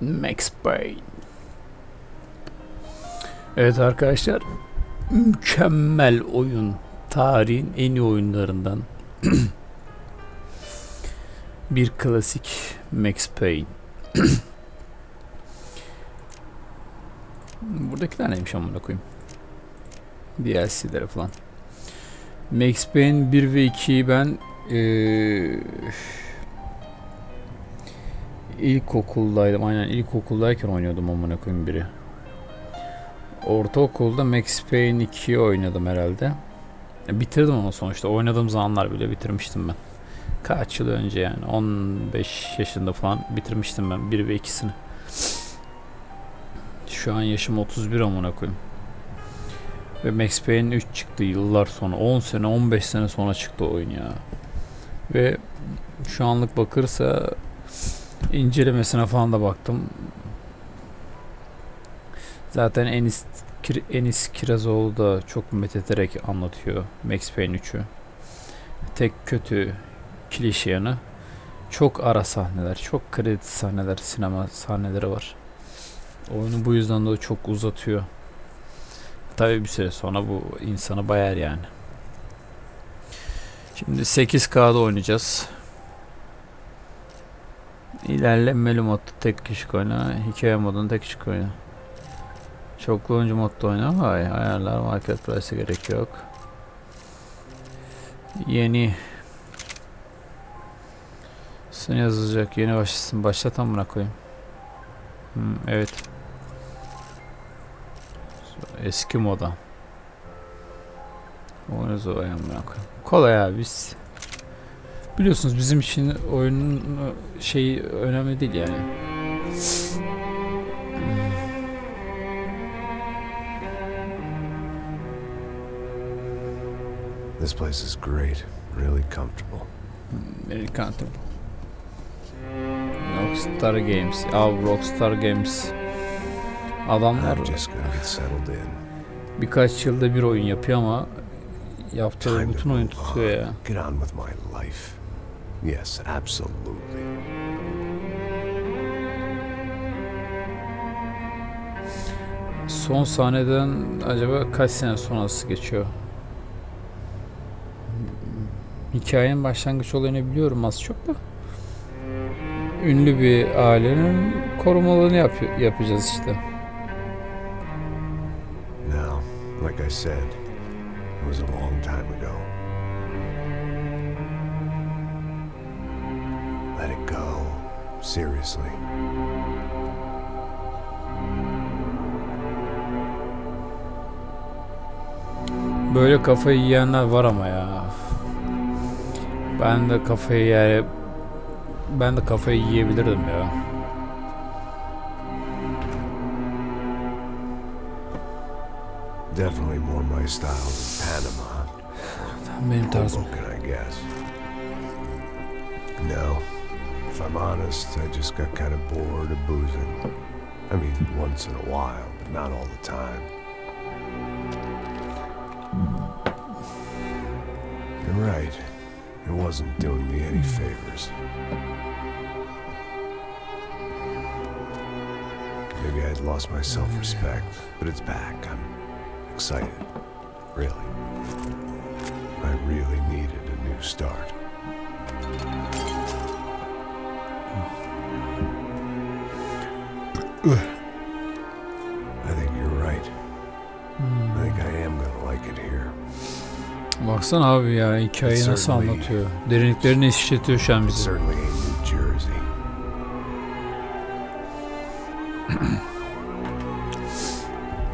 Max Payne. Evet arkadaşlar, mükemmel oyun, tarihin en iyi oyunlarından bir klasik Max Payne. Buradakiler neymiş amına koyayım? DLC'lere falan. Max Payne 1 ve 2'yi ben ilkokuldaydım. Aynen ilkokuldayken oynuyordum amına koyayım biri. Ortaokulda Max Payne 2'yi oynadım herhalde. Bitirdim ama sonuçta. Oynadığım zamanlar bile bitirmiştim ben. Kaç yıl önce yani. 15 yaşında falan bitirmiştim ben 1 ve 2'sini. Şu an yaşım 31 amına koyayım. Ve Max Payne 3 çıktı yıllar sonra. 10 sene 15 sene sonra çıktı oyun ya. Ve şu anlık bakırsa incelemesine falan da baktım. Zaten Enis Kirazoğlu da çok methederek anlatıyor Max Payne 3'ü. Tek kötü klişe yanı çok ara sahneler, çok kredi sahneler, sinema sahneleri var. Oyunu bu yüzden de çok uzatıyor. Tabii bir süre sonra bu insanı bayar yani. Şimdi 8K'da oynayacağız. İlerlemeli modda tek kişi oyna, hikaye modunda tek kişi oyna. Çoklu oyuncu modda oyna. Hayır, ayarlar marketplace'e gerek yok. Yeni sen yazacak, yeni başlasın. Başlat amına koyayım. Evet. Eski moda. Oyunu zor amına koyayım. Kolay abi biz. Biliyorsunuz bizim için oyunun şeyi önemli değil yani. This place is great, really comfortable. Very comfortable. Rockstar Games. Rockstar Games. Adamlar I'm just gonna get settled in. birkaç yılda bir oyun yapıyor ama yaptığı bütün oyun tutuyor ya. Get on with my life. Yes, absolutely. Son sahneden acaba kaç sene sonrası geçiyor? Hikayenin başlangıç olayını biliyorum az çok da. Ünlü bir ailenin korumalarını yapacağız işte. Now, like I said, it was a long time ago. Let it go. Seriously. Böyle kafayı yiyenler var ama ya. Ben de kafayı yiyebilirdim ya. Definitely more my style than Panama. Benim tarzım. What can I guess? No, if I'm honest, I just got kind of bored of boozing. I mean, once in a while, but not all the time. You're right. It wasn't doing me any favors. Maybe I'd lost my self-respect, but it's back. I'm excited. Really. I really needed a new start. I think you're right. I think I am gonna like it here. Baksana abi ya, hikayeyi nasıl anlatıyor. Derinliklerini işletiyor şu an bize. Certainly ain't New Jersey.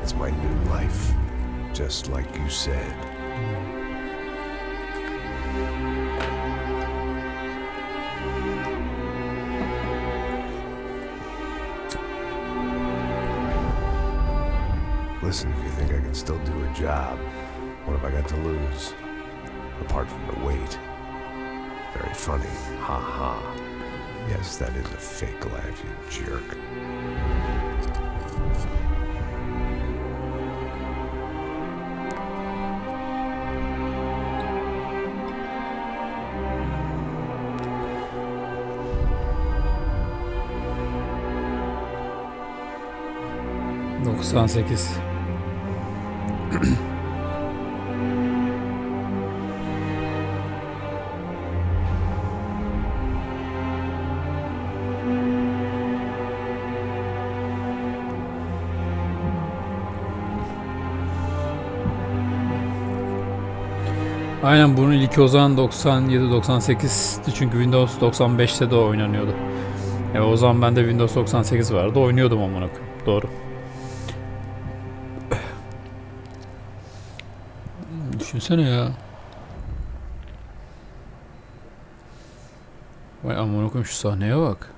It's my new life, just like you said. Listen, if you think I can still do a job, what have I got to lose? Apart from the weight. Very funny. Ha ha. Yes, that is a fake laugh, you jerk. 98. Aynen, bunun ilki o zaman 97-98'di çünkü Windows 95'te de oynanıyordu. O zaman bende Windows 98 vardı, oynuyordum amına koyayım. Doğru. Düşünsene ya. Vay amına koyayım, şu sahneye bak.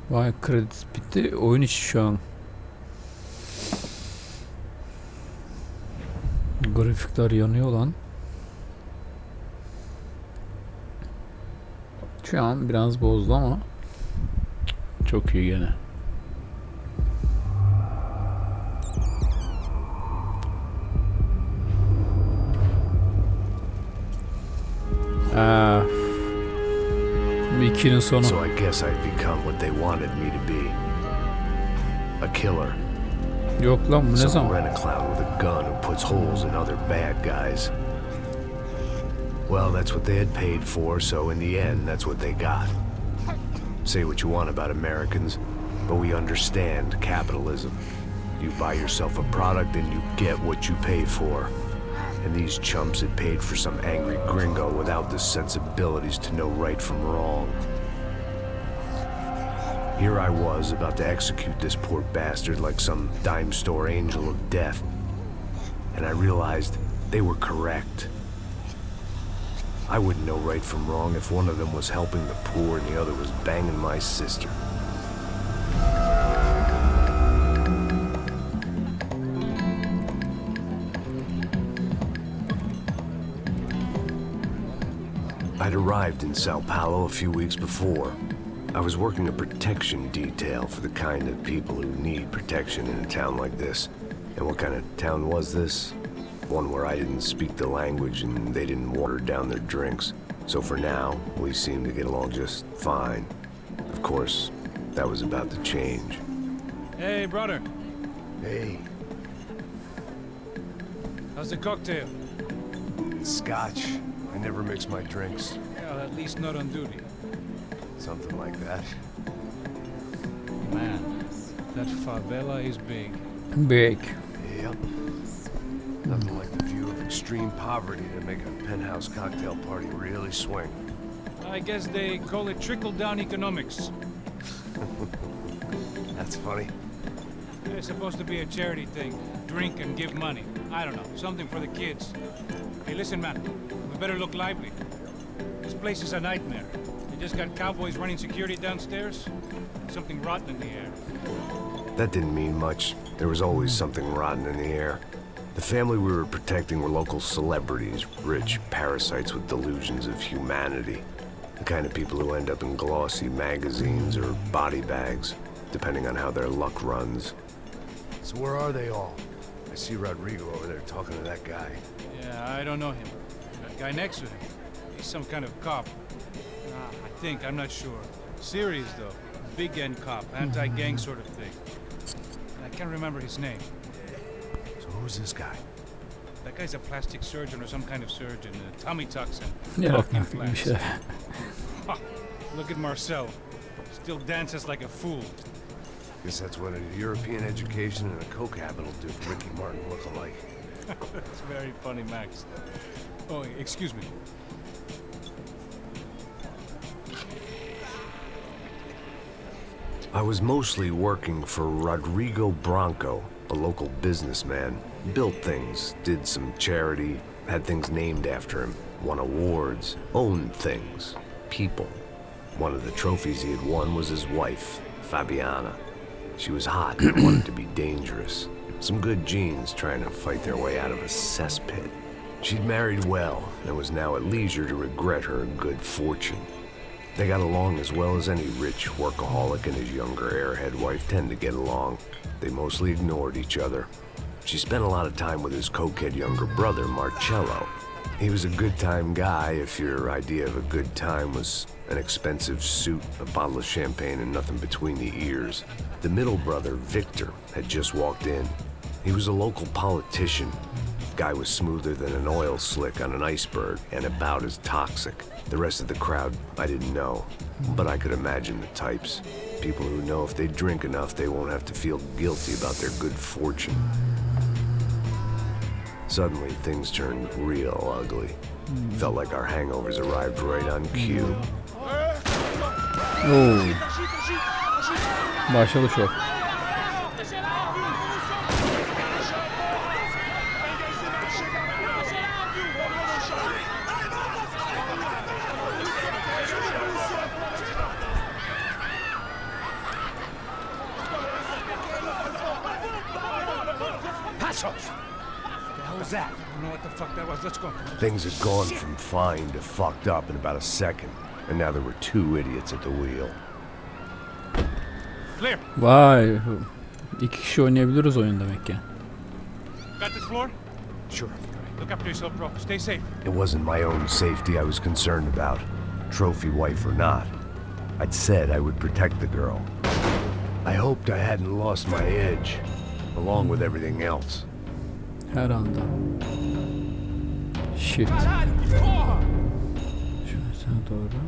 Vay, kredi bitti, oyun içi şu an. Grafikler yanıyor lan. Şu an biraz bozdu ama çok iyi gene. Bu ikinin sonu. So I guess I'd become what they wanted me to be. A killer. Yok lan, bu ne Some zaman? rent-a-clown with a gun who puts holes in other bad guys. Well, that's what they had paid for, so in the end, that's what they got. Say what you want about Americans, but we understand capitalism. You buy yourself a product and you get what you pay for. And these chumps had paid for some angry gringo without the sensibilities to know right from wrong. Here I was, about to execute this poor bastard like some dime store angel of death. And I realized they were correct. I wouldn't know right from wrong if one of them was helping the poor and the other was banging my sister. I'd arrived in Sao Paulo a few weeks before. I was working a protection detail for the kind of people who need protection in a town like this. And what kind of town was this? One where I didn't speak the language and they didn't water down their drinks. So for now, we seemed to get along just fine. Of course, that was about to change. Hey, brother. Hey, How's the cocktail? it's scotch. I never mix my drinks. Well, at least not on duty. Something like that. Man, that favela is big. Big. Yep. Nothing like the view of extreme poverty to make a penthouse cocktail party really swing. I guess they call it trickle-down economics. That's funny. It's supposed to be a charity thing. Drink and give money. I don't know, something for the kids. Hey, listen, man, we better look lively. This place is a nightmare. They just got cowboys running security downstairs. Something rotten in the air. That didn't mean much. There was always something rotten in the air. The family we were protecting were local celebrities, rich parasites with delusions of humanity. The kind of people who end up in glossy magazines or body bags, depending on how their luck runs. So where are they all? I see Rodrigo over there talking to that guy. Yeah, I don't know him. That guy next to him, he's some kind of cop. I think, I'm not sure. Serious, though. Big end cop, anti-gang sort of thing. I can't remember his name. So who's this guy? That guy's a plastic surgeon or some kind of surgeon. Tommy tucks and Yeah, talking nothing. flash. Look at Marcel. Still dances like a fool. Guess that's what a European education and a coke habit will do to Ricky Martin look alike. It's very funny, Max. Oh, excuse me. I was mostly working for Rodrigo Branco, a local businessman. Built things, did some charity, had things named after him, won awards, owned things, people. One of the trophies he had won was his wife, Fabiana. She was hot and wanted to be dangerous. Some good genes trying to fight their way out of a cesspit. She'd married well and was now at leisure to regret her good fortune. They got along as well as any rich workaholic and his younger airhead wife tend to get along. They mostly ignored each other. She spent a lot of time with his cokehead younger brother, Marcello. He was a good time guy if your idea of a good time was an expensive suit, a bottle of champagne, and nothing between the ears. The middle brother, Victor, had just walked in. He was a local politician. Guy was smoother than an oil slick on an iceberg and about as toxic. The rest of the crowd, I didn't know, but I could imagine the types. People who know if they drink enough, they won't have to feel guilty about their good fortune. Suddenly, things turned real ugly. Felt like our hangovers arrived right on cue. Oo. Başladı şov. That? I don't know what the fuck that was. Let's go. Things had gone from fine to fucked up in about a second, and now there were two idiots at the wheel. Clear. Vay. 2 kişi oynayabiliriz oyun demek ki. Got this floor? Sure. Look after yourself, bro. Stay safe. It wasn't my own safety I was concerned about, trophy wife or not. I'd said I would protect the girl. I hoped I hadn't lost my edge, along with everything else. Her anda. Shift. Şuraya doğru.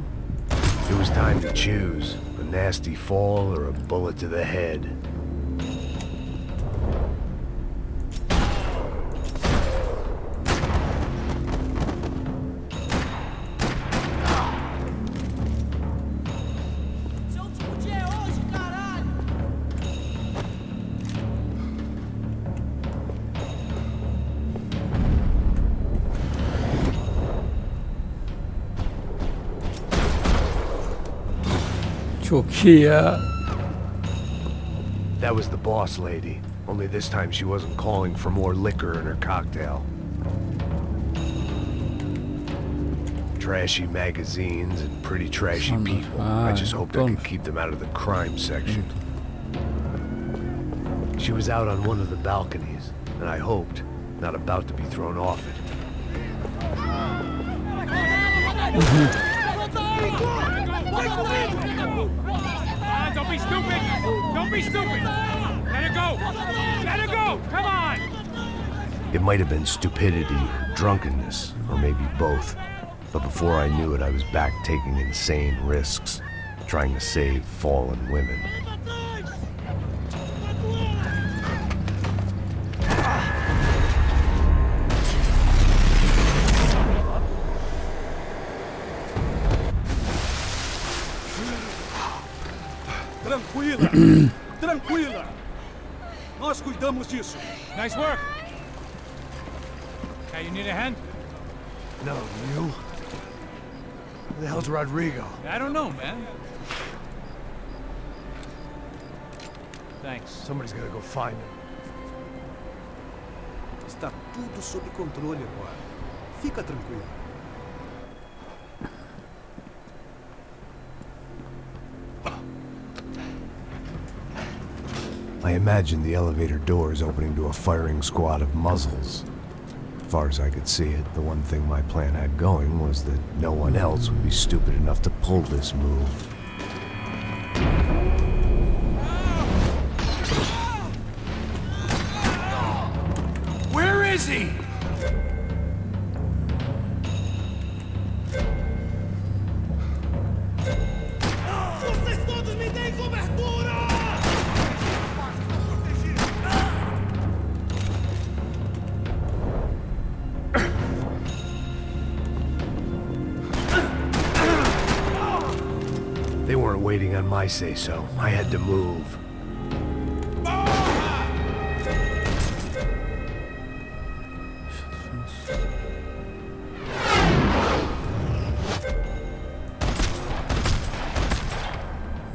It was time to choose, a nasty fall or a bullet to the head. Çok iyi ya. That was the boss lady, only this time she wasn't calling for more liquor in her cocktail. Trashy magazines and pretty trashy people. I just hoped I could keep them out of the crime section. She was out on one of the balconies, and I hoped not about to be thrown off it. Don't be stupid! Don't be stupid! Let her go! Let her go! Come on! It might have been stupidity or drunkenness, or maybe both. But before I knew it, I was back taking insane risks, trying to save fallen women. Tranquila! Tranquila! Nós cuidamos disso. Nice work! Hey, you need a hand? No, you? Who the hell's Rodrigo? I don't know, man. Thanks. Somebody's gotta go find him. Está tudo sob controle agora. Fica tranquilo. I imagined the elevator doors opening to a firing squad of muzzles. As far as I could see it, the one thing my plan had going was that no one else would be stupid enough to pull this move. Where is he? Vocês todos me deem cobertura! They weren't waiting on my say-so. I had to move.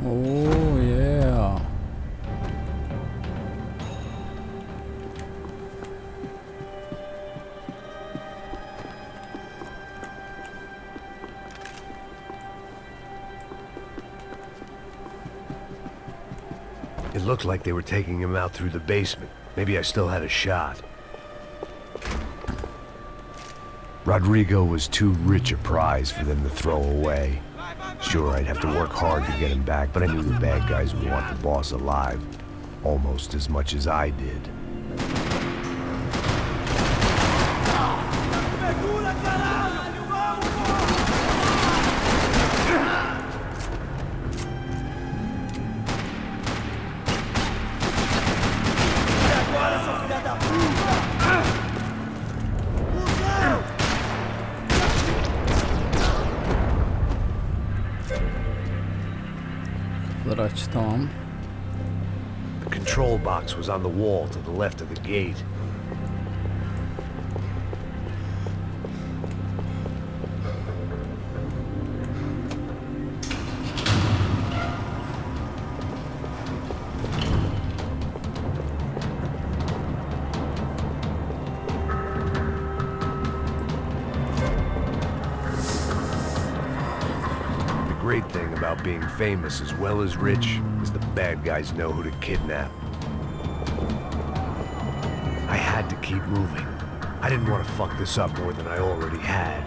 Oh yeah. It looked like they were taking him out through the basement. Maybe I still had a shot. Rodrigo was too rich a prize for them to throw away. Sure, I'd have to work hard to get him back, but I knew the bad guys would want the boss alive, almost as much as I did. Aç, tamam. The control box was on the wall to the left of the gate. The great thing about being famous as well as rich is the bad guys know who to kidnap. I had to keep moving. I didn't want to fuck this up more than I already had.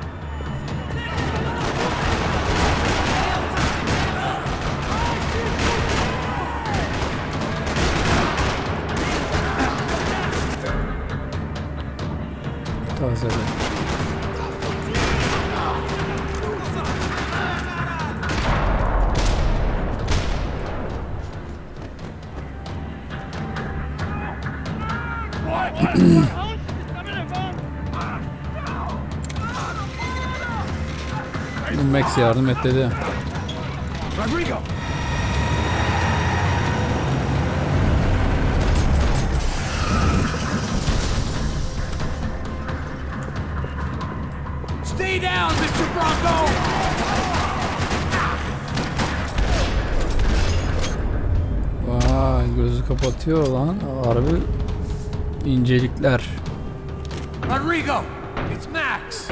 Tazele. Max yardım et dedi. Rodrigo! Stay down, Mr. Bronco! Vay, gözü kapatıyor lan. Harbi incelikler. Rodrigo! It's Max!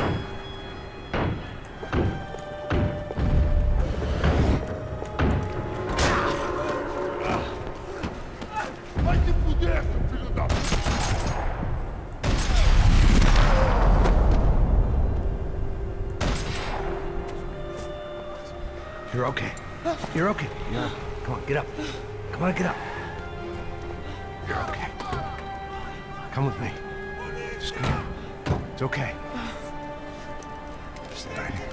You're okay. You're okay. Come on, get up. Come on, get up. You're okay. Come with me. Just come on. It's okay. Just right here.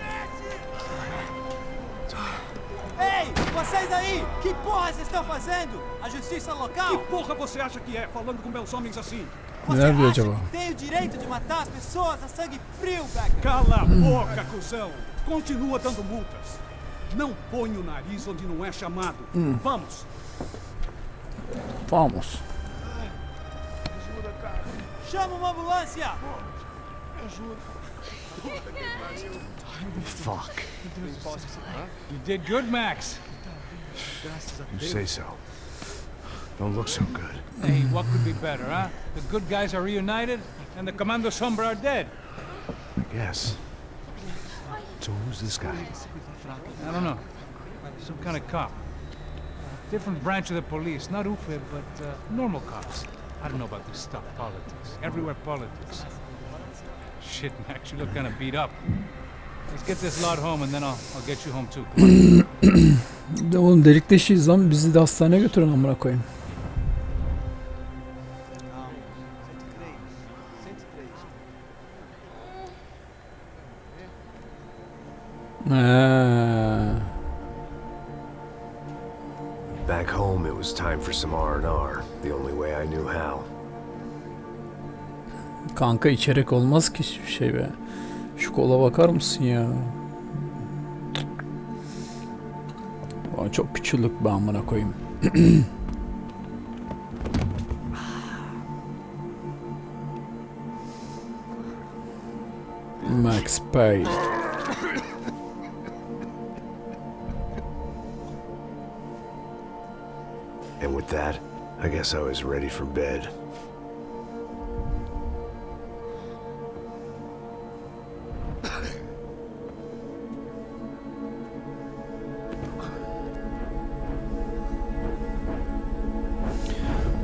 It's okay. Ei, vocês aí! Que porra vocês estão fazendo? A justiça local? Que porra você acha que é, falando com meus homens assim? Você Neler diyor acha acaba? que tem o direito de matar as pessoas a sangue frio, Becker? Cala a boca, cuzão! Continua dando multas. Não põe o nariz onde não é chamado. Vamos! Vamos. Chama uma ambulância! Fuck. You did good, Max. You say so. Don't look so good. Hey, what could be better, huh? The good guys are reunited, and the Commando Sombra are dead. I guess. So who's this guy? I don't know. Some kind of cop. Different branch of the police. Not UFE, but normal cops. I don't know about this stuff. Politics. Everywhere politics. Shit, Max, you look kind of beat up. Let's get this lot home and then I'll get you home too. Oğlum delik deşiyiz lan. Bizi de hastaneye götürün amına koyayım. Back home, it was time for some R&R, the only way I knew how. Kanka içerek olmaz ki hiçbir şey be. Şu kola bakar mısın ya? Aa, çok küçüldük be amına koyayım. Max Payne. And with that, I guess I was ready for bed.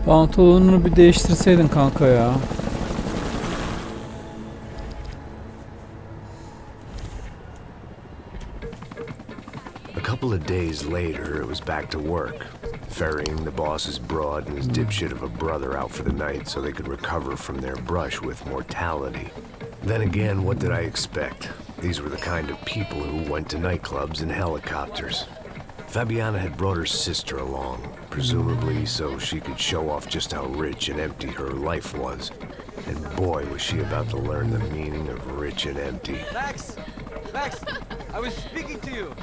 Pantolonunu bir değiştirseydin kanka ya. of days later, it was back to work, ferrying the boss's broad and his dipshit of a brother out for the night so they could recover from their brush with mortality. Then again, what did I expect? These were the kind of people who went to nightclubs in helicopters. Fabiana had brought her sister along, presumably so she could show off just how rich and empty her life was. And boy, was she about to learn the meaning of rich and empty. Max! Max! I was speaking to you.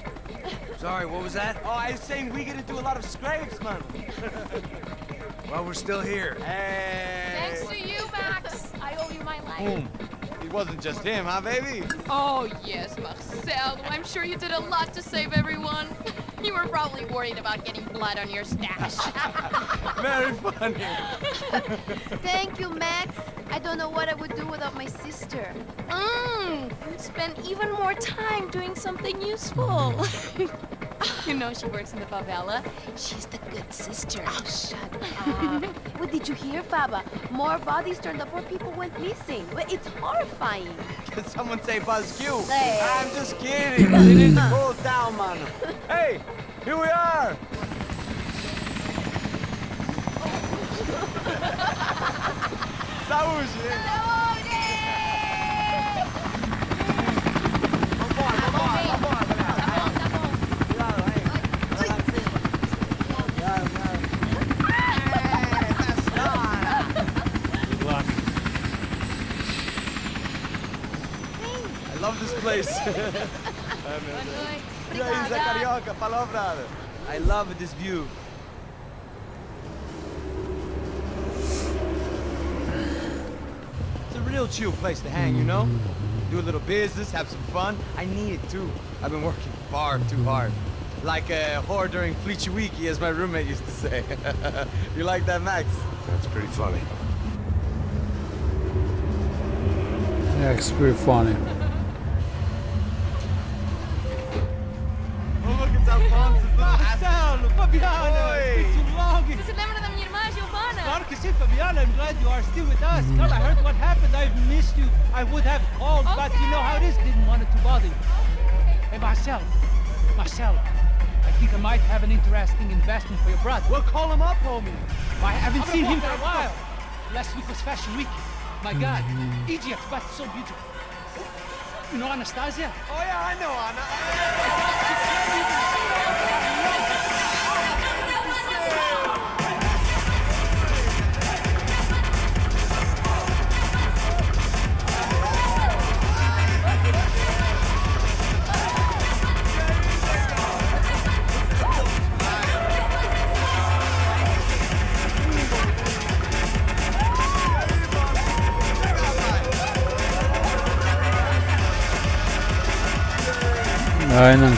Sorry, what was that? Oh, I was saying we get to do a lot of scrapes, man. Well, we're still here. Hey! Thanks to you, Max. I owe you my life. Boom. It wasn't just him, huh, baby? Oh, yes, Marcel. I'm sure you did a lot to save everyone. You were probably worried about getting blood on your stash. Very funny. Thank you, Max. I don't know what I would do without my sister. You'd spend even more time doing something useful. You know she works in the favela. She's the good sister. Oh, shut up. What did you hear, Faba? More bodies turned up where people went missing. It's horrifying. Did someone say Buzz Q? Hey. I'm just kidding. It is a cool town, man. Hey, here we are. Saúde. I love this place. E aí, Zé Carioca, falou, brother. I love this view. It's a real chill place to hang, you know? Do a little business, have some fun. I need it too. I've been working far too hard. Like a whore during Fleechy Weeky, as my roommate used to say. You like that, Max? That's pretty funny. Yeah, it's pretty funny. Oh, look, it's Alfonso's little Marcelo, Fabiana, it's been too long. Você se lembra da minha irmã, Giovanna? Claro que sim, Fabiana. I'm glad you are still with us. Girl, I heard what happened. I've missed you. I would have called, but you know how it is. Didn't want it to bother you. Hey, Marcel, I think I might have an interesting investment for your brother. Well, call him up, homie. I haven't seen him for a while. Last week was Fashion Week. My God, Egypt, but so beautiful. You know Anastasia? Oh, yeah, I know, Anna. Aynen.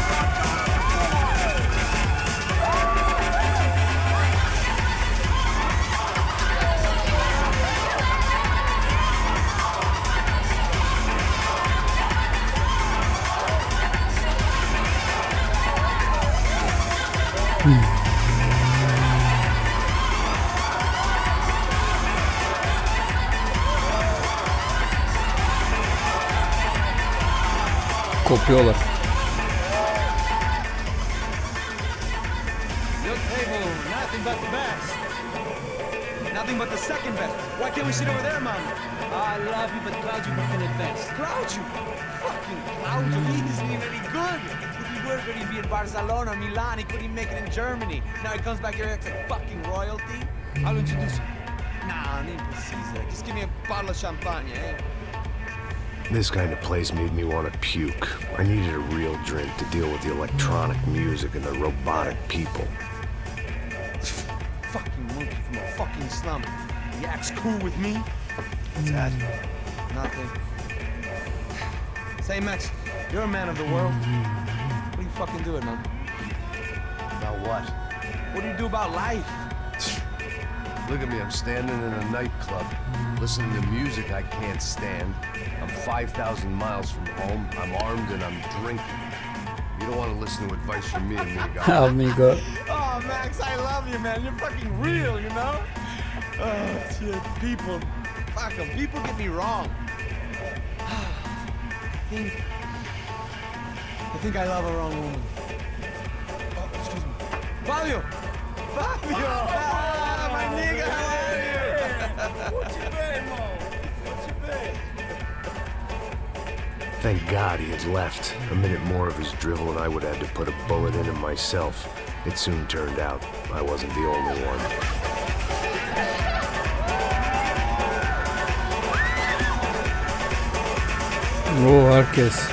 Kopuyorlar. Your table, nothing but the best. Nothing but the second best. Why can't we sit over there, man? I love you, but Claudio can advance. Claudio? Fucking Claudio, he isn't even any good. If he were good, he'd be in Barcelona, Milan, he couldn't even make it in Germany. Now he comes back here acting like fucking royalty. I'll introduce you. Nah, name precisa. Just give me a bottle of champagne, eh? This kind of place made me want to puke. I needed a real drink to deal with the electronic music and the robotic people. Fucking monkey from a fucking slum. He acts cool with me. What's that? Nothing. Say, Max, you're a man of the world. What are you fucking doing, man? About what? What do you do about life? Look at me, I'm standing in a nightclub, listening to music I can't stand. I'm 5,000 miles from home, I'm armed and I'm drinking. You don't want to listen to advice from me, amigo. Amigo. Oh, Max, I love you, man. You're fucking real, you know? Oh, shit. People. Fuck them. People get me wrong. I think I love a wrong woman. Fabio! Fabio! Ah, my nigga, how are you? Thank God he had left. A minute more of his drivel and I would have had to put a bullet in him myself. It soon turned out I wasn't the only one. Oo, herkes.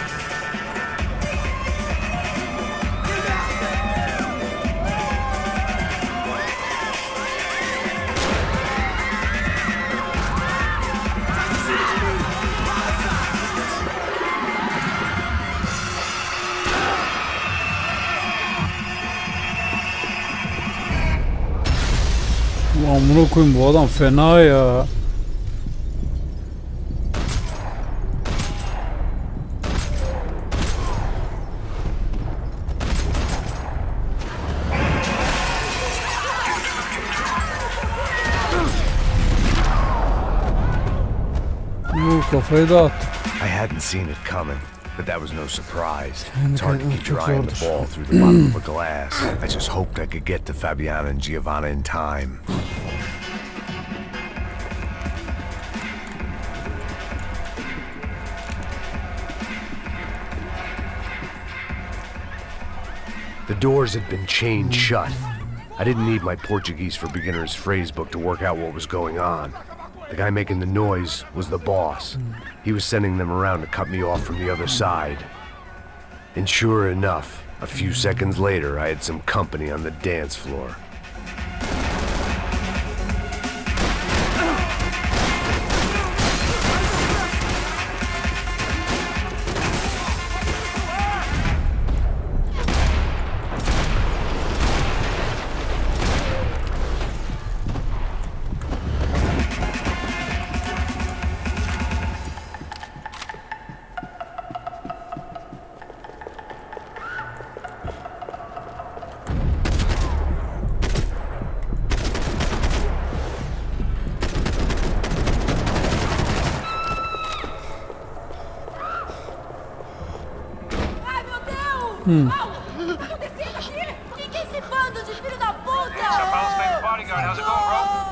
Amına koyayım, bu adam fena ya. Kafayı dağıttı. I hadn't seen it coming, but that was no surprise. It's hard to keep your eye on the ball through the bottom of a glass. I just hoped I could get to Fabiana and Giovanna in time. The doors had been chained shut. I didn't need my Portuguese for Beginners phrase book to work out what was going on. The guy making the noise was the boss. He was sending them around to cut me off from the other side. And sure enough, a few seconds later, I had some company on the dance floor.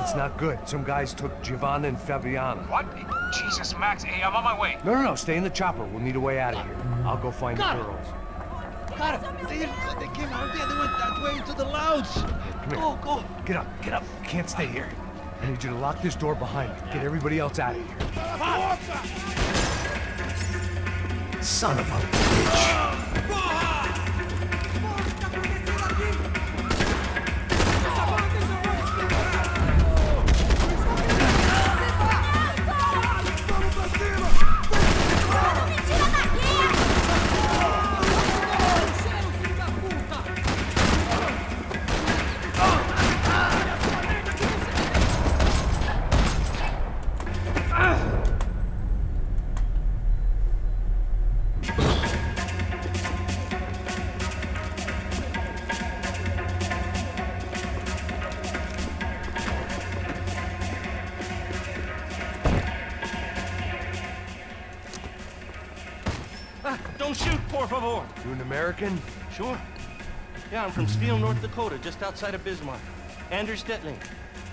It's not good. Some guys took Giovanna and Fabiana. What? Jesus, Max. Hey, I'm on my way. No, stay in the chopper. We'll need a way out of here. I'll go find the girls. Got it. They came out there. They went that way into the lounge. Come here. Go. Get up. You can't stay here. I need you to lock this door behind me. Get everybody else out of here. Son of a bitch. Don't shoot, por favor. You an American? Sure. Yeah, I'm from Steele, North Dakota, just outside of Bismarck. Andrew Stetling.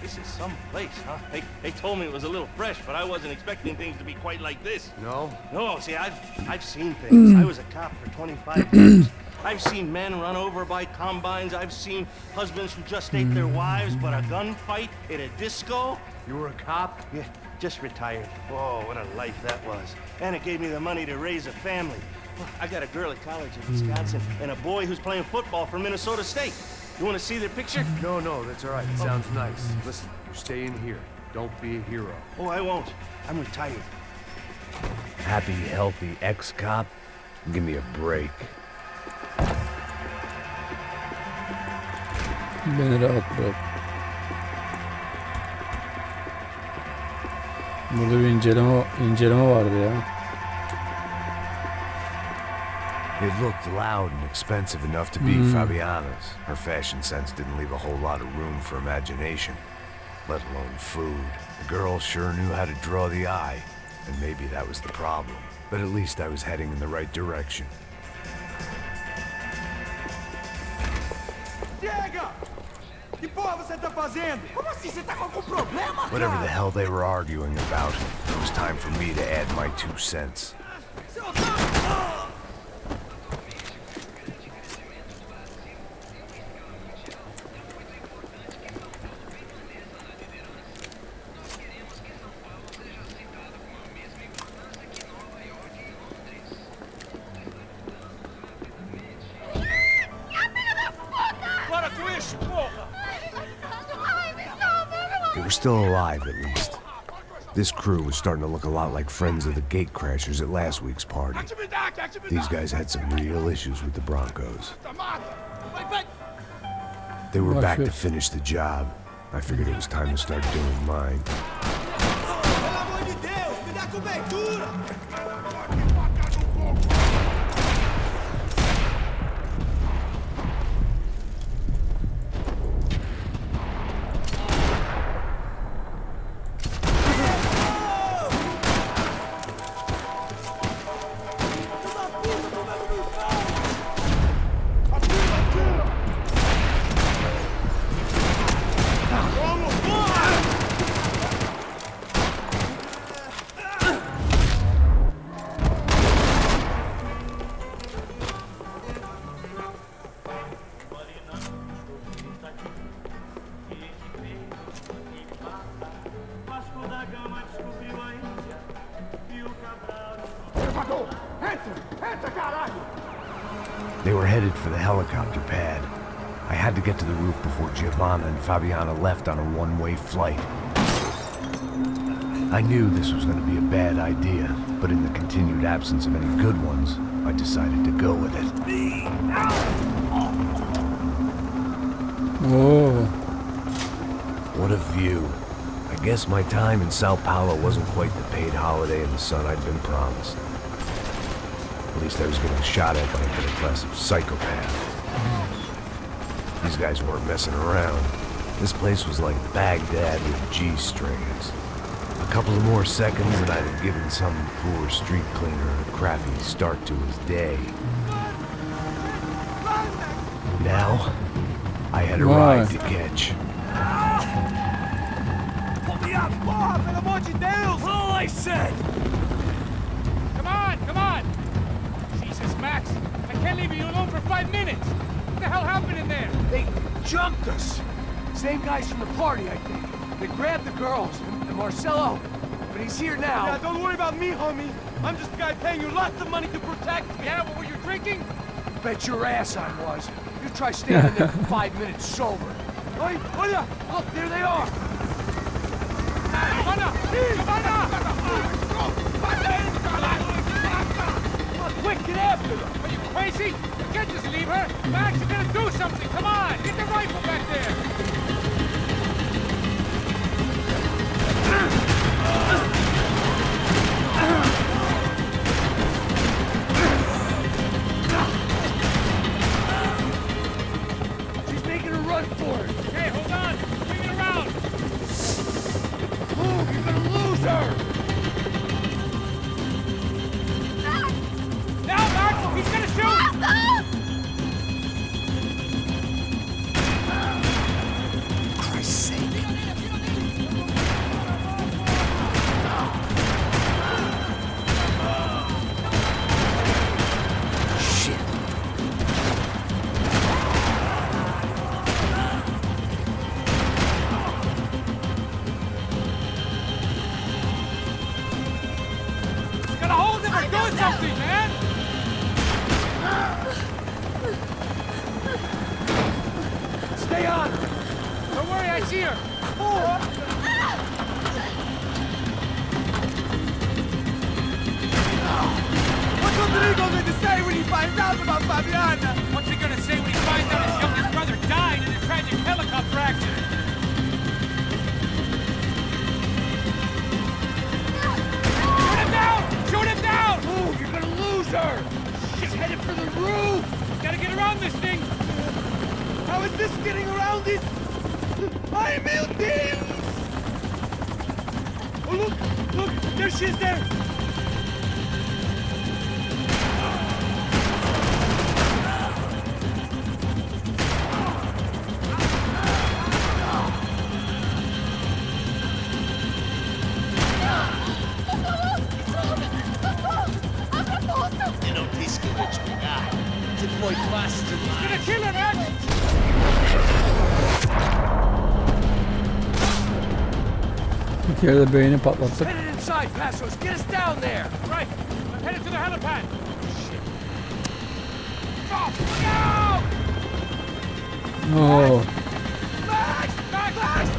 This is some place, huh? They told me it was a little fresh, but I wasn't expecting things to be quite like this. No? No, see, I've seen things. I was a cop for 25 years. I've seen men run over by combines. I've seen husbands who just ate their wives, but a gunfight at a disco. You were a cop? Yeah, just retired. Oh, what a life that was. And it gave me the money to raise a family. I got a girl at college in Wisconsin and a boy who's playing football for Minnesota State. You want to see their picture? No, that's all right. It sounds nice. Listen, you stay in here. Don't be a hero. Oh, I won't. I'm retired. Happy, healthy ex-cop? Give me a break. Beni rahat bırak. Burada bir inceleme vardı ya. It looked loud and expensive enough to be Fabiana's. Her fashion sense didn't leave a whole lot of room for imagination, let alone food. The girl sure knew how to draw the eye, and maybe that was the problem. But at least I was heading in the right direction. Diego! Whatever the hell they were arguing about, it was time for me to add my 2 cents. They were still alive, at least. This crew was starting to look a lot like friends of the gatecrashers at last week's party. These guys had some real issues with the Broncos. They were back to finish the job. I figured it was time to start doing mine. They were headed for the helicopter pad. I had to get to the roof before Giovanna and Fabiana left on a one-way flight. I knew this was going to be a bad idea, but in the continued absence of any good ones, I decided to go with it. Whoa. What a view. I guess my time in Sao Paulo wasn't quite the paid holiday in the sun I'd been promised. At least I was getting shot at by a middle-class psychopath. These guys weren't messing around. This place was like Baghdad with G-strings. A couple of more seconds and I'd have given some poor street cleaner a crappy start to his day. Now, I had a ride to catch. Pull me up! Bob, and I want you down! All I said! Come on, come on! Jesus, Max, I can't leave you alone for 5 minutes! What the hell happened in there? They jumped us. Same guys from the party, I think. They grabbed the girls and Marcelo, but he's here now. Yeah, don't worry about me, homie. I'm just the guy paying you lots of money to protect me. Yeah, what were you drinking? Bet your ass I was. You try standing there for 5 minutes sober. Hey, look, there they are. Come on, quick, get after them. Are you crazy? You can't just leave her. Max, you gotta do something. Come on, get the rifle back there. She's making a run for it. Okay, hold on. Bring it around. Move, you're gonna lose her. Now, Max, he's gonna shoot. Christ's sake. Gotta hold him or do something, man. Stay on. Don't worry, I see her. What's Rodrigo going to say when he finds out about Fabiana? What's he gonna say when he finds out his youngest brother died in a tragic helicopter accident? Shoot him down! Shoot him down! Move, you're gonna lose her. She's headed for the roof. Gotta get around this thing! How is this getting around it? I melted! Oh, look, there she is there. Yerde beynini patlattık. Headed inside, Passos. Get us down there. Right. I'm headed to the helipad. Oh, look out! Oo. Max! Max! Max!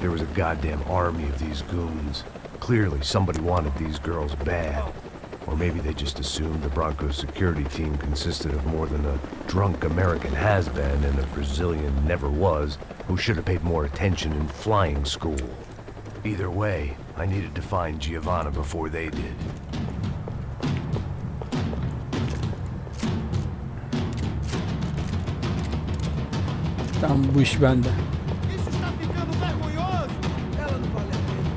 There was a goddamn army of these goons. Clearly, somebody wanted these girls bad. Or maybe they just assumed the Broncos security team consisted of more than a drunk American has-been and a Brazilian never was who should have paid more attention in flying school. Either way, I needed to find Giovanna before they did. Tamam, bu iş bende. Isso está ficando vergonhoso! Ela não vale a pena.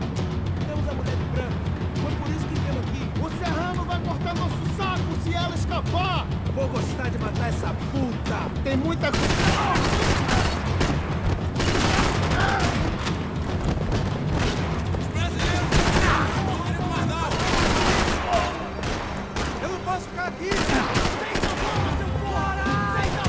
Temos a mulher de branco. Foi por isso que viemos aqui. O Serrano vai cortar nosso saco se ela escapar! Vou gostar de matar essa puta! Tem muita Eu não posso ficar aqui! Feita bola, seu porra! Feita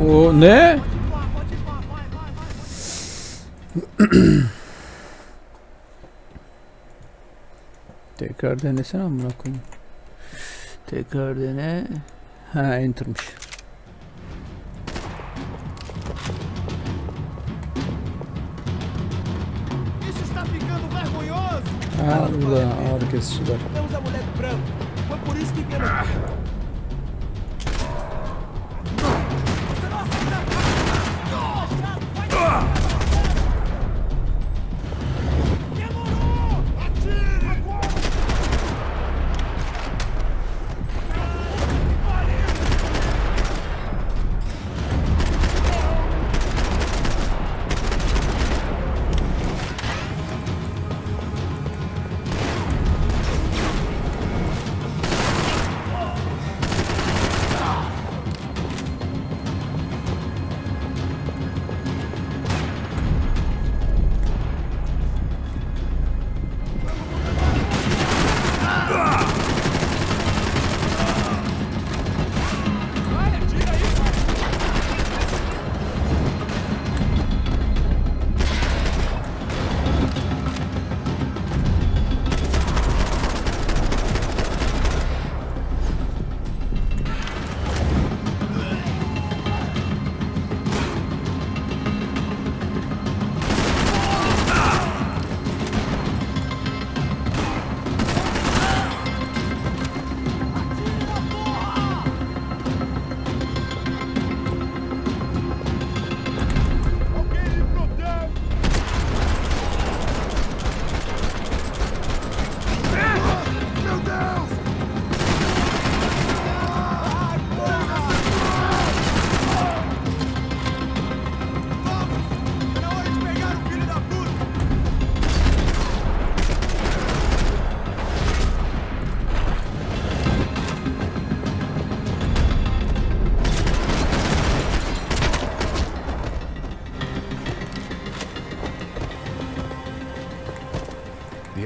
O ne? Tekrar denesene amına koyayım. Tekrar dene. Ha, enter'mış. Isso está ficando vergonhoso! Ha, burada ağrı kesiciler. Temos a mulher de branco. Foi por isso que viemos aqui.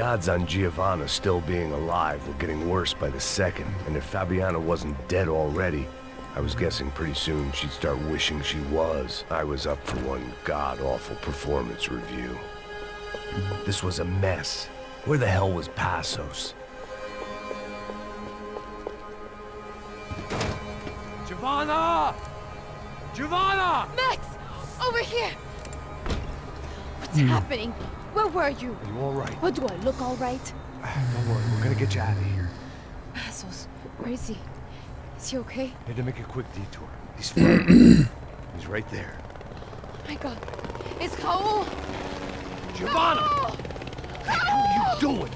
odds on Giovanna still being alive were getting worse by the second, and if Fabiana wasn't dead already, I was guessing pretty soon she'd start wishing she was. I was up for one god-awful performance review. This was a mess. Where the hell was Passos? Giovanna! Giovanna! Max! Over here! What's happening? Where were you? Are you all right? What, do I look all right? Don't worry, we're gonna get you out of here. Passos, where is he? Is he okay? Need to make a quick detour. He's fine. He's right there. Oh my god. It's Raul! Giovanna! Raul! What are you doing?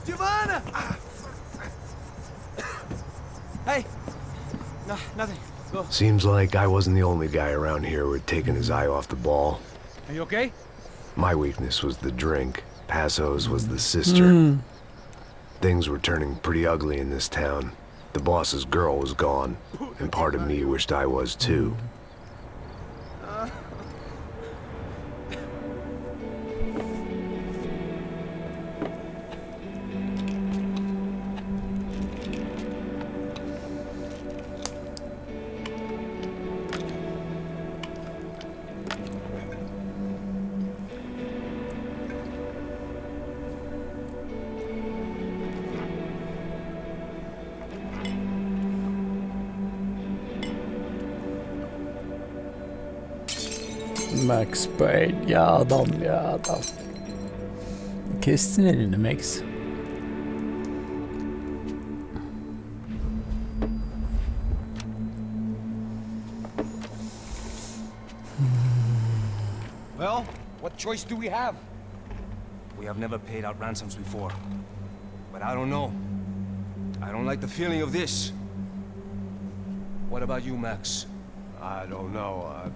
Giovanna! Hey! No, nothing. Go. Seems like I wasn't the only guy around here who had taken his eye off the ball. Are you okay? My weakness was the drink. Passos was the sister. Things were turning pretty ugly in this town. The boss's girl was gone, and part of me wished I was too. Max Payne ya adam ya adam. Kestin elini Max. Well, what choice do we have? We have never paid out ransoms before. But I don't know. I don't like the feeling of this. What about you, Max? I don't know.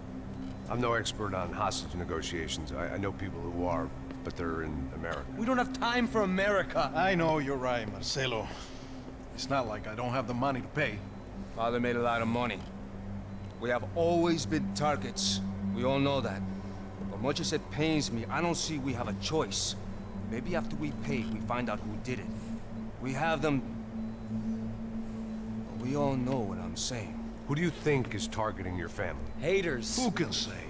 I'm no expert on hostage negotiations. I know people who are, but they're in America. We don't have time for America. I know you're right, Marcelo. It's not like I don't have the money to pay. Father made a lot of money. We have always been targets. We all know that. But much as it pains me, I don't see we have a choice. Maybe after we pay, we find out who did it. We have them... But we all know what I'm saying. Who do you think is targeting your family? Haters. Who can say?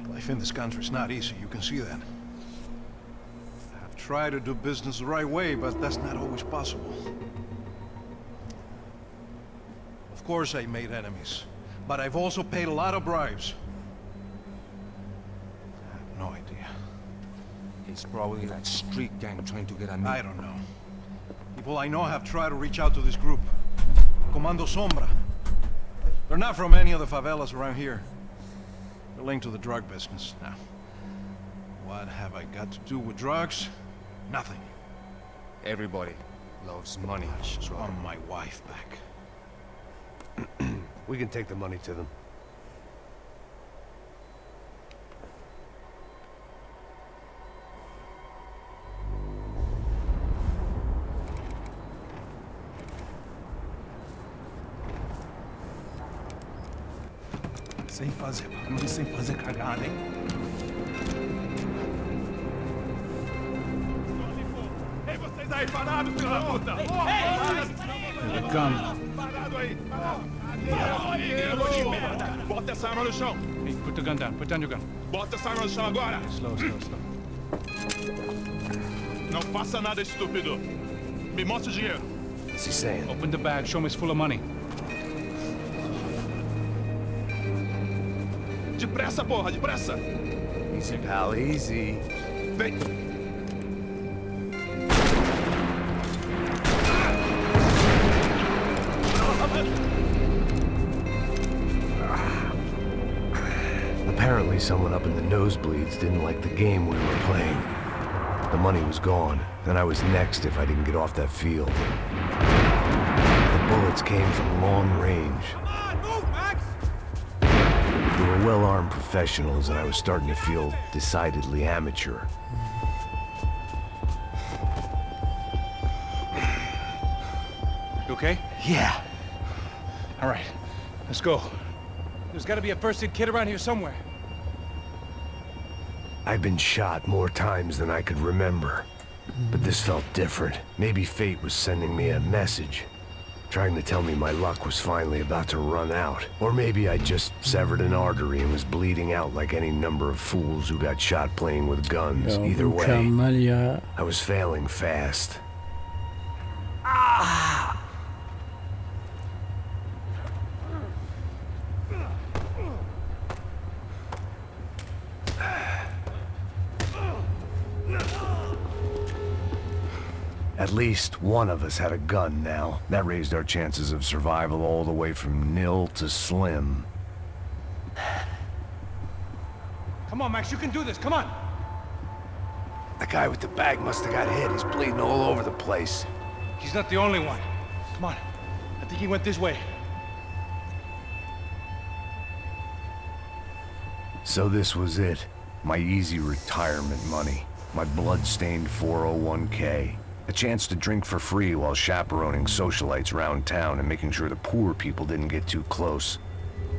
Life in this country is not easy, you can see that. I've tried to do business the right way, but that's not always possible. Of course I made enemies, but I've also paid a lot of bribes. I have no idea. It's probably that street gang trying to get at me. I don't know. People I know have tried to reach out to this group. Comando Sombra. They're not from any of the favelas around here. They're linked to the drug business. Now, what have I got to do with drugs? Nothing. Everybody loves money. I just want my wife back. We can take the money to them. Sem fazer cagada, hein? Ei, vocês aí parados, filho da puta! Here they come. Parado aí! Bota essa arma no chão! Hey, put the gun down. Put down your gun. Bota essa arma no chão agora! Slow, slow, slow. Não faça nada, estúpido! Me mostra o dinheiro! What's he saying? Open the bag. Show me it's full of money. Depressa, porra, depressa! Easy, pal, easy. Vem! Apparently someone up in the nosebleeds didn't like the game we were playing. The money was gone, and I was next if I didn't get off that field. The bullets came from long range. Come on, move, Max! They were well-armed professionals, and I was starting to feel decidedly amateur. You okay? Yeah. All right. Let's go. There's got to be a first aid kit around here somewhere. I'd been shot more times than I could remember. But this felt different. Maybe fate was sending me a message, trying to tell me my luck was finally about to run out. Or maybe I just severed an artery and was bleeding out like any number of fools who got shot playing with guns. Ya Either way, mükemmel ya. I was failing fast. At least one of us had a gun now. That raised our chances of survival all the way from nil to slim. Come on, Max, you can do this. Come on. The guy with the bag must have got hit. He's bleeding all over the place. He's not the only one. Come on. I think he went this way. So this was it. My easy retirement money. My blood-stained 401k. A chance to drink for free while chaperoning socialites around town and making sure the poor people didn't get too close.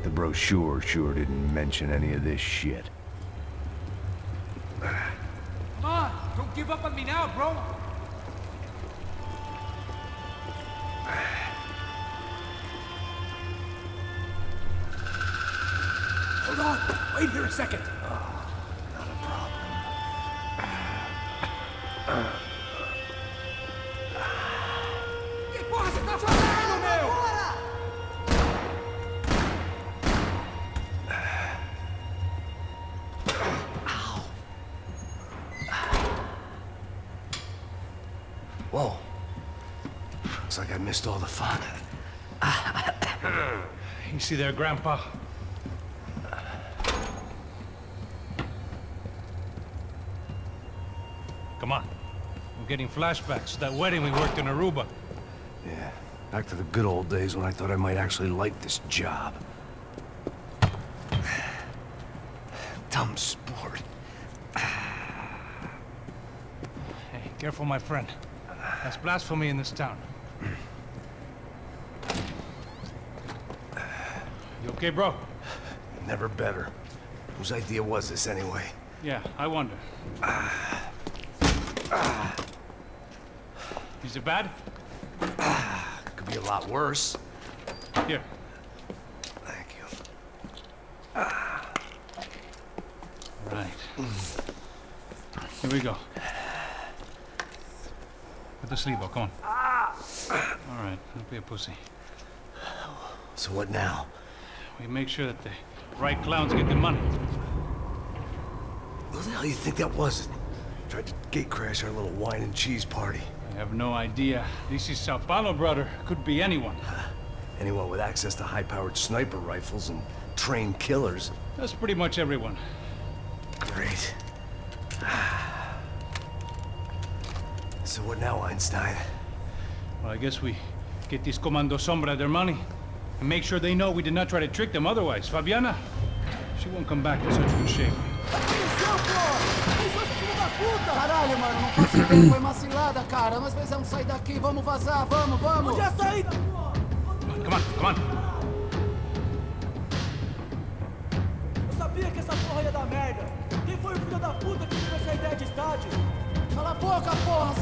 The brochure sure didn't mention any of this shit. Come on, don't give up on me now, bro. Hold on. Wait here a second. Que porra você tá fazendo, meu? Whoa. Looks like I missed all the fun. You see there, Grandpa? Come on. I'm getting flashbacks to that wedding we worked in Aruba. Yeah, back to the good old days when I thought I might actually like this job. Dumb sport. Hey, careful, my friend. That's blasphemy in this town. You okay, bro? Never better. Whose idea was this anyway? Yeah, I wonder. Is it bad? Could be a lot worse. Here. Thank you. Right. Here we go. Put the sleeve on, come on. All right, don't be a pussy. So what now? We make sure that the right clowns get the money. Who the hell do you think that was? Tried to gate crash our little wine and cheese party. I have no idea. This is Sao Paulo, brother. Could be anyone. Anyone with access to high-powered sniper rifles and trained killers. That's pretty much everyone. Great. So what now, Einstein? Well, I guess we get these Comando Sombra their money and make sure they know we did not try to trick them otherwise. Fabiana, she won't come back in such good shape. Caralho, mano, não faço ideia, foi uma cilada, cara. Nós precisamos sair daqui, vamos vazar, vamos! Onde é a saída? Come on, come on. Eu sabia que essa porra ia dar merda. Quem foi o filho da puta que teve essa ideia de estádio? Cala a boca, porra!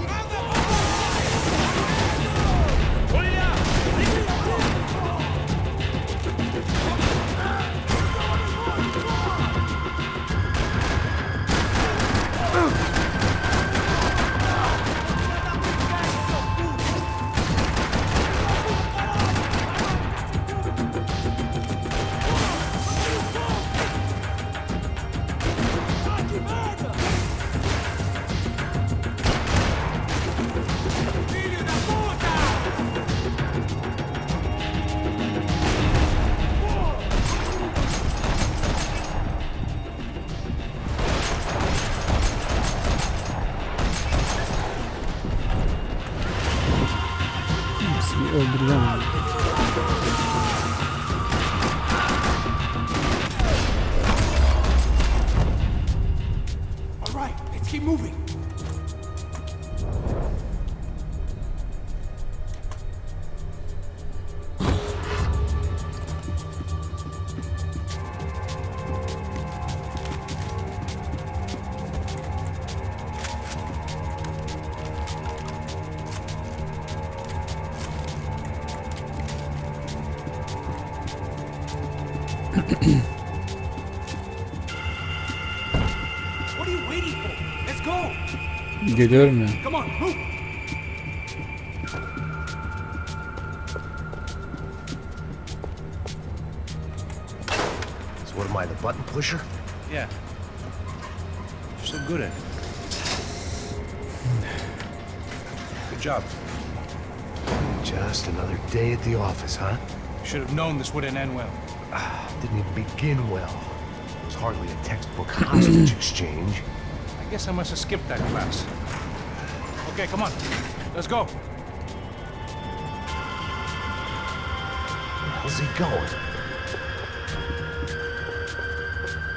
Öldüreceğim. All right, let's keep moving. What are you waiting for? Let's go. Geliyorum ya. Come on, move. So what am I, the button pusher? Yeah. You're so good at it. Good job. Just another day at the office, huh? Should have known this wouldn't end well. Didn't even begin well. It was hardly a textbook hostage exchange. I guess I must have skipped that class. Okay, come on. Let's go. Where's he going?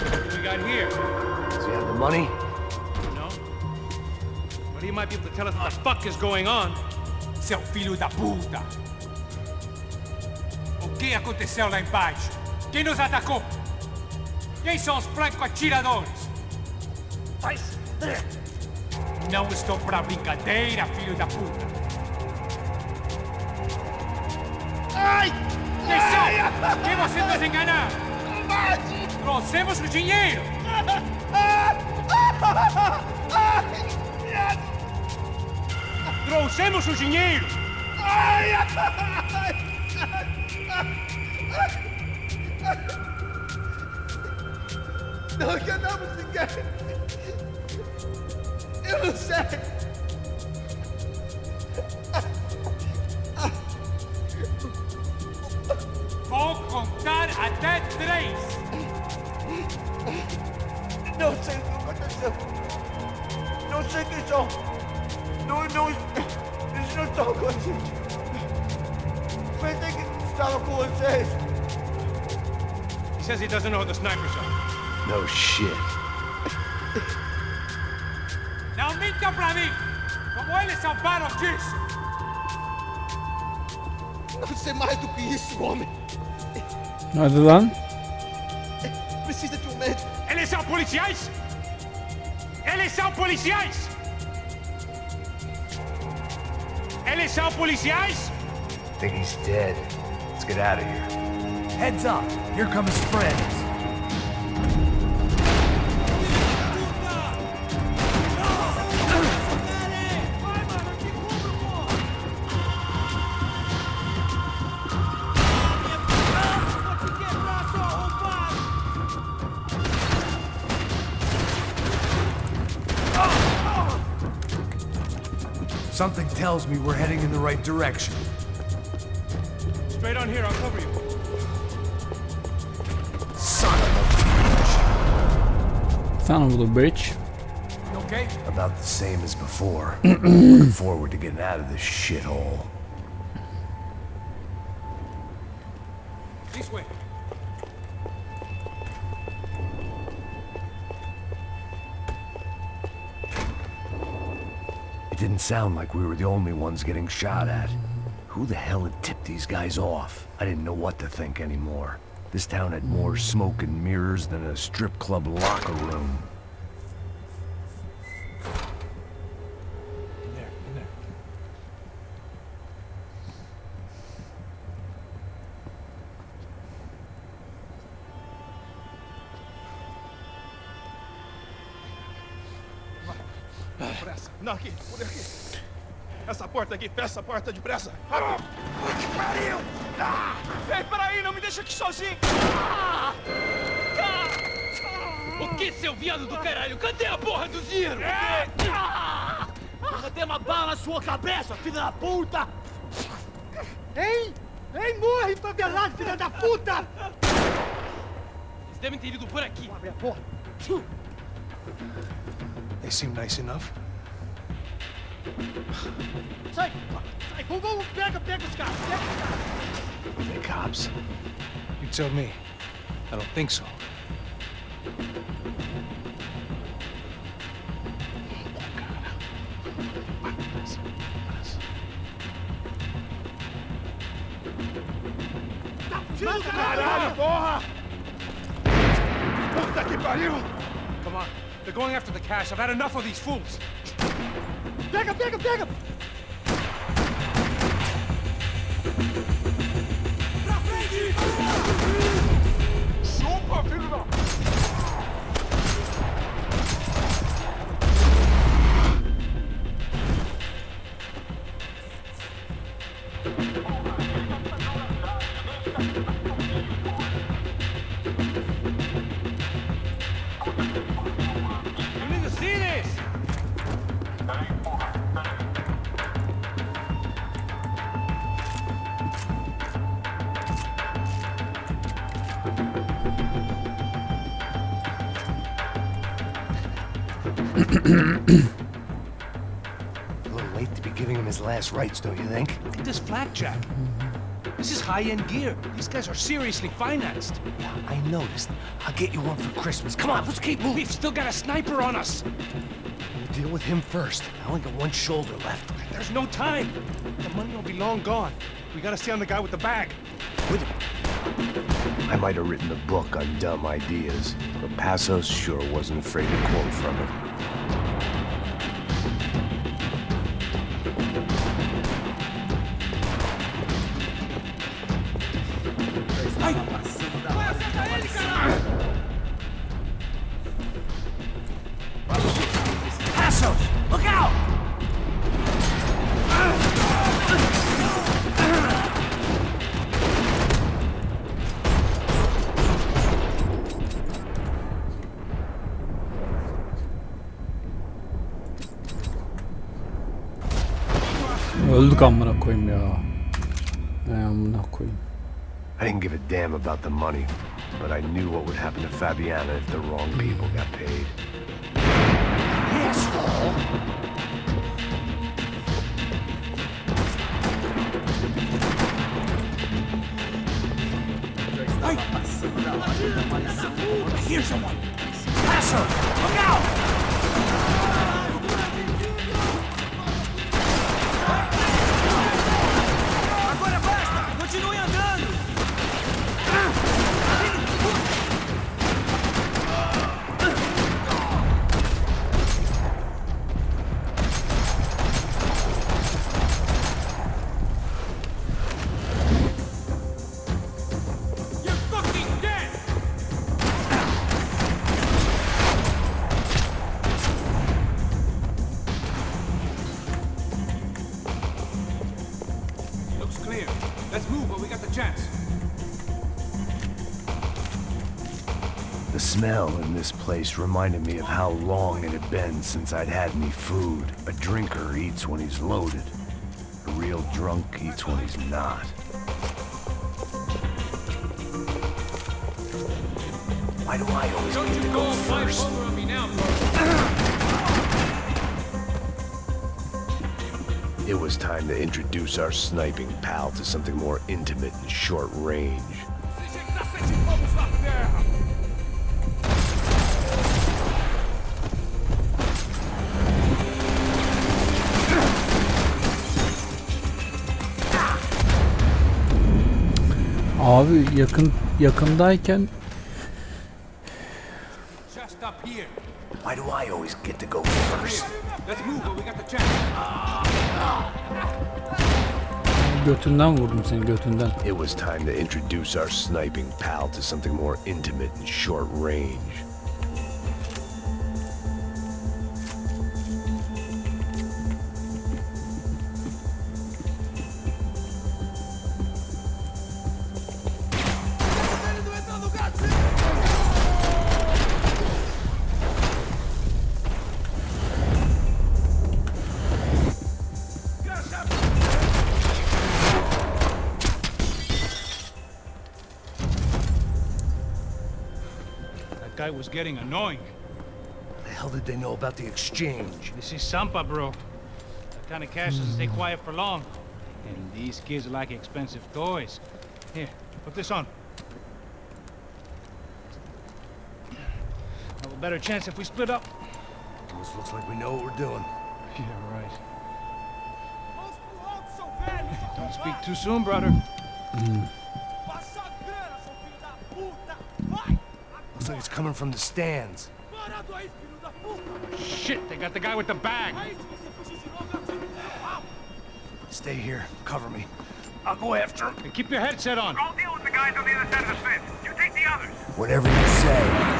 What do we got here? Does he have the money? No? But he might be able to tell us what the fuck is going on. Seu filho da puta! O que aconteceu lá embaixo? Quem nos atacou? Quem são os franco-atiradores? Vai se fuder! Não estou pra brincadeira, filho da puta! Ai! Quem são? Quem você nos enganar? Trouxemos o dinheiro! Trouxemos o dinheiro! Não enganamos ninguém! Eu não sei! Vou contar até 3! Não sei o que aconteceu! Não sei quem são! Eles não estão com a gente! Pensei que estava com vocês! He says he doesn't know who the snipers are. No shit. Não minta pra mim! Como eles salvaram disso! Não sei mais do que isso, homem! Hadi lan. Precisa de médico! Eles são policiais! Eles são policiais! Eles são policiais! I think he's dead. Let's get out of here. Heads up. Here come his friends. Something tells me we're heading in the right direction. Straight on here, I'll cover you. Son of a Son of a bitch. You okay? About the same as before. Looking forward to getting out of this shithole. This way. It didn't sound like we were the only ones getting shot at. Who the hell had tipped these guys off? I didn't know what to think anymore. This town had more smoke and mirrors than a strip club locker room. In there. Pressa. Não, aqui, por aqui. Essa porta aqui, fecha essa porta depressa. Rápido. Que pariu! Ei, peraí, não me deixa aqui sozinho. O que, seu viado do caralho? Cadê a porra do dinheiro? Eu vou ter uma bala na sua cabeça, filha da puta! Hein? Hein, morre, favelado, filha da puta! Eles devem ter ido por aqui. Abre a porta. They seem nice enough. Sai! Sai! Vamos, pega os caras! Pega os caras! Are they cops? You tell me. I don't think so. Tá fugindo, Caralho, porra! Puta que pariu! Come on. They're going after the cash. I've had enough of these fools. Pega! You need to see this! A little late to be giving him his last rites, don't you think? Look at this blackjack. This is high-end gear. These guys are seriously financed. Yeah, I noticed. I'll get you one for Christmas. Come on, let's keep moving. We've still got a sniper on us. We'll deal with him first. I only got one shoulder left. There's no time. The money will be long gone. We gotta stay on the guy with the bag. I might have written a book on dumb ideas, but Passos sure wasn't afraid to quote from it. Passos! Look out! Öldük amına koyayım ya. Amına koyayım. I didn't give a damn about the money, but I knew what would happen to Fabiana if the wrong people got paid. Asshole! I hear someone! Passos! Look out! Agora basta! Continue andando! You're fucking dead! Looks clear. Let's move while we got the chance. The smell in this place reminded me of how long it had been since I'd had any food. A drinker eats when he's loaded. A real drunk eats when he's not. Why do I always get to go first? It was time to introduce our sniping pal to something more intimate and short range. Abi yakındayken Just up here. Why do I always get to go first? Let's move while we got the chance. götünden vurdum seni, götünden. It was time to introduce our sniping pal to something more intimate and short range. Guy was getting annoying. The hell did they know about the exchange? This is Sampa, bro. That kind of cash doesn't stay quiet for long. And these kids like expensive toys. Here, put this on. Have a better chance if we split up. Almost looks like we know what we're doing. Yeah, right. Don't speak too soon, brother. Looks like it's coming from the stands. Shit, they got the guy with the bag. Stay here. Cover me. I'll go after him. And keep your headset on. I'll deal with the guys on the other side of the fence. You take the others. Whatever you say.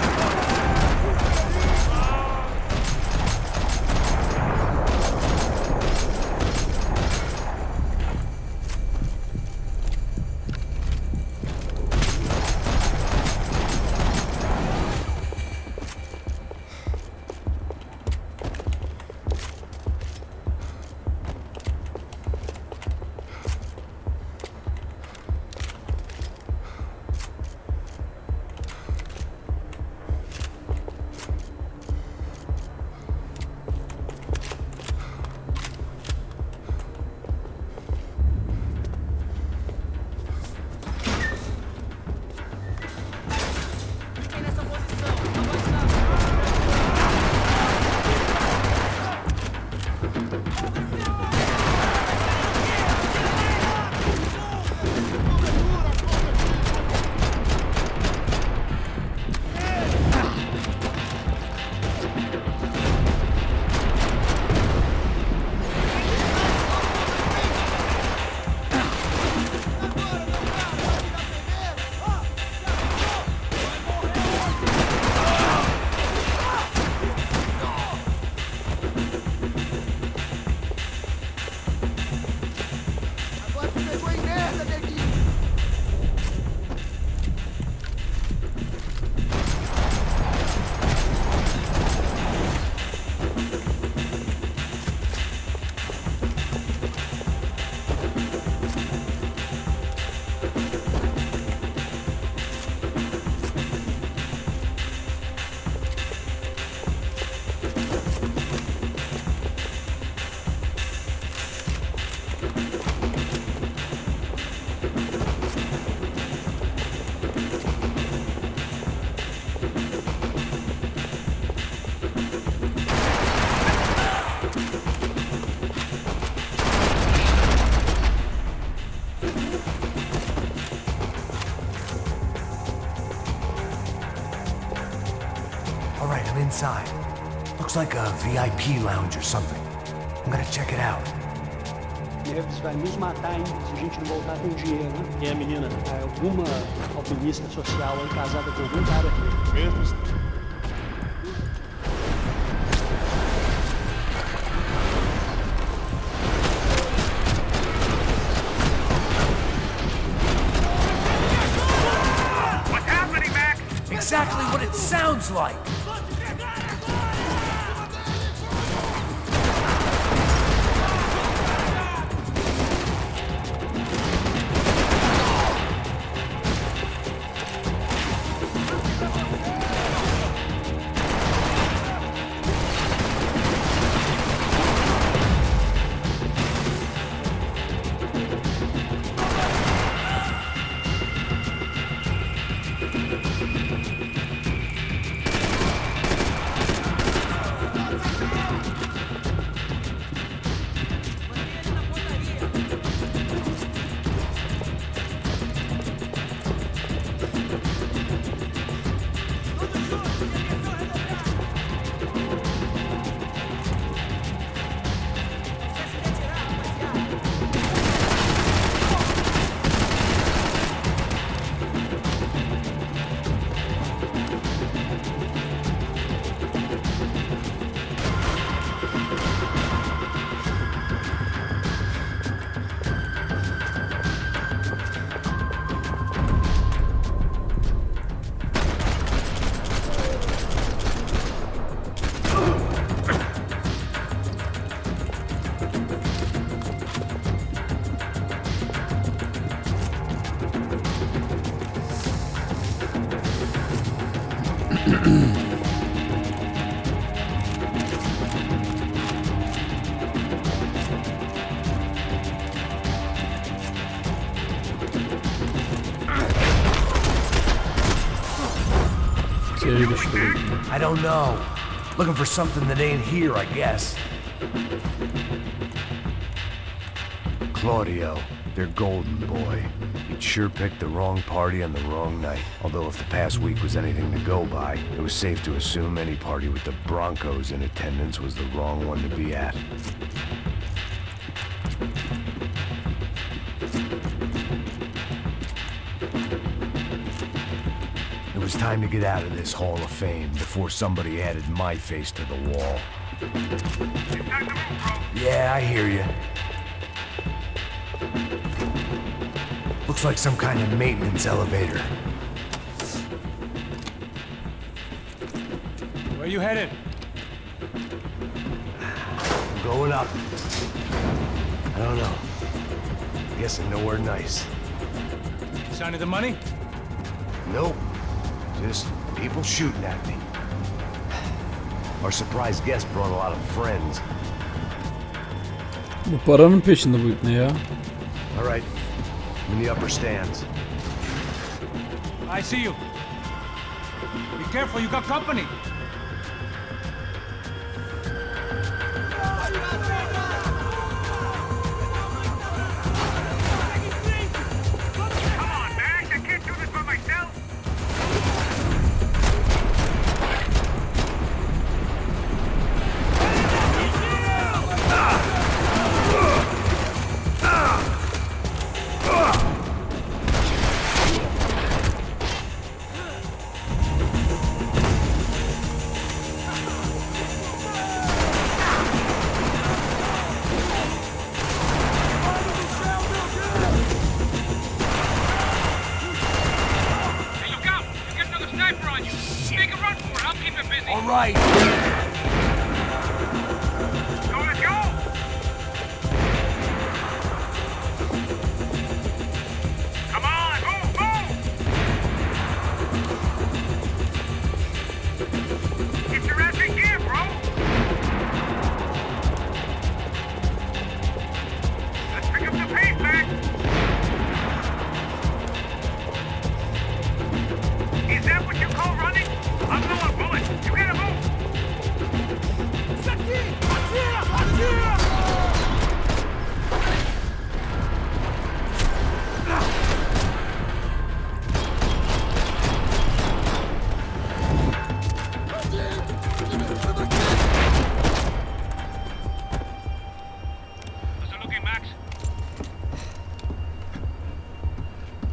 Inside. Looks like a VIP lounge or something. I'm gonna check it out. Neves vai nos matar, hein, se a gente não voltar com dinheiro, né? E a menina? É alguma alpinista social aí casada com algum cara aqui. Mesmo. What's happening, Max? Exactly what it sounds like. I don't know. Looking for something that ain't here, I guess. Claudio, their golden boy. He'd sure picked the wrong party on the wrong night. Although if the past week was anything to go by, it was safe to assume any party with the Broncos in attendance was the wrong one to be at. It was it's time to get out of this Hall of Fame before somebody added my face to the wall. Yeah, I hear you. Looks like some kind of maintenance elevator. Where you headed? I'm going up. I don't know. I guess nowhere nice. Sign of the money? Nope. Just people shooting at me. Our surprise guest brought a lot of friends. Bu paranın peşinde bu ne ya? All right. I'm in the upper stands. I see you. Be careful, you got company.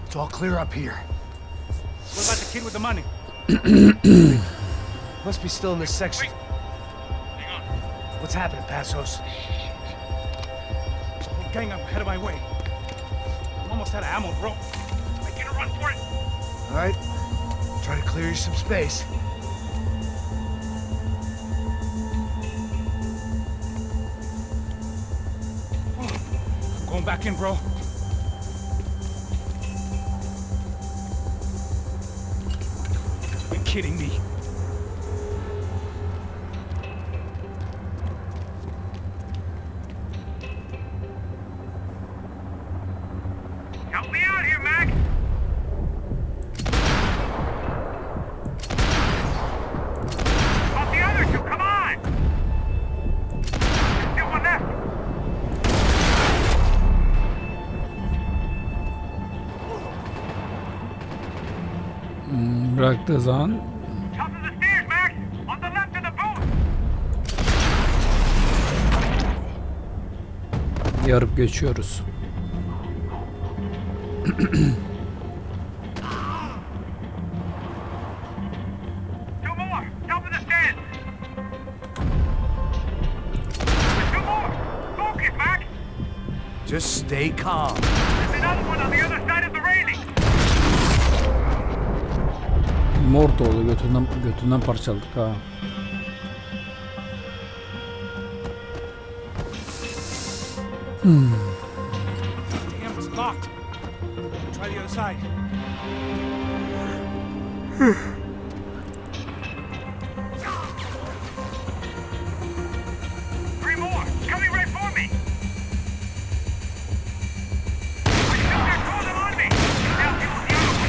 It's all clear up here. What about the kid with the money? Must be still in this section. Wait. Hang on. What's happening, Passos? Whole gang up ahead of my way. I'm almost out of ammo, bro. I'm gonna run for it. All right. Try to clear you some space. I'm going back in, bro. You're kidding me. Help me out here, Max! About the other two, come on! There's still one left. Bıraktığı zaman Top of the stairs, Max! On the left of the booth! yarıp geçiyoruz. Two more! Top of the stairs! Two more! Focus, Max! Just stay calm. There's another one on the other side of the railing! Mort oldu, götünden parçaladık ha. Damn, it's locked. Try the other side. Three more! Coming right for me! I think they're calling on me! Now deal with the other one!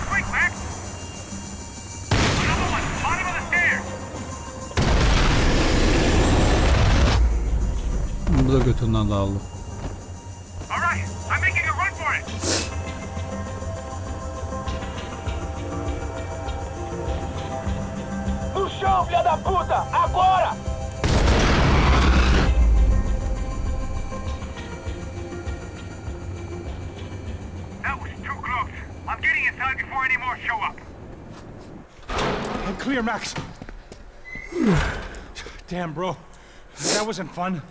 Quick, Max! Another one! Bottom of the stairs! Bu da götünden dağıldı. All right, I'm making a run for it! No chão, filha da puta! Agora! clear, Max. Damn, bro. That wasn't fun.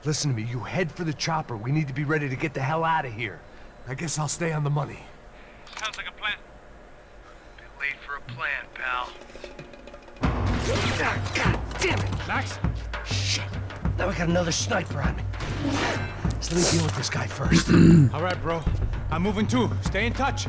Listen to me, you head for the chopper. We need to be ready to get the hell out of here. I guess I'll stay on the money. Sounds like a plan. Bit late for a plan, pal. God damn it! Max? Shit. Now we got another sniper on me. So let me deal with this guy first. All right, bro. I'm moving too. Stay in touch.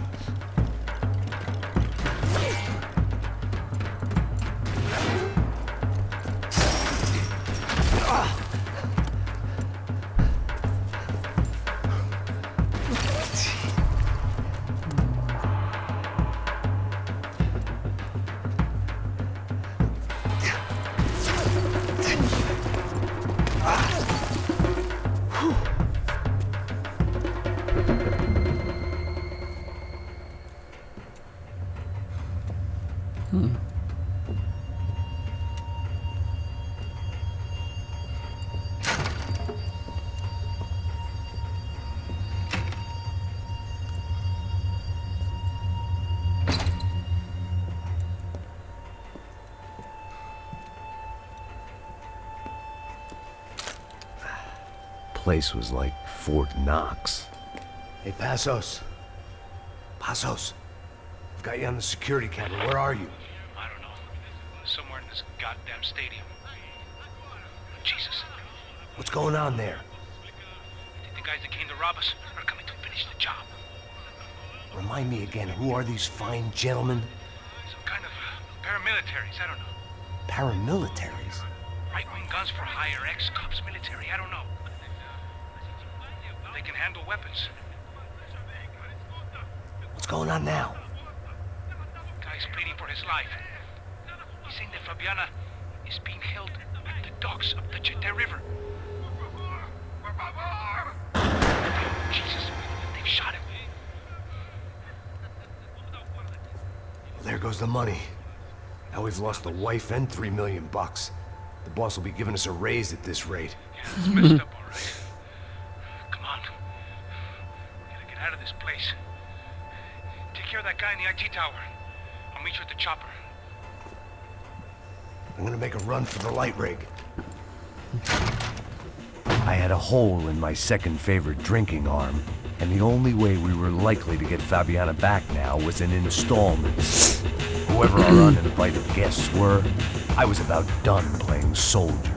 Place was like Fort Knox. Hey, Passos. Passos. I've got you on the security camera. Where are you? I don't know. Somewhere in this goddamn stadium. Jesus. What's going on there? I think the guys that came to rob us are coming to finish the job. Remind me again, who are these fine gentlemen? Some kind of paramilitaries, I don't know. Paramilitaries? Right-wing guns for hire, ex-cops, military, I don't know. They can handle weapons. What's going on now? Guy's pleading for his life. He's saying that Fabiana is being held at the docks of the Chete River. Jesus, they've shot him. Well, there goes the money. Now we've lost the wife and $3 million. The boss will be giving us a raise at this rate. Yeah, it's messed up, all right. Come on. We gotta get out of this place. Take care of that guy in the IT tower. I'll meet you at the chopper. I'm gonna make a run for the light rig. I had a hole in my second favorite drinking arm, and the only way we were likely to get Fabiana back now was in installments. Whoever our uninvited guests were, I was about done playing soldiers.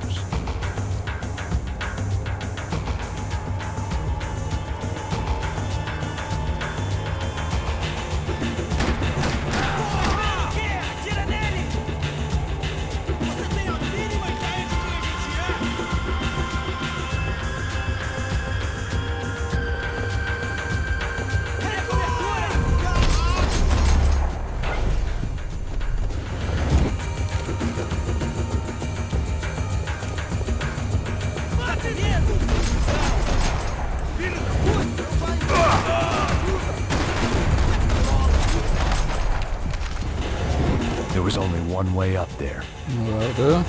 There was only one way up there. Vardı.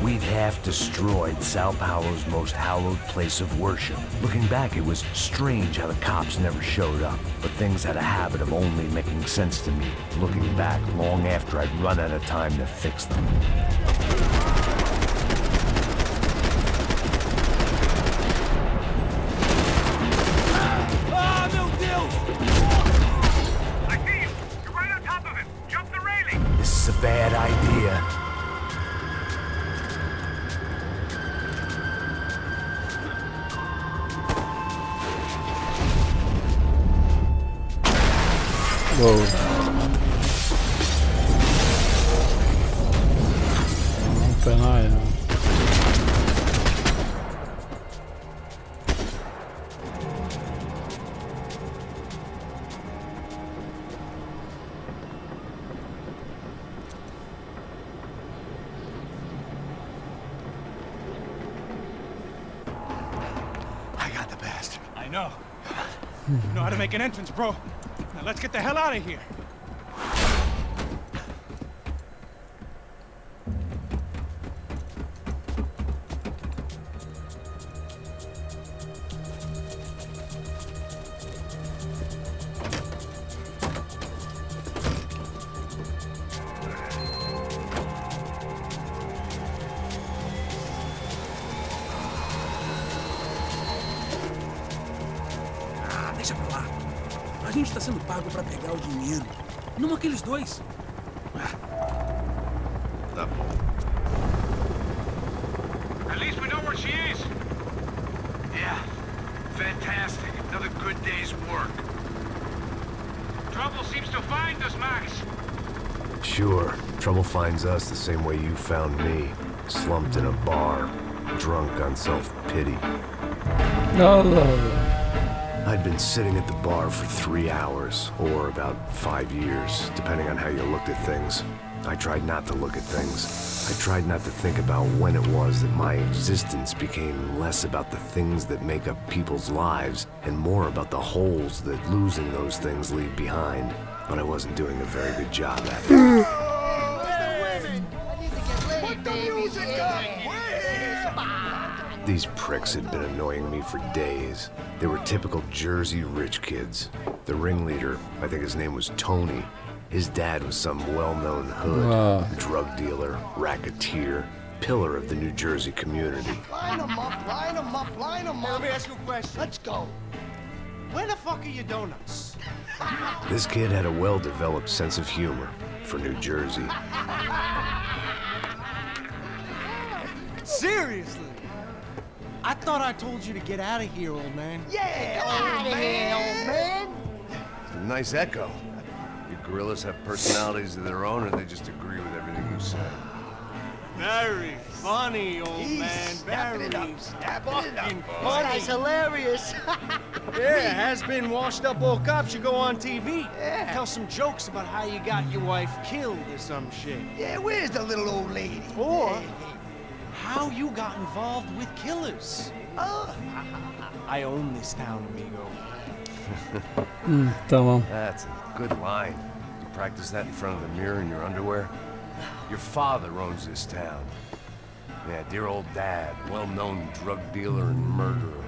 We'd half destroyed Sao Paulo's most hallowed place of worship. Looking back, it was strange how the cops never showed up, but things had a habit of only making sense to me, looking back long after I'd run out of time to fix them. Ah, meu Deus! I see you! You're right on top of him! Jump the railing! This is a bad idea. Wow. Fena ya. I know. You know how to make an entrance, bro. Now let's get the hell out of here. Deixa pra lá. A gente tá sendo pago pra pegar o dinheiro. Não aqueles dois. Tá. At least we know where she is. Yeah, fantastic. Another good day's work. Trouble seems to find us, Max. Sure, trouble finds us the same way you found me. Slumped in a bar, drunk on self-pity. Allah Allah. I'd been sitting at the bar for 3 hours, or about 5 years, depending on how you looked at things. I tried not to look at things. I tried not to think about when it was that my existence became less about the things that make up people's lives and more about the holes that losing those things leave behind. But I wasn't doing a very good job at it. These pricks had been annoying me for days. They were typical Jersey rich kids. The ringleader, I think his name was Tony. His dad was some well-known hood, drug dealer, racketeer, pillar of the New Jersey community. Line them up, line them up, line them up. Let me ask you a question. Let's go. Where the fuck are your donuts? This kid had a well-developed sense of humor for New Jersey. Seriously? I thought I told you to get out of here, old man. Yeah, old man. It's a nice echo. You gorillas have personalities of their own, or they just agree with everything you say? Very funny, old man. Very fucking funny. That's hilarious. Yeah, has-been washed-up old cop should go on TV. Yeah. Tell some jokes about how you got your wife killed or some shit. Yeah, where's the little old lady? Or how you got involved with killers. I own this town, amigo. Tamam. That's a good line. You practice that in front of the mirror in your underwear? Your father owns this town. Yeah, dear old dad, well-known drug dealer and murderer.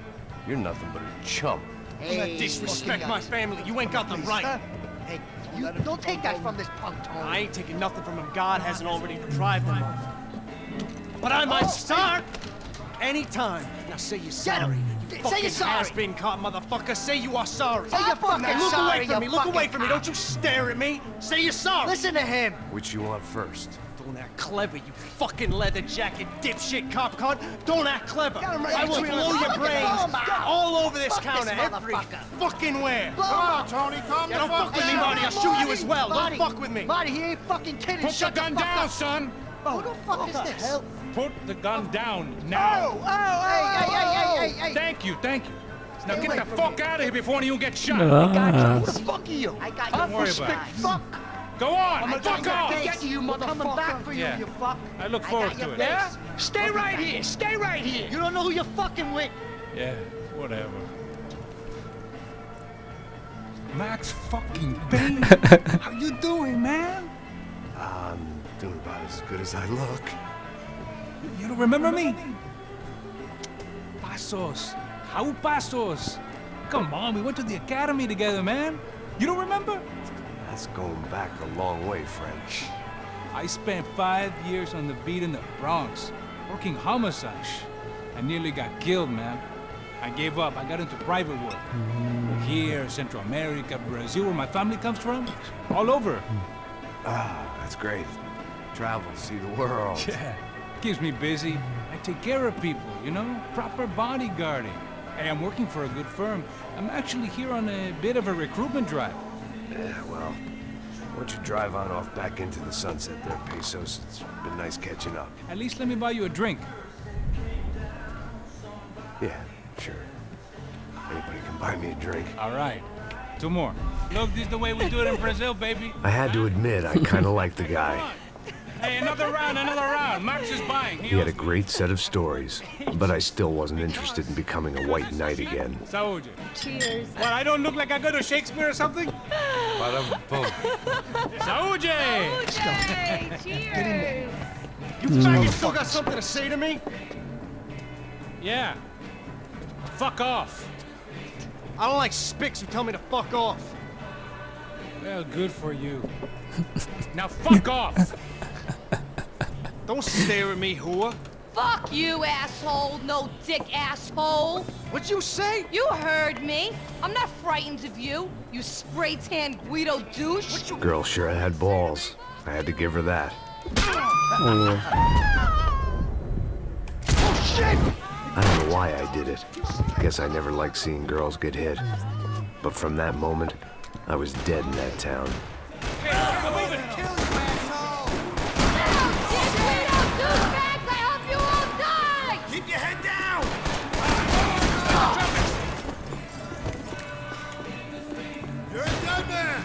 You're nothing but a chump. Hey, disrespect my family. You ain't got the right. Hey, you don't take that from this punk, Tony. I ain't taking nothing from him. God hasn't already deprived them of. But I might start anytime. Now say you're sorry. Say you're sorry. Has-been caught, motherfucker. Say you are sorry. Say you're fucking Look sorry, away from me. you Look away fucking from me. Don't you stare at me. Say you're sorry. Listen to him. Which you want first? Don't act clever, you fucking leather jacket dipshit cop cunt. Don't act clever. I will blow your brains all over this counter, every fucking where. Come on, Tony, calm Don't fuck with me, Marty. I'll shoot you as well. Don't fuck with me. Marty, he ain't fucking kidding. Put the gun down, son. Who the fuck is this? Put the gun down now. Hey. Thank you. Now get the fuck out of here before you get shot. Who the fuck are you? I got Don't worry about it. Fuck. Go on, I'm fuck off. Get you, motherfucker. Coming back for you, Yeah. you fuck. I look forward to it. Yeah? Stay right here. Stay right here. You don't know who you're fucking with. Yeah, whatever. Max fucking Payne. How you doing, man? I'm doing about as good as I look. You don't remember me? Pasos. How Pasos? Come on, we went to the academy together, man. You don't remember? That's going back a long way, friend. I spent 5 years on the beat in the Bronx, working homicide. I nearly got killed, man. I gave up. I got into private work. Here, Central America, Brazil, where my family comes from. All over. That's great. Travel, see the world. Yeah, keeps me busy. I take care of people, you know? Proper bodyguarding. Hey, I'm working for a good firm. I'm actually here on a bit of a recruitment drive. Yeah, well, why don't you drive on off back into the sunset there, Pesos? It's been nice catching up. At least let me buy you a drink. Yeah, sure. Anybody can buy me a drink. All right. 2 more. Look, this is the way we do it in Brazil, baby. I had to admit, I kind of liked the guy. Hey, another round. Max is buying. He had a great set of stories, but I still wasn't interested in becoming a white knight again. Saúde. Cheers. What, I don't look like I go to Shakespeare or something? Saúde! Saúde! Cheers! You faggots still got something to say to me? Yeah. Fuck off. I don't like spics who tell me to fuck off. Well, good for you. Now fuck off! Don't stare at me, whore. Fuck you, asshole. No dick asshole. What'd you say? You heard me. I'm not frightened of you, you spray-tan Guido douche. Girl sure had balls. I had to give her that. Oo. Oh, shit! I don't know why I did it. Guess I never liked seeing girls get hit. But from that moment, I was dead in that town. Keep your head down! You're a dead man!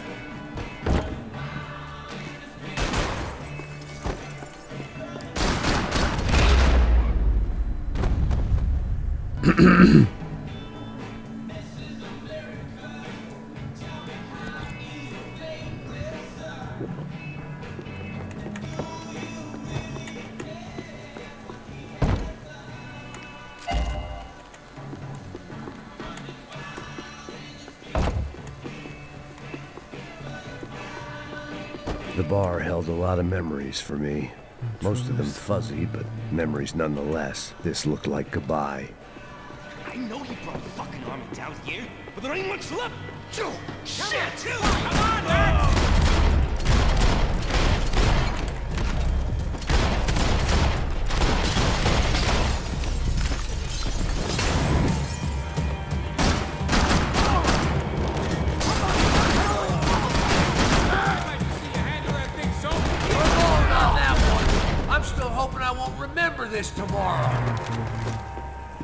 The bar held a lot of memories for me. Most of them fuzzy, but memories nonetheless. This looked like goodbye. I know he brought fucking army down here, but there ain't much left. Shit! Come on, man! This tomorrow.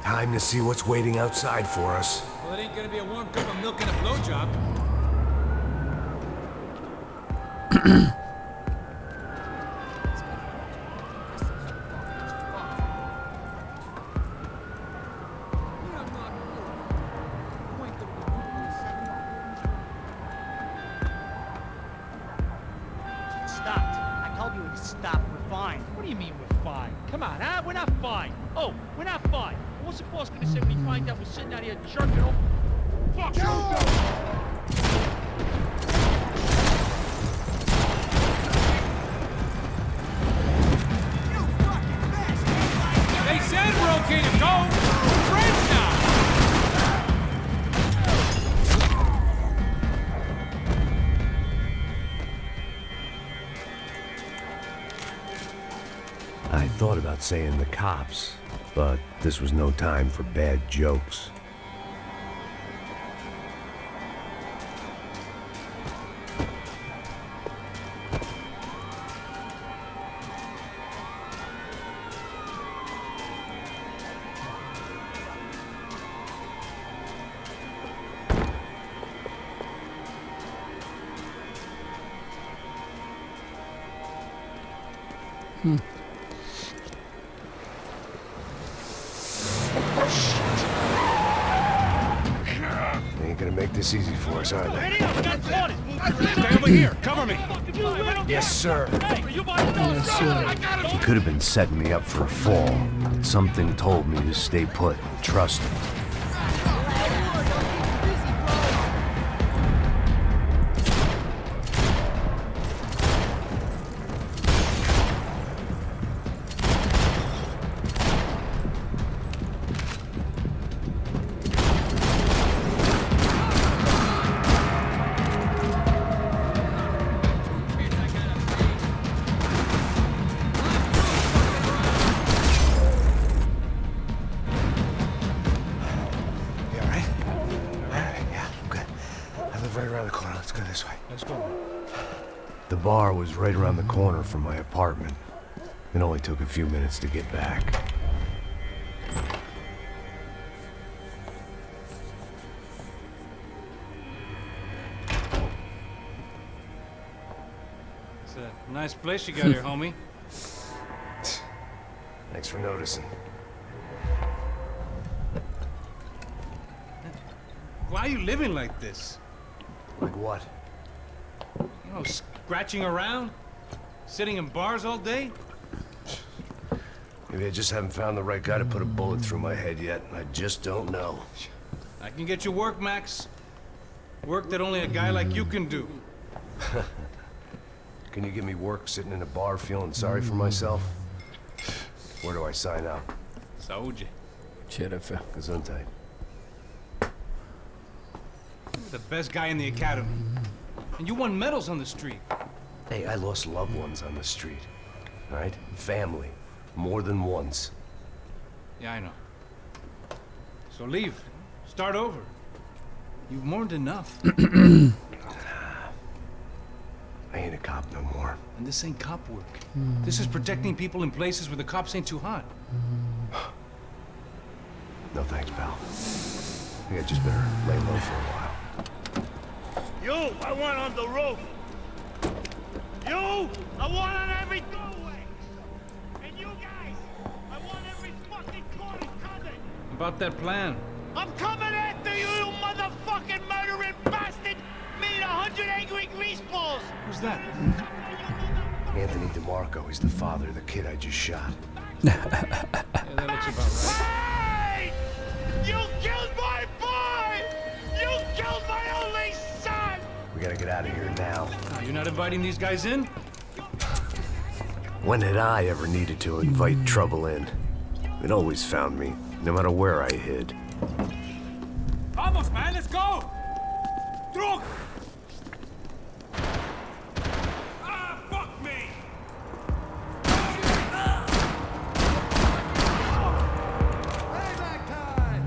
Time to see what's waiting outside for us. Well, it ain't gonna be a warm cup of milk and a blowjob. Stopped. I told you to stop. We're fine. What do you mean we're fine? Come on, huh? We're not fine. Oh, we're not fine. What's the boss gonna say when he finds out we're sitting out here jerking off? Fuck you! They said we're okay to go. We're friends now. I thought about saying the cops, but this was no time for bad jokes. They ain't gonna make this easy for us, are they? Stay over here. Cover me. Yes, sir. He could have been setting me up for a fall. Something told me to stay put. Trust him. The bar was right around the corner from my apartment. It only took a few minutes to get back. It's a nice place you got here, homie. for noticing. Why are you living like this? Like what? You know, scratching around? Sitting in bars all day? Maybe I just haven't found the right guy to put a bullet through my head yet. I just don't know. I can get you work, Max. Work that only a guy like you can do. Can you give me work sitting in a bar feeling sorry for myself? Where do I sign up? Sadece. Şerefe. Gesundheit. You're the best guy in the academy. And you won medals on the street. Hey, I lost loved ones on the street. Right? Family. More than once. Yeah, I know. So leave. Start over. You've mourned enough. I ain't a cop no more. And this ain't cop work. This is protecting people in places where the cops ain't too hot. No thanks, pal. I think I just better lay low for a while. You, I want on the roof. You, I want on every doorway. And you guys, I want every fucking corner covered. About that plan. I'm coming after you, you motherfucking murdering bastard! Me and 100 angry greaseballs! Who's that? Anthony DeMarco, he's the father of the kid I just shot. Yeah, that looks about right. Hey! You killed my boy! You killed my only son! We gotta get out of here now. You're not inviting these guys in? When had I ever needed to invite trouble in? It always found me, no matter where I hid. Vamos, man, let's go! Drunk! Ah, fuck me! Payback time!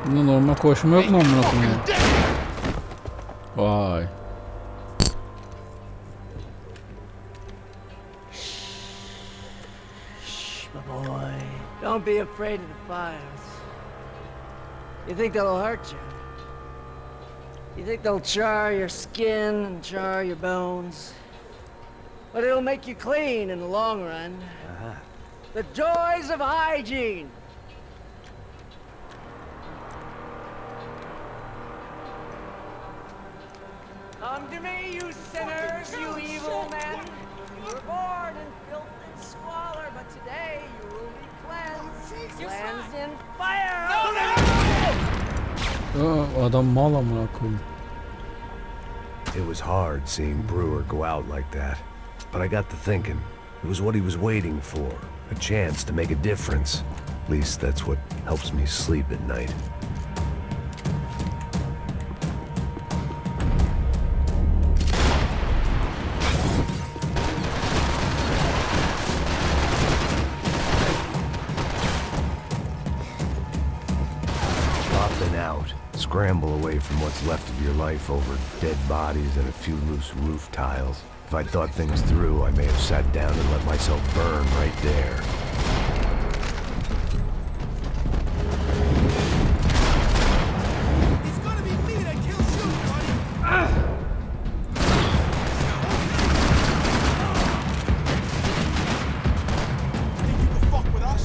Bunda normal koşma yok mu amına koyayım? Vay. Shh, my boy. Don't be afraid of the fires. You think they'll hurt you? You think they'll char your skin and char your bones? But it'll make you clean in the long run. The joys of hygiene. Come to me, you sinners, you evil men. You were born in filth and squalor, but today you will be cleansed. Cleansed in fire. Adam mal amına koyayım. It was hard seeing Brewer go out like that. But I got to thinking, it was what he was waiting for. A chance to make a difference. At least that's what helps me sleep at night. Scramble away from what's left of your life over dead bodies and a few loose roof tiles. If I'd thought things through, I may have sat down and let myself burn right there. It's gonna be me that kills you, buddy! Think you can fuck with us?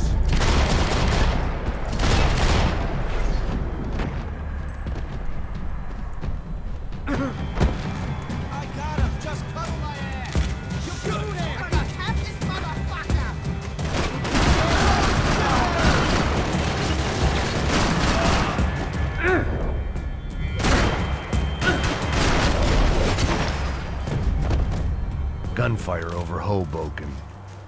Gunfire over Hoboken.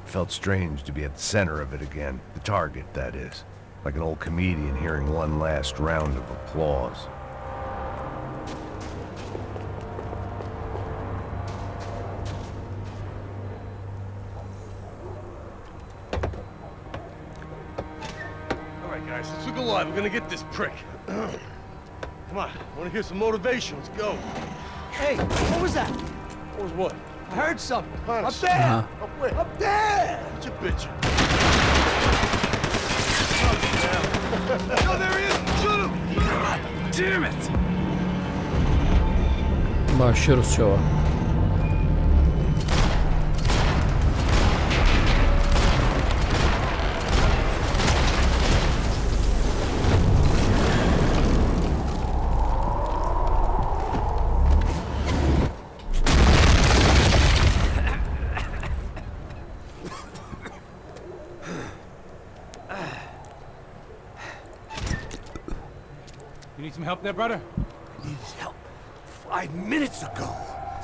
Felt strange to be at the center of it again. The target, that is. Like an old comedian hearing one last round of applause. right, since we go live, we're gonna get this prick. Come on, I wanna hear some motivation. Let's go. Hey, what was that? What was what? I heard something. Up there! Up where? Up there! What you bitching? Oh, there he is! Shoot him! God damn it! Başlıyoruz şova. You need some help there, brother? Needed help 5 minutes ago.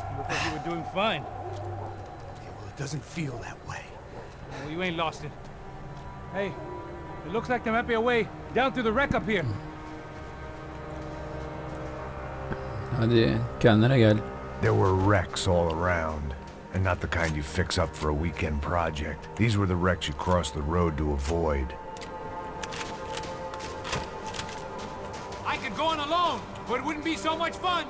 You look like you were doing fine. Yeah, well, it doesn't feel that way. Well, you ain't lost it. Hey, it looks like there might be a way down through the wreck up here. Hadi kendine gel. There were wrecks all around, and not the kind you fix up for a weekend project. These were the wrecks you cross the road to avoid. I could go on alone, but it wouldn't be so much fun.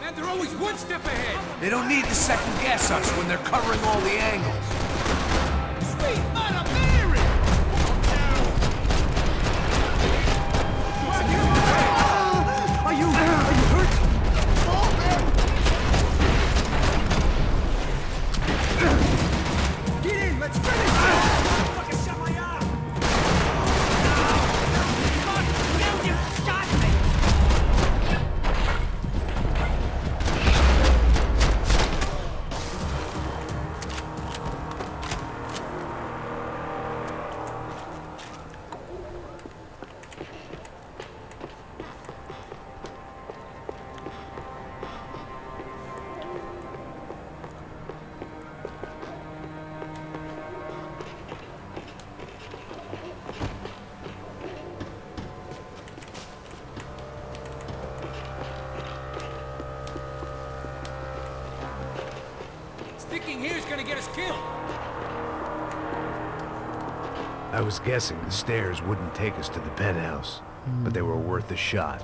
Man, they're always one step ahead. They don't need to second guess us when they're covering all the angles. Sweet Mother Mary! Are you hurt? Get in, let's finish! Fucking shut my arm! You shot me! Sticking here is gonna get us killed. I was guessing the stairs wouldn't take us to the penthouse, but they were worth a shot.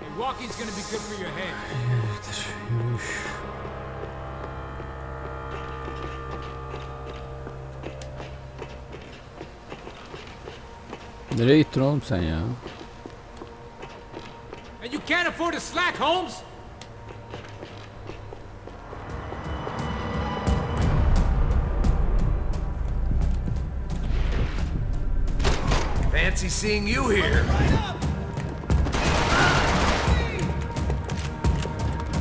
Hey, walking's gonna be good for your head. Nereye gittin oğlum sen ya? And you can't afford to slack, Holmes. Fancy seeing you here.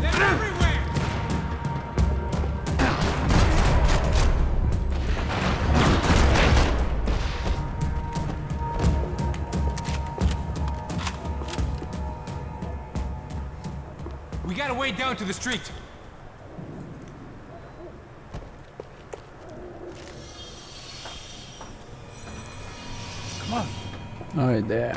They're everywhere. We got a way down to the street. Come on. Haydi.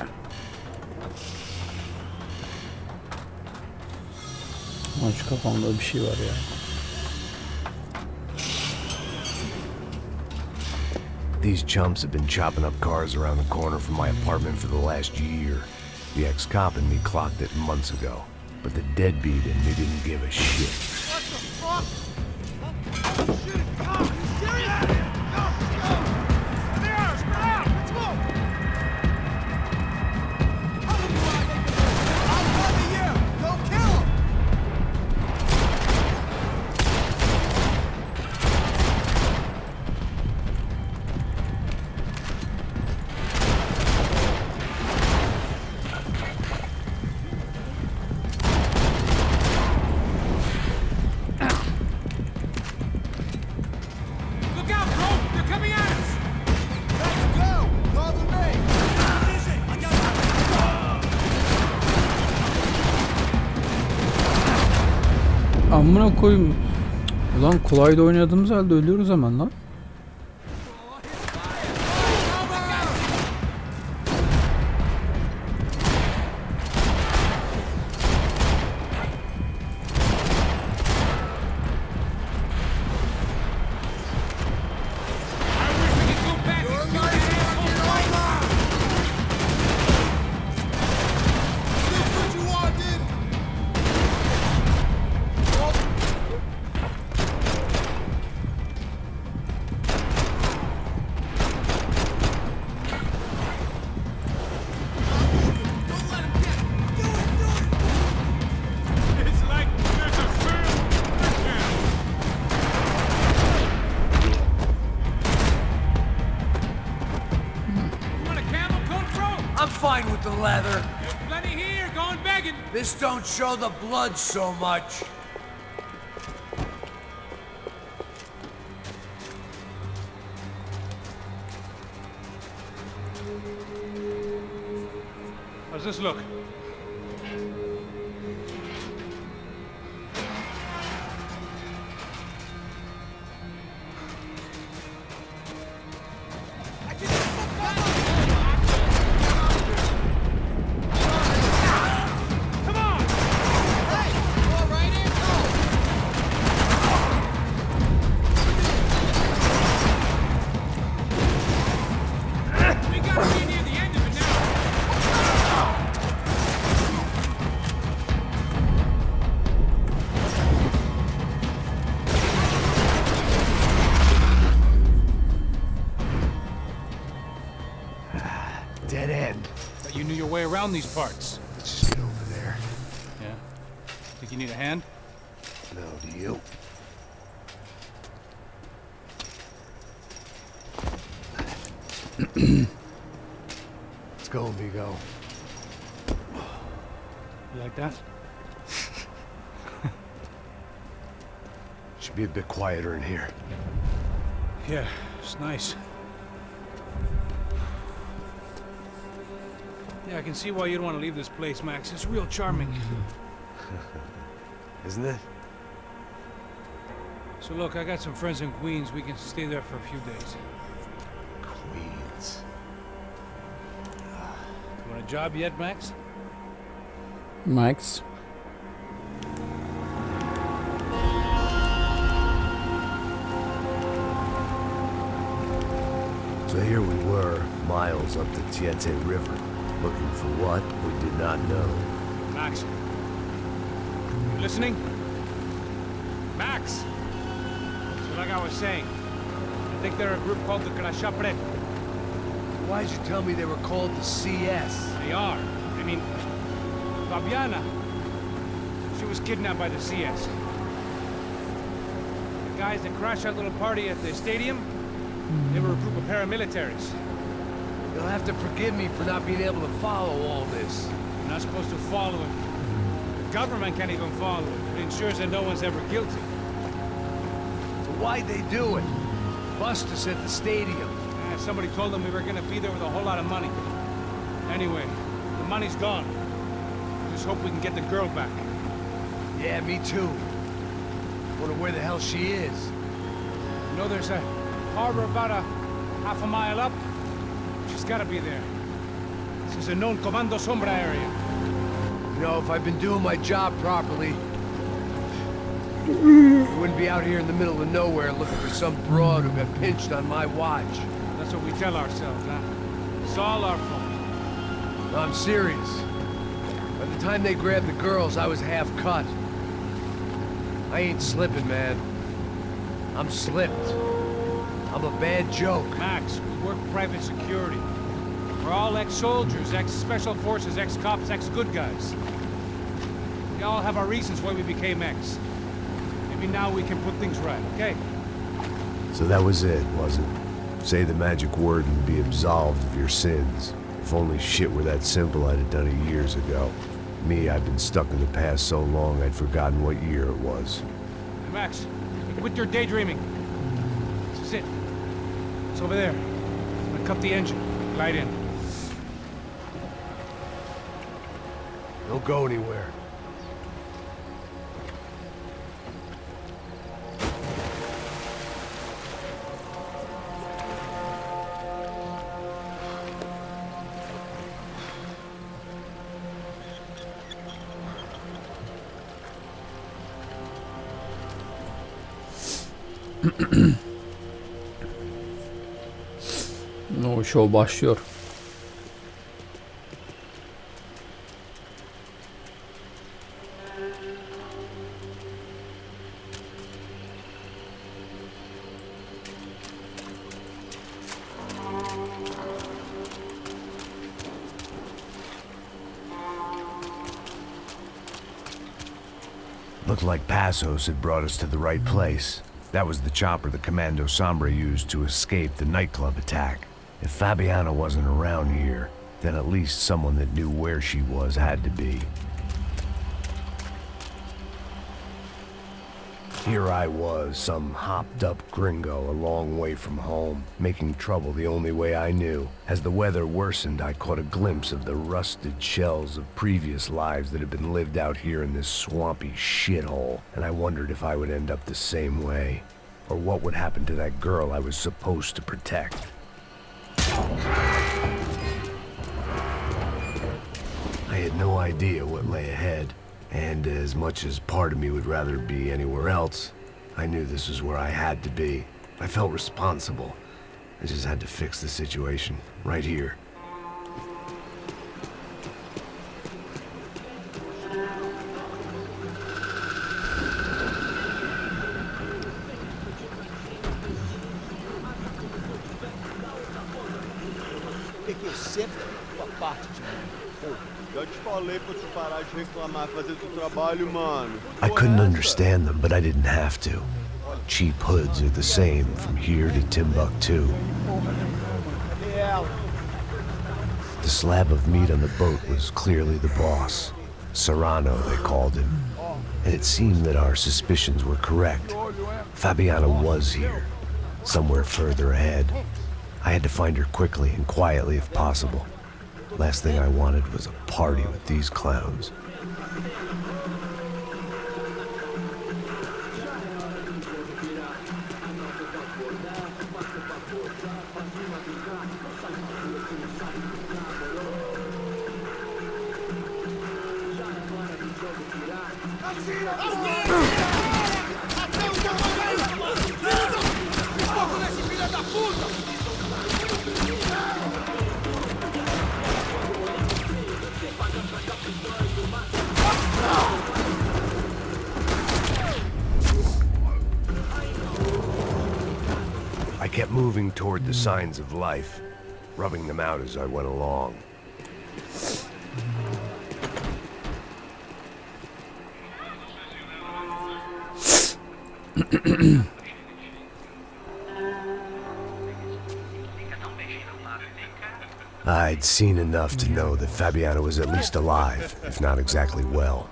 Lan şu kafamda bir şey var ya. These chumps have been chopping up cars around the corner from my apartment for the last year. The ex-cop in me clocked it months ago, but the deadbeat in me didn't give a shit. What the fuck? Oh, shit! Come! You serious? Go! Go! There they are! Spread out! Let's go! I'll cover you! Go kill him! Look out, bro! They're coming at us! Let's go! Cover me! Position! I got Amına koyayım. Ulan kolayda oynadığımız halde ölüyoruz hemen lan. fine with the leather. There's plenty here, going begging. This don't show the blood so much. How's this look? Dead end. But you knew your way around these parts. Let's just get over there. Yeah? Think you need a hand? No, do you? Let's go, amigo. You like that? Should be a bit quieter in here. Yeah, it's nice. Yeah, I can see why you'd want to leave this place, Max. It's real charming. Isn't it? So look, I got some friends in Queens. We can stay there for a few days. Queens. You want a job yet, Max? Max. So here we were, miles up the Tietze River, looking for what we did not know. Max. You listening? Max! So like I was saying, I think they're a group called the Krashapret. Why'd you tell me they were called the CS? They are. I mean, Fabiana, she was kidnapped by the CS. The guys that crashed that little party at the stadium, they were a group of paramilitaries. You'll have to forgive me for not being able to follow all this. You're not supposed to follow it. The government can't even follow it. It ensures that no one's ever guilty. So why'd they do it? Bust us at the stadium. Somebody told them we were gonna be there with a whole lot of money. Anyway, the money's gone. Just hope we can get the girl back. Yeah, me too. Wonder where the hell she is. You know, there's a harbor about a half a mile up. She's gotta be there. This is a known Comando Sombra area. You know, if I'd been doing my job properly, I wouldn't be out here in the middle of nowhere looking for some broad who got pinched on my watch. That's what we tell ourselves, huh? It's all our fault. No, I'm serious. By the time they grabbed the girls, I was half cut. I ain't slipping, man. I'm slipped. I'm a bad joke. Max, we work private security. We're all ex-soldiers, ex-special forces, ex-cops, ex-good guys. We all have our reasons why we became ex. Maybe now we can put things right, okay? So that was it, was it? Say the magic word and be absolved of your sins. If only shit were that simple, I'd have done it years ago. Me, I've been stuck in the past so long I'd forgotten what year it was. Hey, Max, quit your daydreaming. Sit. It's over there. I'm gonna cut the engine. Glide in. Don't go anywhere. O show başlıyor. Looked like Passos had brought us to the right place. That was the chopper the Comando Sombra used to escape the nightclub attack. If Fabiana wasn't around here, then at least someone that knew where she was had to be. Here I was, some hopped-up gringo a long way from home, making trouble the only way I knew. As the weather worsened, I caught a glimpse of the rusted shells of previous lives that had been lived out here in this swampy shithole, and I wondered if I would end up the same way, or what would happen to that girl I was supposed to protect. I had no idea what lay ahead. And as much as part of me would rather be anywhere else, I knew this was where I had to be. I felt responsible. I just had to fix the situation, right here. Peguei sempre a tua parte de mim. Já te falei pra tu parar de reclamar, fazer teu trabalho, mano. I couldn't understand them, but I didn't have to. Cheap hoods are the same from here to Timbuktu. The slab of meat on the boat was clearly the boss. Serrano, they called him. And it seemed that our suspicions were correct. Fabiana was here, somewhere further ahead. I had to find her quickly and quietly if possible. Last thing I wanted was a party with these clowns. I kept moving toward the signs of life, rubbing them out as I went along. I'd seen enough to know that Fabiana was at least alive, if not exactly well.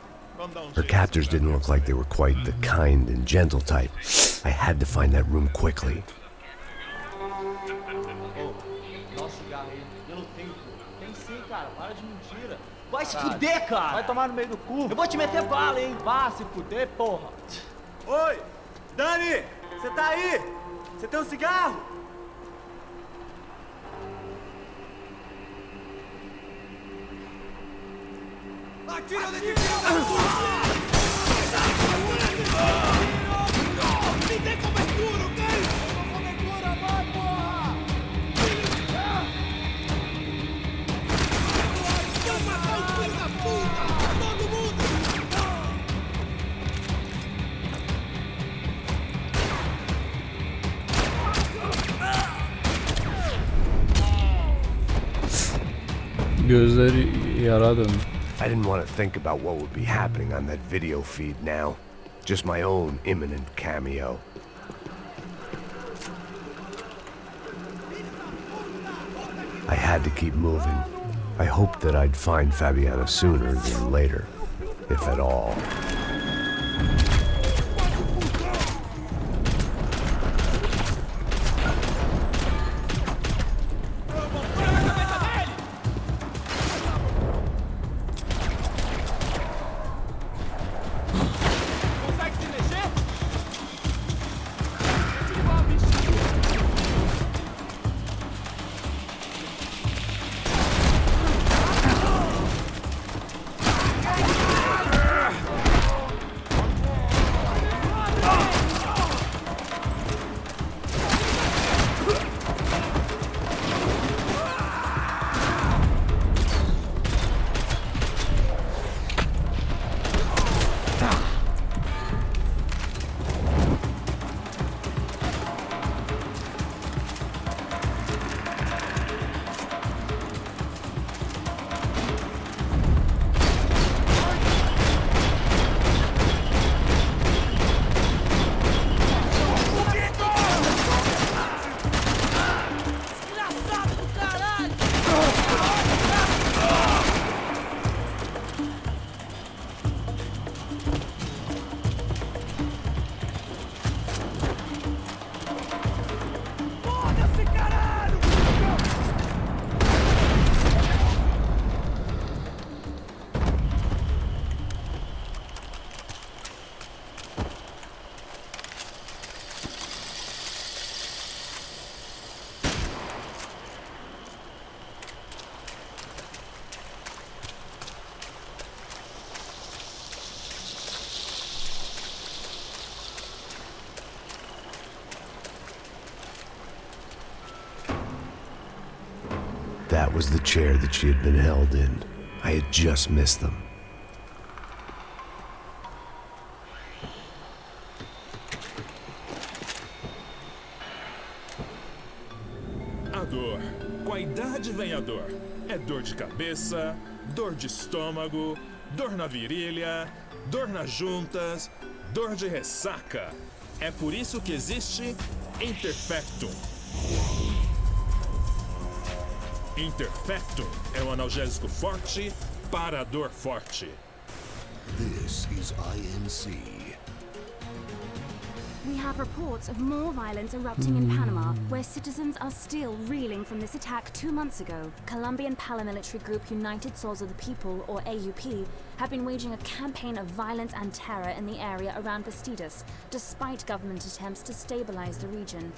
Her captors didn't look like they were quite the kind and gentle type. I had to find that room quickly. Vai se fuder, cara! Vai tomar no meio do cu! Eu vou te meter bala, hein? Vá se fuder, porra! Oi! Dani! Você tá aí? Você tem um cigarro? Atira desse filho da puta! Me dê cobertura, ok? Cobertura, vai, porra! Vamos matar o filho da puta! Todo mundo! Gözleri yara döndü. I didn't want to think about what would be happening on that video feed now. Just my own imminent cameo. I had to keep moving. I hoped that I'd find Fabiana sooner than later, if at all. That was the chair that she had been held in. I had just missed them. A dor. Com a idade vem a dor. É dor de cabeça, dor de estômago, dor na virilha, dor nas juntas, dor de ressaca. É por isso que existe Interfectum. Interfectum é um analgésico forte para a dor forte. This is INC. We have reports of more violence erupting in Panama, where citizens are still reeling from this attack 2 months ago. Colombian paramilitary group United Souls of the People, or AUP, have been waging a campaign of violence and terror in the area around Bastidas, despite government attempts to stabilize the region.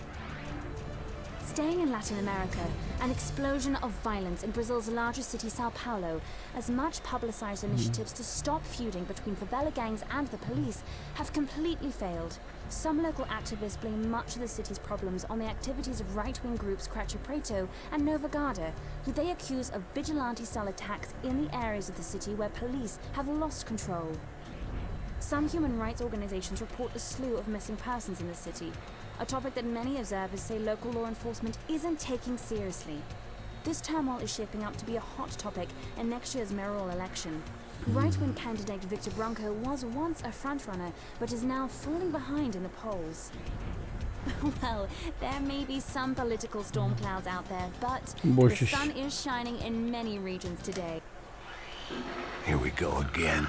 Staying in Latin America, an explosion of violence in Brazil's largest city, Sao Paulo, as much publicized initiatives to stop feuding between favela gangs and the police have completely failed. Some local activists blame much of the city's problems on the activities of right-wing groups Cracha Preto and Nova Garda, who they accuse of vigilante-style attacks in the areas of the city where police have lost control. Some human rights organizations report a slew of missing persons in the city, a topic that many observers say local law enforcement isn't taking seriously. This turmoil is shaping up to be a hot topic in next year's mayoral election. Right-wing candidate Victor Branco was once a frontrunner, but is now falling behind in the polls. Well, there may be some political storm clouds out there, but the sun is shining in many regions today. Here we go again.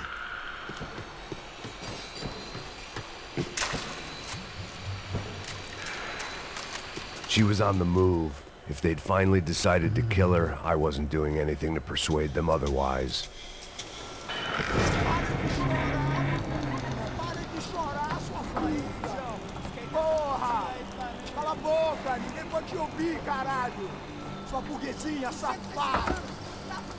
She was on the move. If they'd finally decided to kill her, I wasn't doing anything to persuade them otherwise. Porra! Cala a boca! Ninguém pode te ouvir, caralho! Sua burguesinha safada!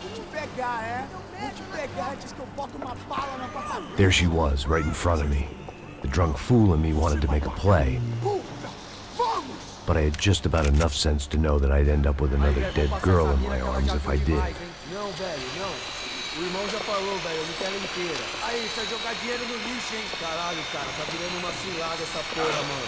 Vou te pegar, é? Vou te pegar antes que eu boto uma bala na tua cabeça! There she was, right in front of me. The drunk fool in me wanted to make a play. But I had just about enough sense to know that I'd end up with another dead girl in my arms if I did. Não, velho, não. O irmão já falou, velho, eu não quero inteira. Aí, você vai jogar dinheiro no lixo, hein? Caralho, cara, tá virando uma cilada essa porra, mano.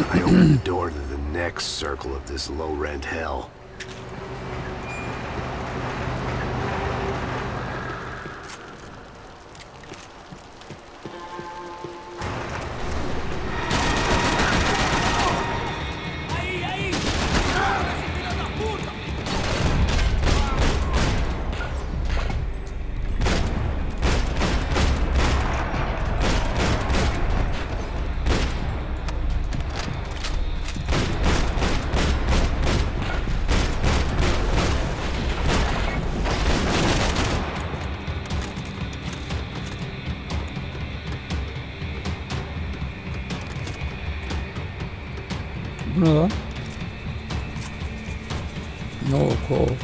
I opened the door to the next circle of this low-rent hell. Bu ne lan? No code.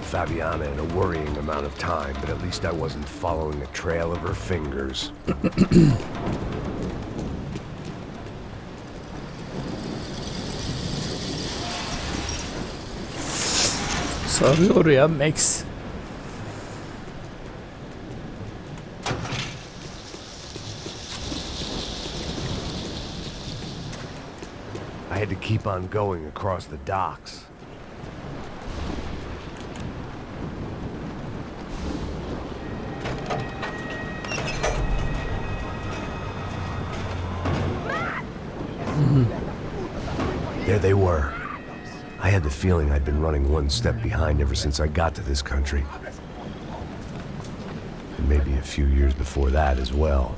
Fabiana in a worrying amount of time, but at least I wasn't following a trail of her fingers. Sarıyor ya Max. I had to keep on going across the docks. There they were. I had the feeling I'd been running one step behind ever since I got to this country. And maybe a few years before that as well.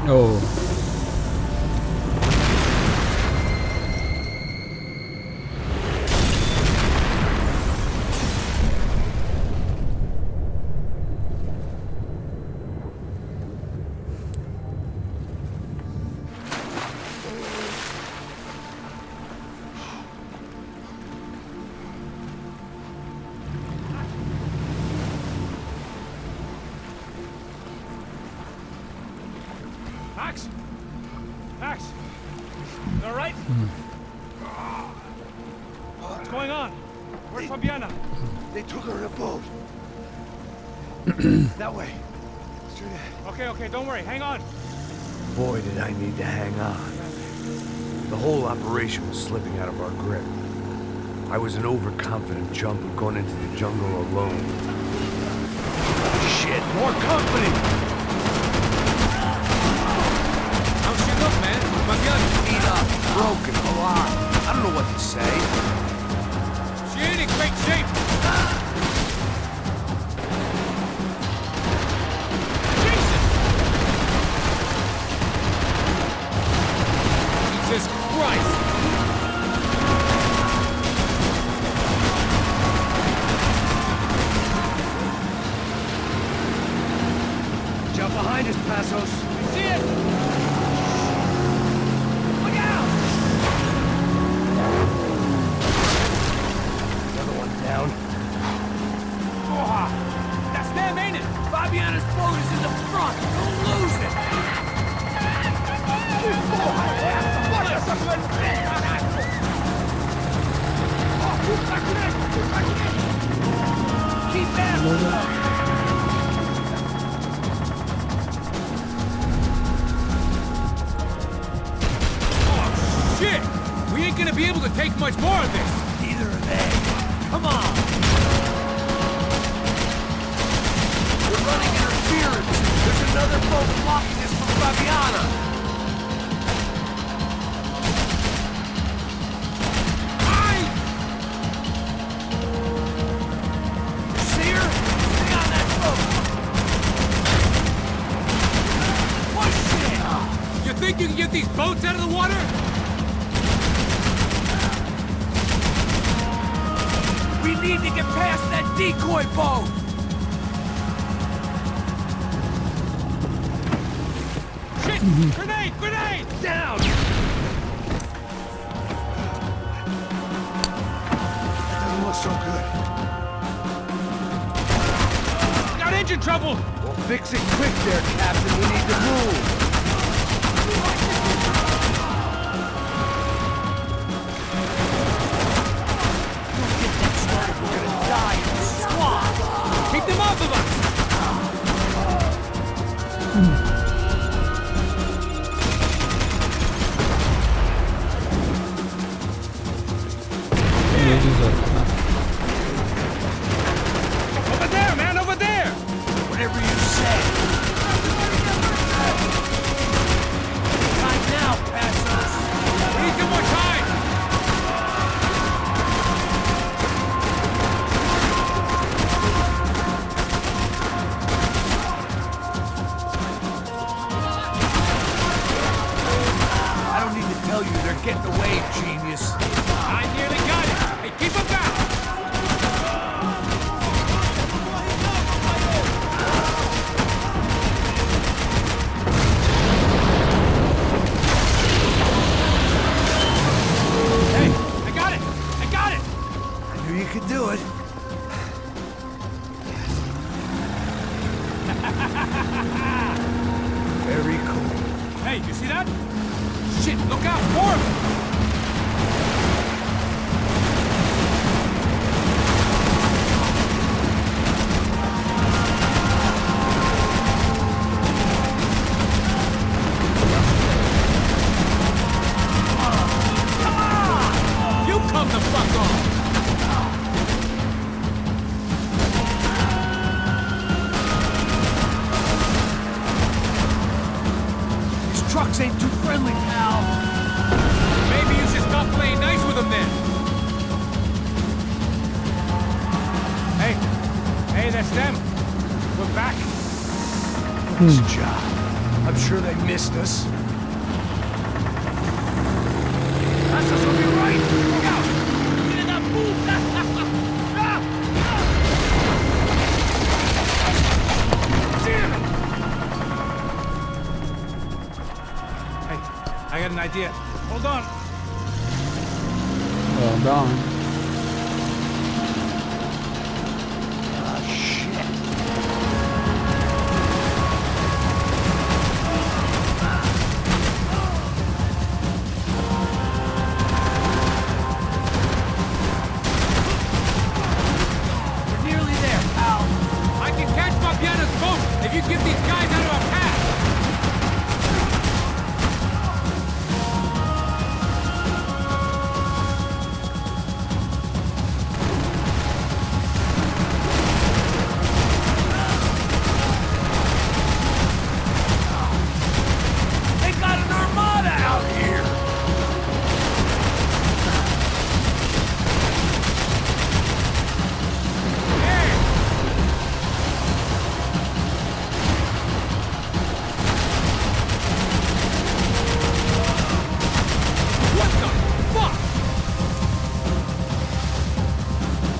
Oo. Max? Max? You all right? What's going on? Where's Fabiana? They took her in a boat. That way. Straight ahead. Okay, don't worry. Hang on. Boy, did I need to hang on. The whole operation was slipping out of our grip. I was an overconfident chump who'd gone into the jungle alone. Shit, more company! How's she look, man? Fabiana's beat up, broken, alive. I don't know what to say. She ain't in great shape. Jesus Christ! Jump behind us, Passos. See it! Look out! Another one down. Oh, that's them, ain't it? Fabiana's boat is in the front. Don't lose it. Keep after. Shit! We ain't gonna be able to take much more of this! Neither are they. Come on! We're running interference! There's another boat blocking us from Fabiana! See her? Stay on that boat! Push it! You think you can get these boats out of the water? We need to get past that decoy boat! Shit! Grenade! Grenade! Down! That doesn't look so good. Got engine trouble! Well, fix it quick there, Captain. We need to move. Keep them off of us! Over there, man, over there! Whatever you say. Time now, Passos. We need some more time! Tell you they're getting away, genius. I nearly got it. Hey, keep them back. Hey, I got it. I got it. I knew you could do it. Very cool. Hey, you see that? Shit, look out, more of them! Come on! You come the fuck on! These trucks ain't too friendly, pal. Maybe you should stop playing nice with this job. I'm sure they missed us. That's us on your right! Look out! Get in that booth! Hey, I got an idea. Hold on. Hold on. We're nearly there. Ow! I can catch Fabiana's boat if you get these guys out of our path. They got an armada out here! What the fuck?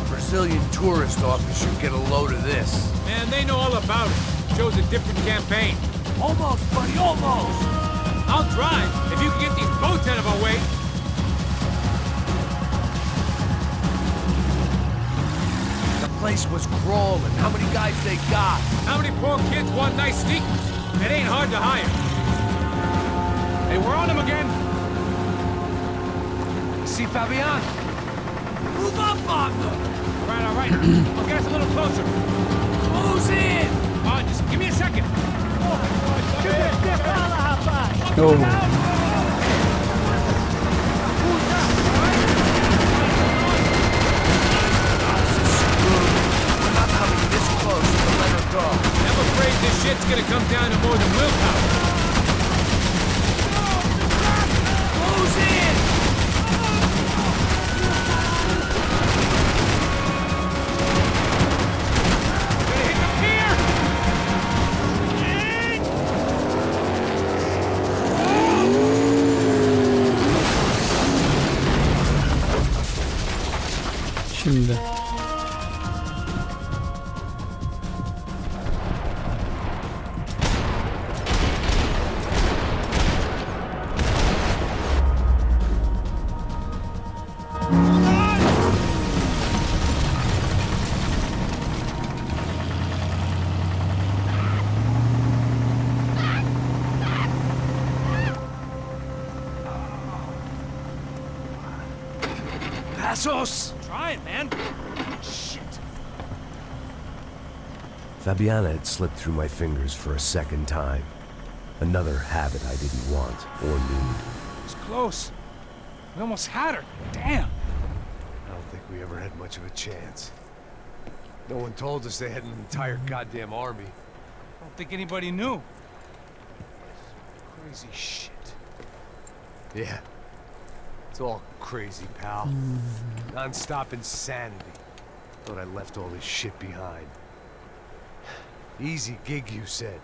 Brazilian tourist office should get a load of this. Man, they know all about it. Shows a different campaign. Almost, buddy, almost! I'll drive if you can get these boats out of our way. The place was crawling. How many guys they got? How many poor kids want nice sneakers? It ain't hard to hire. Hey, we're on them again. See Fabian? Move up on them! All right. I'll get us a little closer. Close in! Just give me a second. We're not coming this close to let her go. I'm afraid this shit's gonna come down to more than willpower. Close in! Gonna hit the pier! Şimdi. Passos! Try it, man. Fabiana had slipped through my fingers for a second time. Another habit I didn't want or need. It's close. We almost had her. Damn. I don't think we ever had much of a chance. No one told us they had an entire goddamn army. I don't think anybody knew. Crazy shit. Yeah. It's all crazy, pal. Non-stop insanity. Thought I left all this shit behind. Easy gig, you said.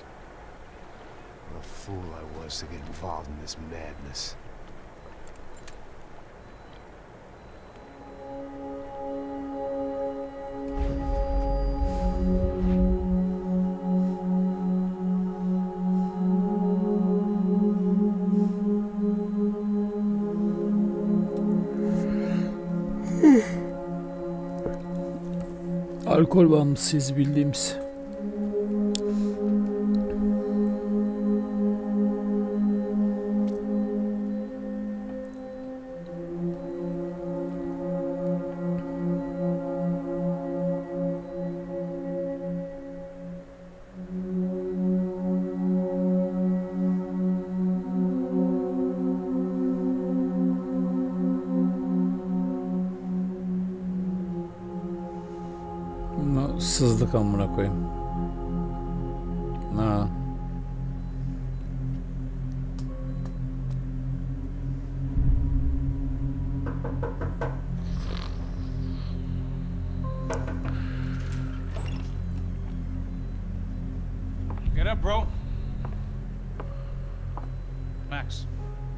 What a fool I was to get involved in this madness. Alkol bağımlısıyız bildiğimiz. Sızlık amına koyayım. Ha. Get up, bro.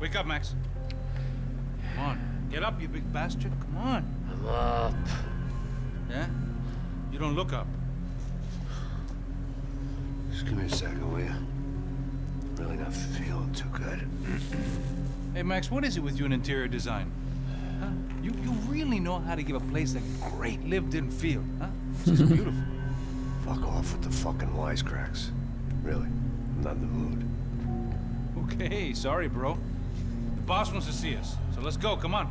Wake up, Max. Come on. Get up, you big bastard. Come on. I'm up. Yeah? You don't look up. Just give me a second, will you? Really not feeling too good. Hey, Max, what is it with you in interior design? Huh? You really know how to give a place a great lived-in feel, huh? It's just beautiful. Fuck off with the fucking wisecracks. Really, I'm not in the mood. Okay, sorry, bro. The boss wants to see us, so let's go, come on.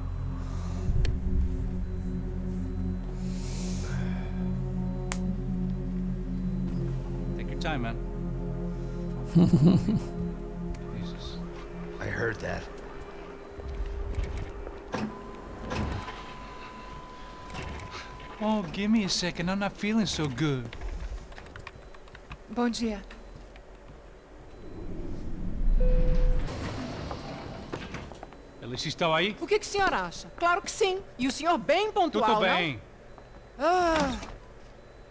Take your time, man. Jesus. I heard that. Oh, give me a second. I'm not feeling so good. Bom dia. Alice estava aí? O que o senhor acha? Claro que sim. E o senhor bem pontual, Tudo bem. não? Ah,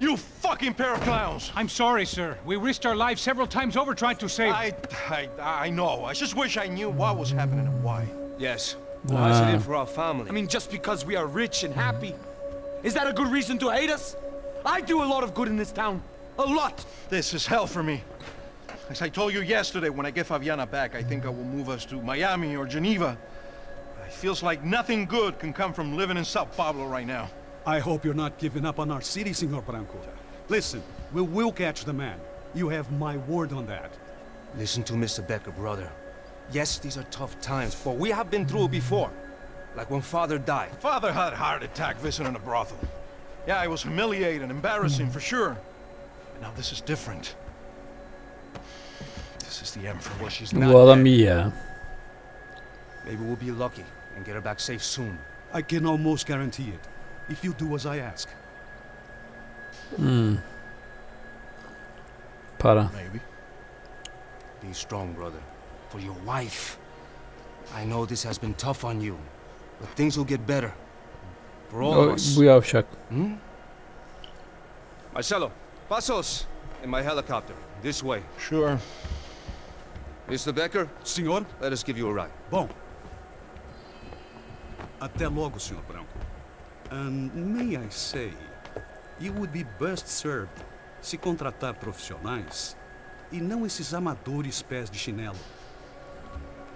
You fucking pair of clowns! I'm sorry, sir. We risked our lives several times over trying to save... I know. I just wish I knew what was happening and why. Yes. Why is it in for our family? I mean, just because we are rich and happy, is that a good reason to hate us? I do a lot of good in this town. A lot. This is hell for me. As I told you yesterday, when I get Fabiana back, I think I will move us to Miami or Geneva. It feels like nothing good can come from living in Sao Paulo right now. I hope you're not giving up on our city, Senor Branco. Listen, we will catch the man. You have my word on that. Listen to Mr. Becker, brother. Yes, these are tough times, but we have been through it before. Like when Father died. Father had a heart attack visiting a brothel. Yeah, it was humiliating, embarrassing, for sure. And now this is different. This is the Emperor. Well, she's not Bu adam dead. iyi ya. Maybe we'll be lucky and get her back safe soon. I can almost guarantee it, if you do as I ask. Para. Maybe. Be strong, brother. For your wife. I know this has been tough on you, but things will get better. For all of us. Bu yavşak. Marcelo, pasos in my helicopter. This way. Sure. Mr. Becker? Senhor? Let us give you a ride. Bom. Até logo, Senhor Branco. And may I say, you would be best served se contratar profissionais e não esses amadores pés de chinelo.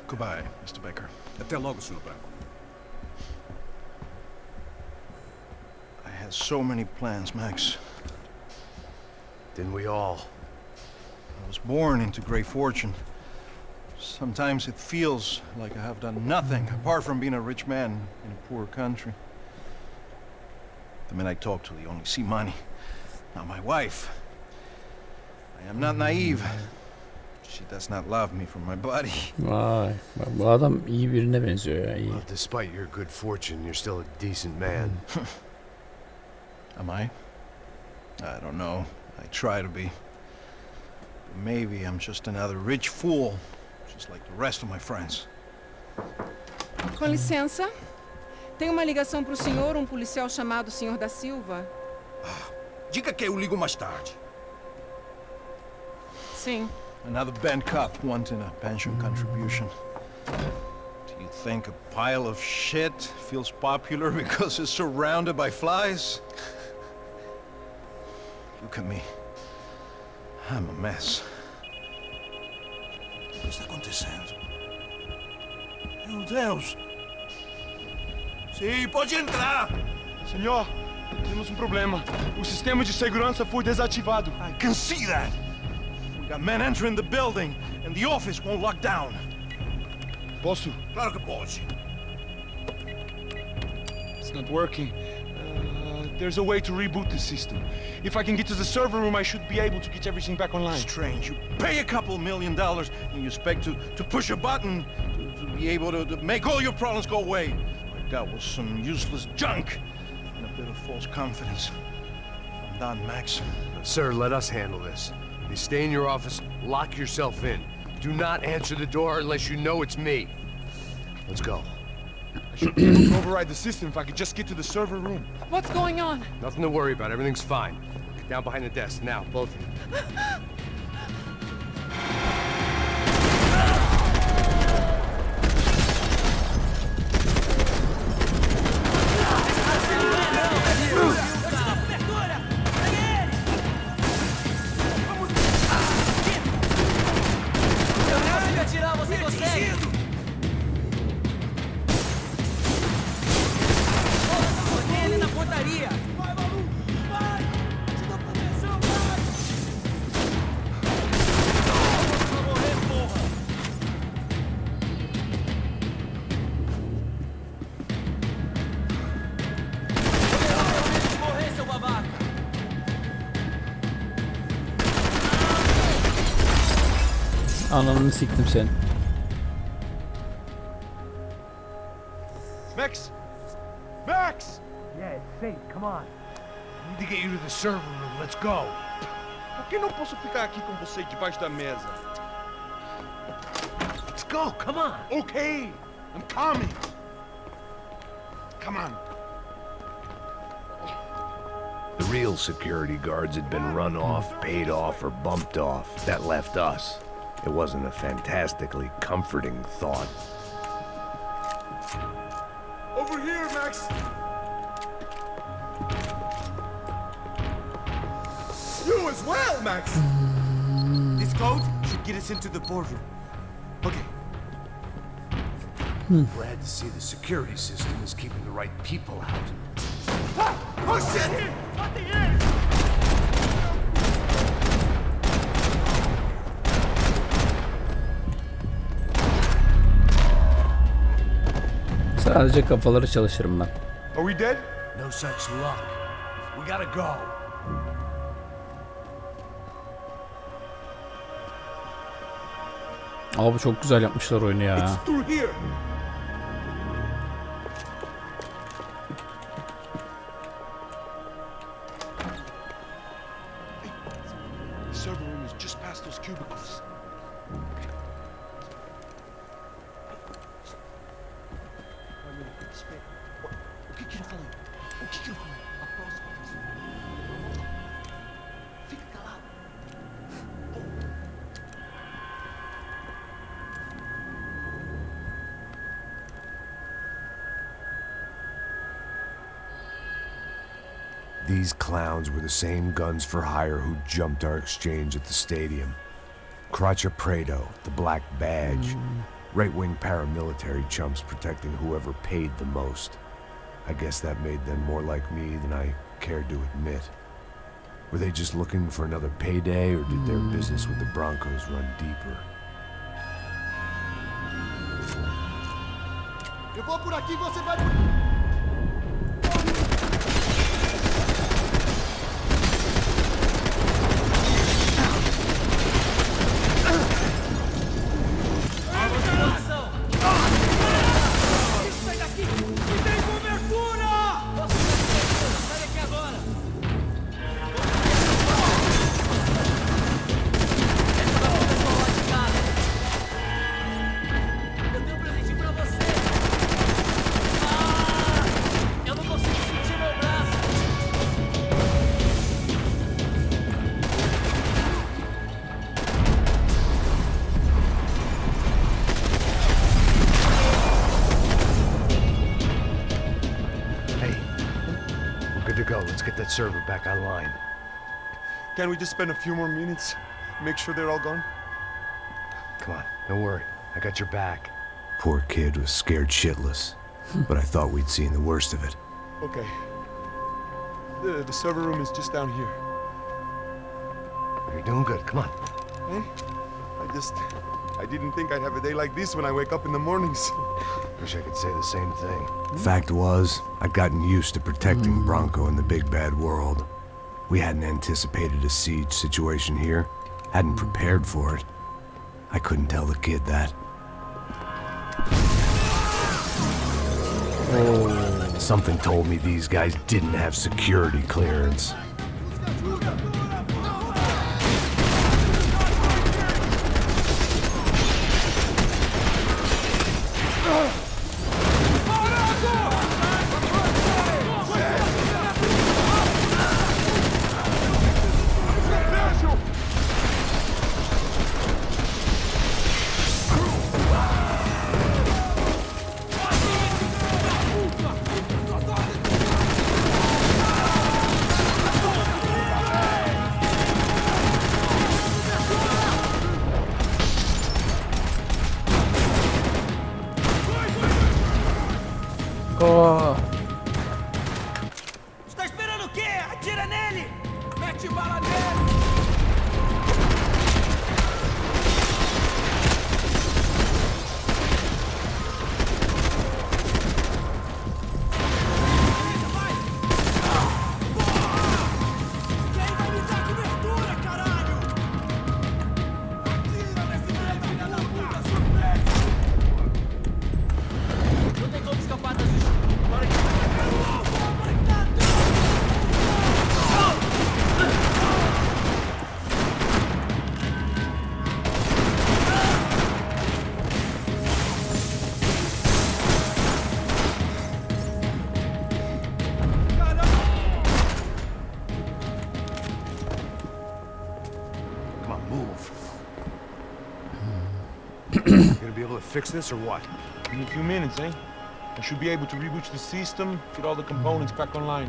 Goodbye, Mr. Becker. Até logo, Senhor Branco. I had so many plans, Max. Didn't we all? I was born into great fortune. Sometimes it feels like I have done nothing apart from being a rich man in a poor country. The men I talk to, they only see money. Not my wife. I am not naive. She does not love me for my body. Vay. Bu adam iyi birine benziyor ya. İyi. Well, despite your good fortune, you're still a decent man. Am I? I don't know. I try to be. But maybe I'm just another rich fool, just like the rest of my friends. com licença. Tem uma ligação para o senhor, um policial chamado Senhor da Silva. Diga que eu ligo mais tarde. Sim. Another band cop wanting a pension contribution. Do you think a pile of shit feels popular because it's surrounded by flies? Look at me. I'm a mess. O que está acontecendo? Meu Deus! Sim, pode entrar! Senhor, temos um problema. O sistema de segurança foi desativado. I can see that! We got men entering the building, and the office won't lock down. Posso? Claro que pode. It's not working. There's a way to reboot the system. If I can get to the server room, I should be able to get everything back online. Strange. You pay a couple $1 million, and you expect to push a button to be able to make all your problems go away. All I got was some useless junk and a bit of false confidence. I'm done, Max. Sir, let us handle this. You stay in your office, lock yourself in. Do not answer the door unless you know it's me. Let's go. I should be able to override the system if I could just get to the server room. What's going on? Nothing to worry about. Everything's fine. Get down behind the desk now, both of you. Ananı siktim sen. Max! Max! Yeah, it's safe. Come on. I need to get you to the server room. Let's go. Por que não posso ficar aqui com você debaixo da mesa? Let's go. Come on. Okay, I'm coming. Come on. The real security guards had been run off, paid off, or bumped off. That left us. It wasn't a fantastically comforting thought. Over here, Max. You as well, Max. This code should get us into the boardroom. Okay. Glad to see the security system is keeping the right people out. Ah! Oh shit! What the heck? Sadece kafaları çalışırım ben. Are we dead? No such luck. We gotta go. Abi çok güzel yapmışlar oyunu ya. It's through here. The server room is just past those cubicles. O que ele falou? O que ele falou? A próxima vez. Fica calado. These clowns were the same guns for hire who jumped our exchange at the stadium. Crotcha Prado, the Black Badge. Right-wing paramilitary chumps protecting whoever paid the most. I guess that made them more like me than I cared to admit. Were they just looking for another payday, or did their business with the Broncos run deeper? Eu vou por aqui, você vai... Sai daqui! Me tem cobertura! Sai daqui agora! Essa vai pro pessoal lá de casa. Eu tenho um presentinho pra você. Eu não consigo sentir meu braço. Hey, we're good to go. Let's get that server back online. Can we just spend a few more minutes? Make sure they're all gone? Come on, don't worry. I got your back. Poor kid was scared shitless, but I thought we'd seen the worst of it. Okay. The server room is just down here. You're doing good. Come on. Hey? I didn't think I'd have a day like this when I wake up in the mornings. Wish I could say the same thing. Fact was, I'd gotten used to protecting Bronco in the big bad world. We hadn't anticipated a siege situation here, hadn't prepared for it. I couldn't tell the kid that. Something told me these guys didn't have security clearance. Está esperando o quê? Atira nele! Mete bala nele! Quem vai me dar cobertura, caralho? Atira nesse filho da able to fix this or what? In a few minutes, eh? I should be able to reboot the system, get all the components back online.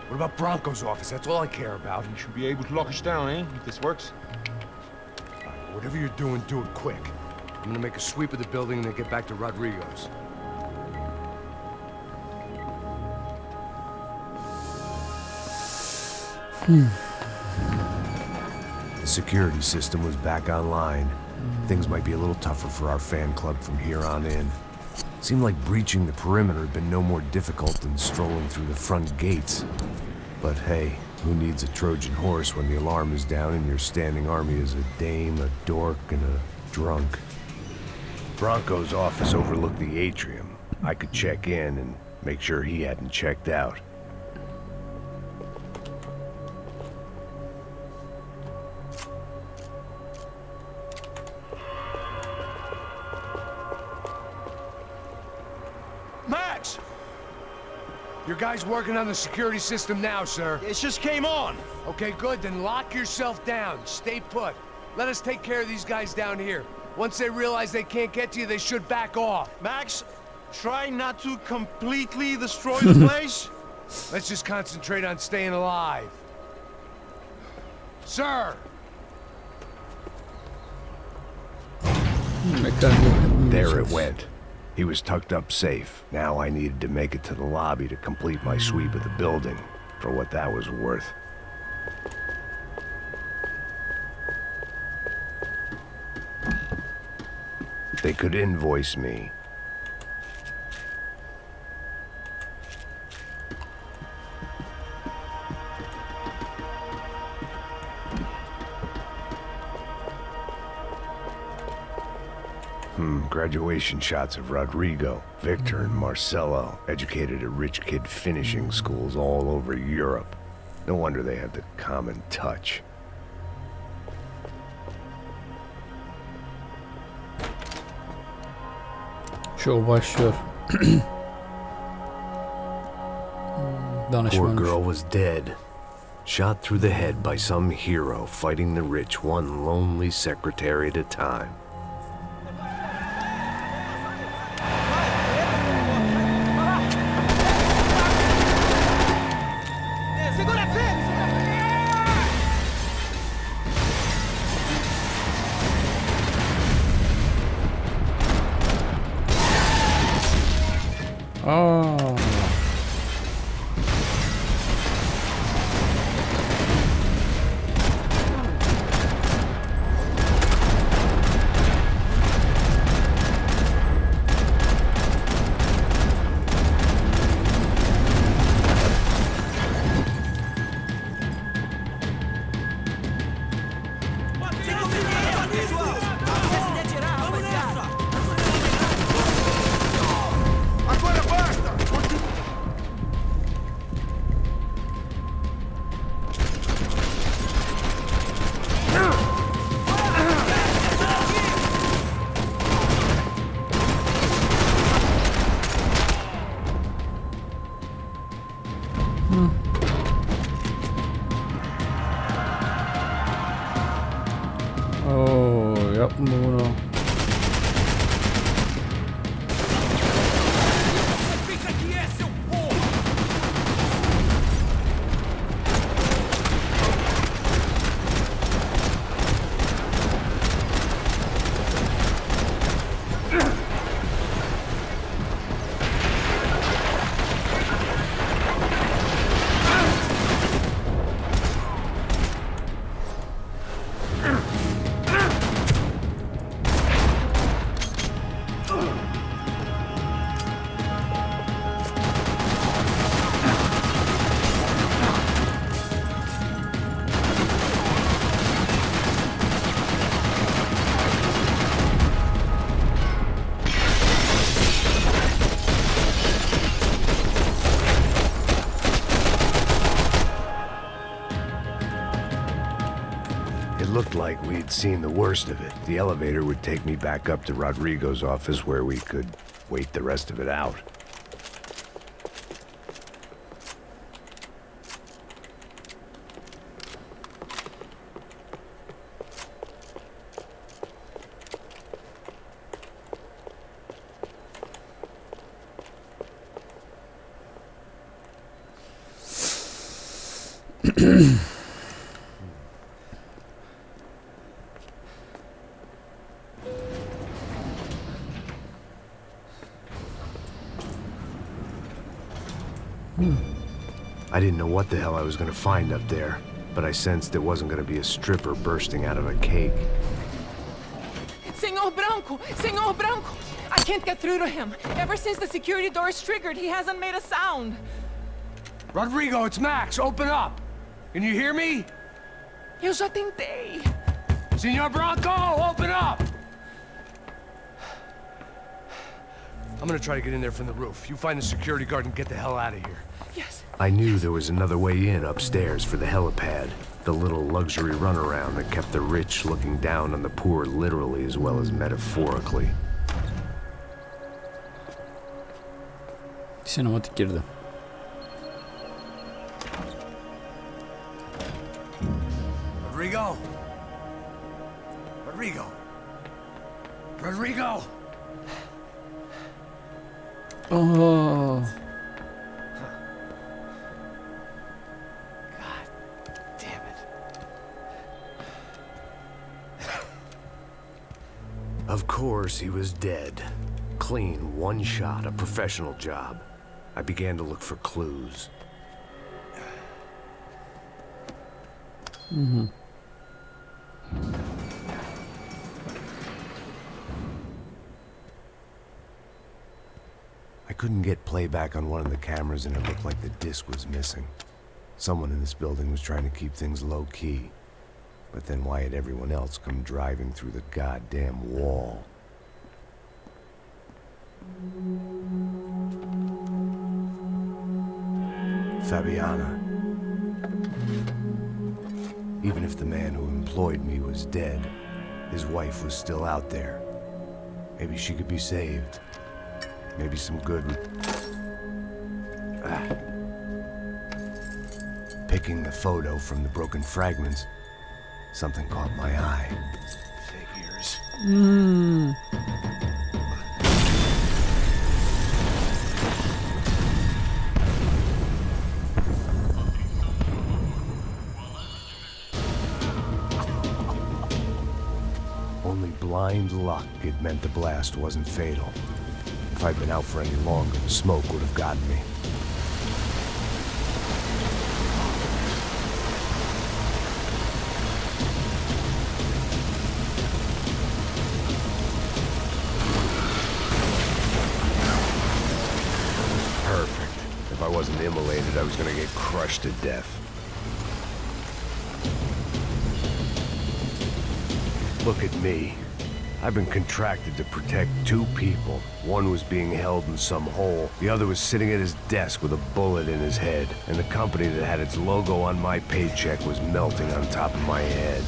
What about Bronco's office? That's all I care about. You should be able to lock us down, eh? If this works. Whatever you're doing, do it quick. I'm gonna make a sweep of the building and then get back to Rodrigo's. The security system was back online. Things might be a little tougher for our fan club from here on in. Seemed like breaching the perimeter had been no more difficult than strolling through the front gates. But hey, who needs a Trojan horse when the alarm is down and your standing army is a dame, a dork, and a drunk? Bronco's office overlooked the atrium. I could check in and make sure he hadn't checked out. Max! Your guy's working on the security system now, sir. It just came on. Okay, good. Then lock yourself down. Stay put. Let us take care of these guys down here. Once they realize they can't get to you, they should back off. Max, try not to completely destroy the place. Let's just concentrate on staying alive. Sir! There it went. He was tucked up safe. Now I needed to make it to the lobby to complete my sweep of the building, for what that was worth. They could invoice me. Graduation shots of Rodrigo, Victor, and Marcelo, educated at rich kid finishing schools all over Europe. No wonder they had the common touch. Show başlıyor. Poor girl was dead. Shot through the head by some hero fighting the rich one lonely secretary at a time. Aa. Oo, yapma bunu. Looked like we'd seen the worst of it. The elevator would take me back up to Rodrigo's office where we could wait the rest of it out. I didn't know what the hell I was gonna find up there, but I sensed it wasn't gonna be a stripper bursting out of a cake. Senor Branco! Senor Branco! I can't get through to him. Ever since the security door is triggered, he hasn't made a sound. Rodrigo, it's Max. Open up. Can you hear me? Eu já tentei. Senor Branco, open up! I'm gonna try to get in there from the roof. You find the security guard and get the hell out of here. Yes. I knew there was another way in upstairs for the helipad. The little luxury runaround that kept the rich looking down on the poor literally as well as metaphorically. Sinematik girdi. Rodrigo! Rodrigo! Rodrigo! Oh. Of course, he was dead. Clean, one shot, a professional job. I began to look for clues. Mm-hmm. I couldn't get playback on one of the cameras and it looked like the disc was missing. Someone in this building was trying to keep things low-key. But then why had everyone else come driving through the goddamn wall? Fabiana. Even if the man who employed me was dead, his wife was still out there. Maybe she could be saved. Maybe some good would... Picking the photo from the broken fragments, something caught my eye. Figures. Only blind luck it meant the blast wasn't fatal. If I'd been out for any longer, the smoke would have gotten me. Perfect. If I wasn't immolated, I was gonna get crushed to death. Look at me. I've been contracted to protect two people. One was being held in some hole. The other was sitting at his desk with a bullet in his head. And the company that had its logo on my paycheck was melting on top of my head.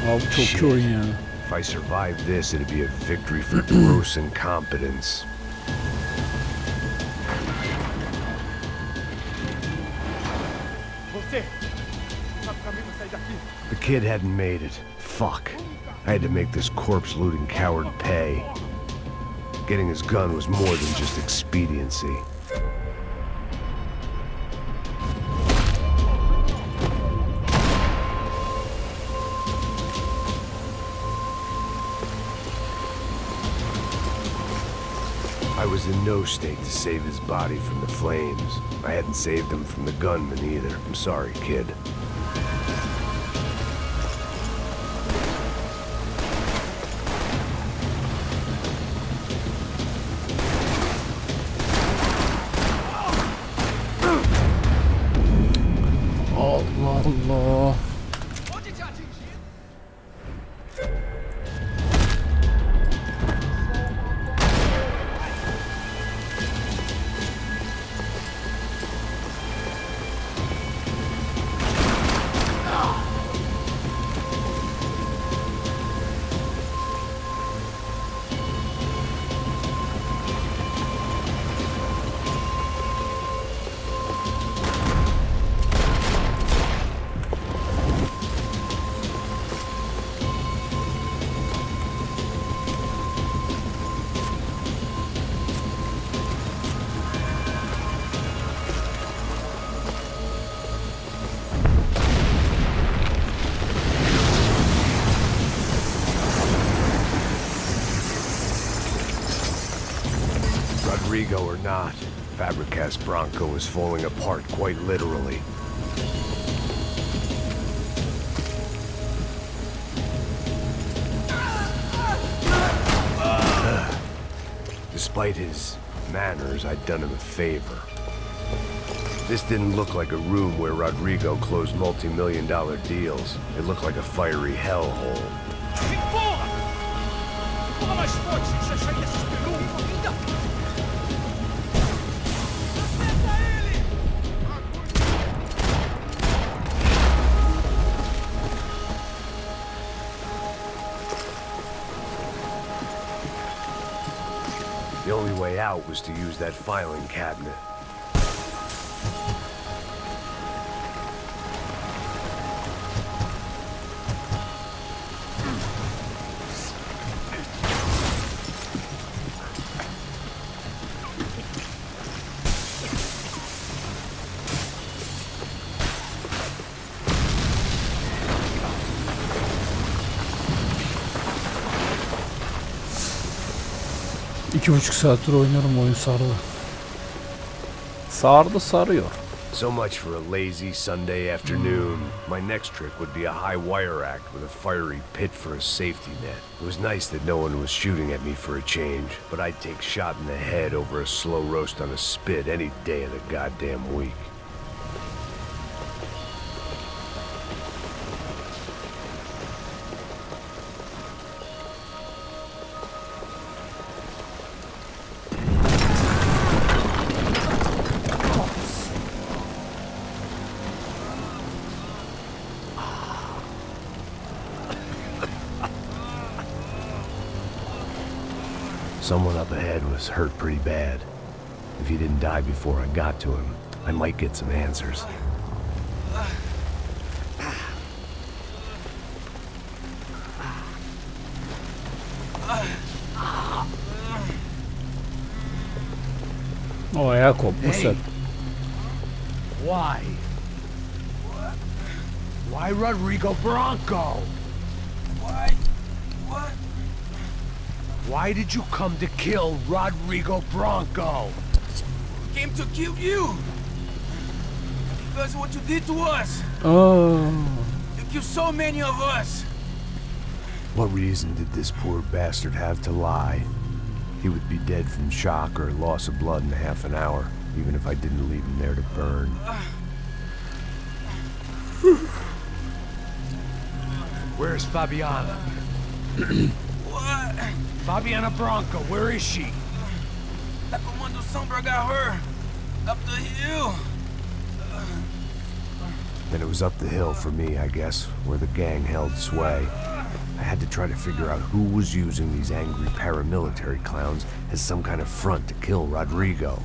Abi çok iyi oyun ya. If I survived this, it'd be a victory for gross incompetence. The kid hadn't made it. Fuck. I had to make this corpse-looting coward pay. Getting his gun was more than just expediency. I was in no state to save his body from the flames. I hadn't saved him from the gunman either. I'm sorry, kid. Allah Allah. Rodrigo or not, Fabregas Bronco is falling apart quite literally. Despite his manners, I'd done him a favor. This didn't look like a room where Rodrigo closed multi-million-dollar deals. It looked like a fiery hellhole. Porra mais forte, você sai desses peludos, ainda! The only way out was to use that filing cabinet. İki buçuk saattir oynuyorum, oyun sardı. Sardı, sarıyor. So much for a lazy Sunday afternoon. My next trick would be a high wire act with a fiery pit for a safety net. It was nice that no one was shooting at me for a change, but I'd take shot in the head over a slow roast on a spit any day of the goddamn week. Someone up ahead was hurt pretty bad. If he didn't die before I got to him, I might get some answers. O ayağı kopmuş Hey. zaten. Why? Why Rodrigo Bronco? Why? What? Why did you come to kill Rodrigo Bronco? Came to kill you! Because of what you did to us! Oh. You killed so many of us! What reason did this poor bastard have to lie? He would be dead from shock or loss of blood in half an hour, even if I didn't leave him there to burn. Where's Fabiana? What? Fabiana Bronco, where is she? That Commando Sombra got her! Up the hill! Then it was up the hill for me, I guess, where the gang held sway. I had to try to figure out who was using these angry paramilitary clowns as some kind of front to kill Rodrigo.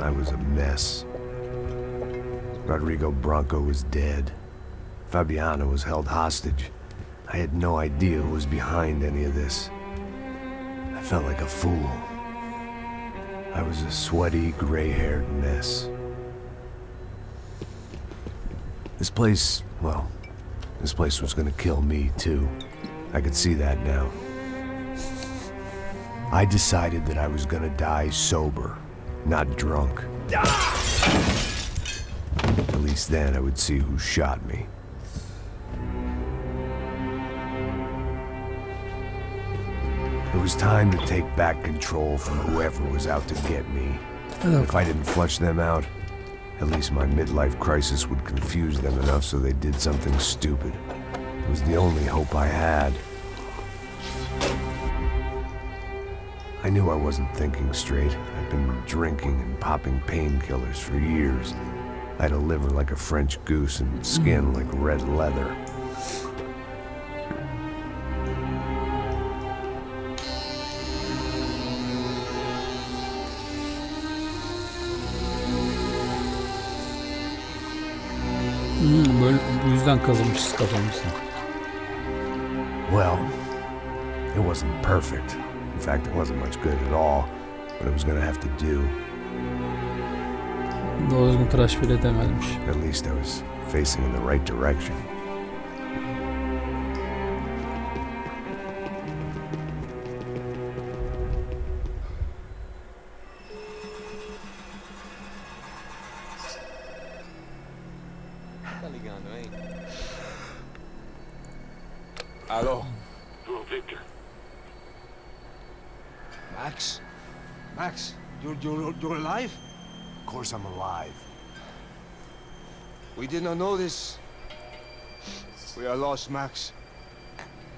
I was a mess. Rodrigo Bronco was dead. Fabiana was held hostage. I had no idea who was behind any of this. I felt like a fool. I was a sweaty, gray-haired mess. This place, well, this place was gonna kill me too. I could see that now. I decided that I was gonna die sober, not drunk. At least then I would see who shot me. It was time to take back control from whoever was out to get me. If I didn't flush them out, at least my midlife crisis would confuse them enough so they did something stupid. It was the only hope I had. I knew I wasn't thinking straight. I'd been drinking and popping painkillers for years. I had a liver like a French goose and skin like red leather. Böyle bu yüzden kazımışız kafamızı. Well, it wasn't perfect. In fact, it wasn't much good at all, but it was gonna have to do. Doğru düzgün tıraş bile dememiş. At least I was facing in the right direction. Hello. Hello, Victor. Max? Max, you're alive? Of course I'm alive. We did not know this. We are lost, Max.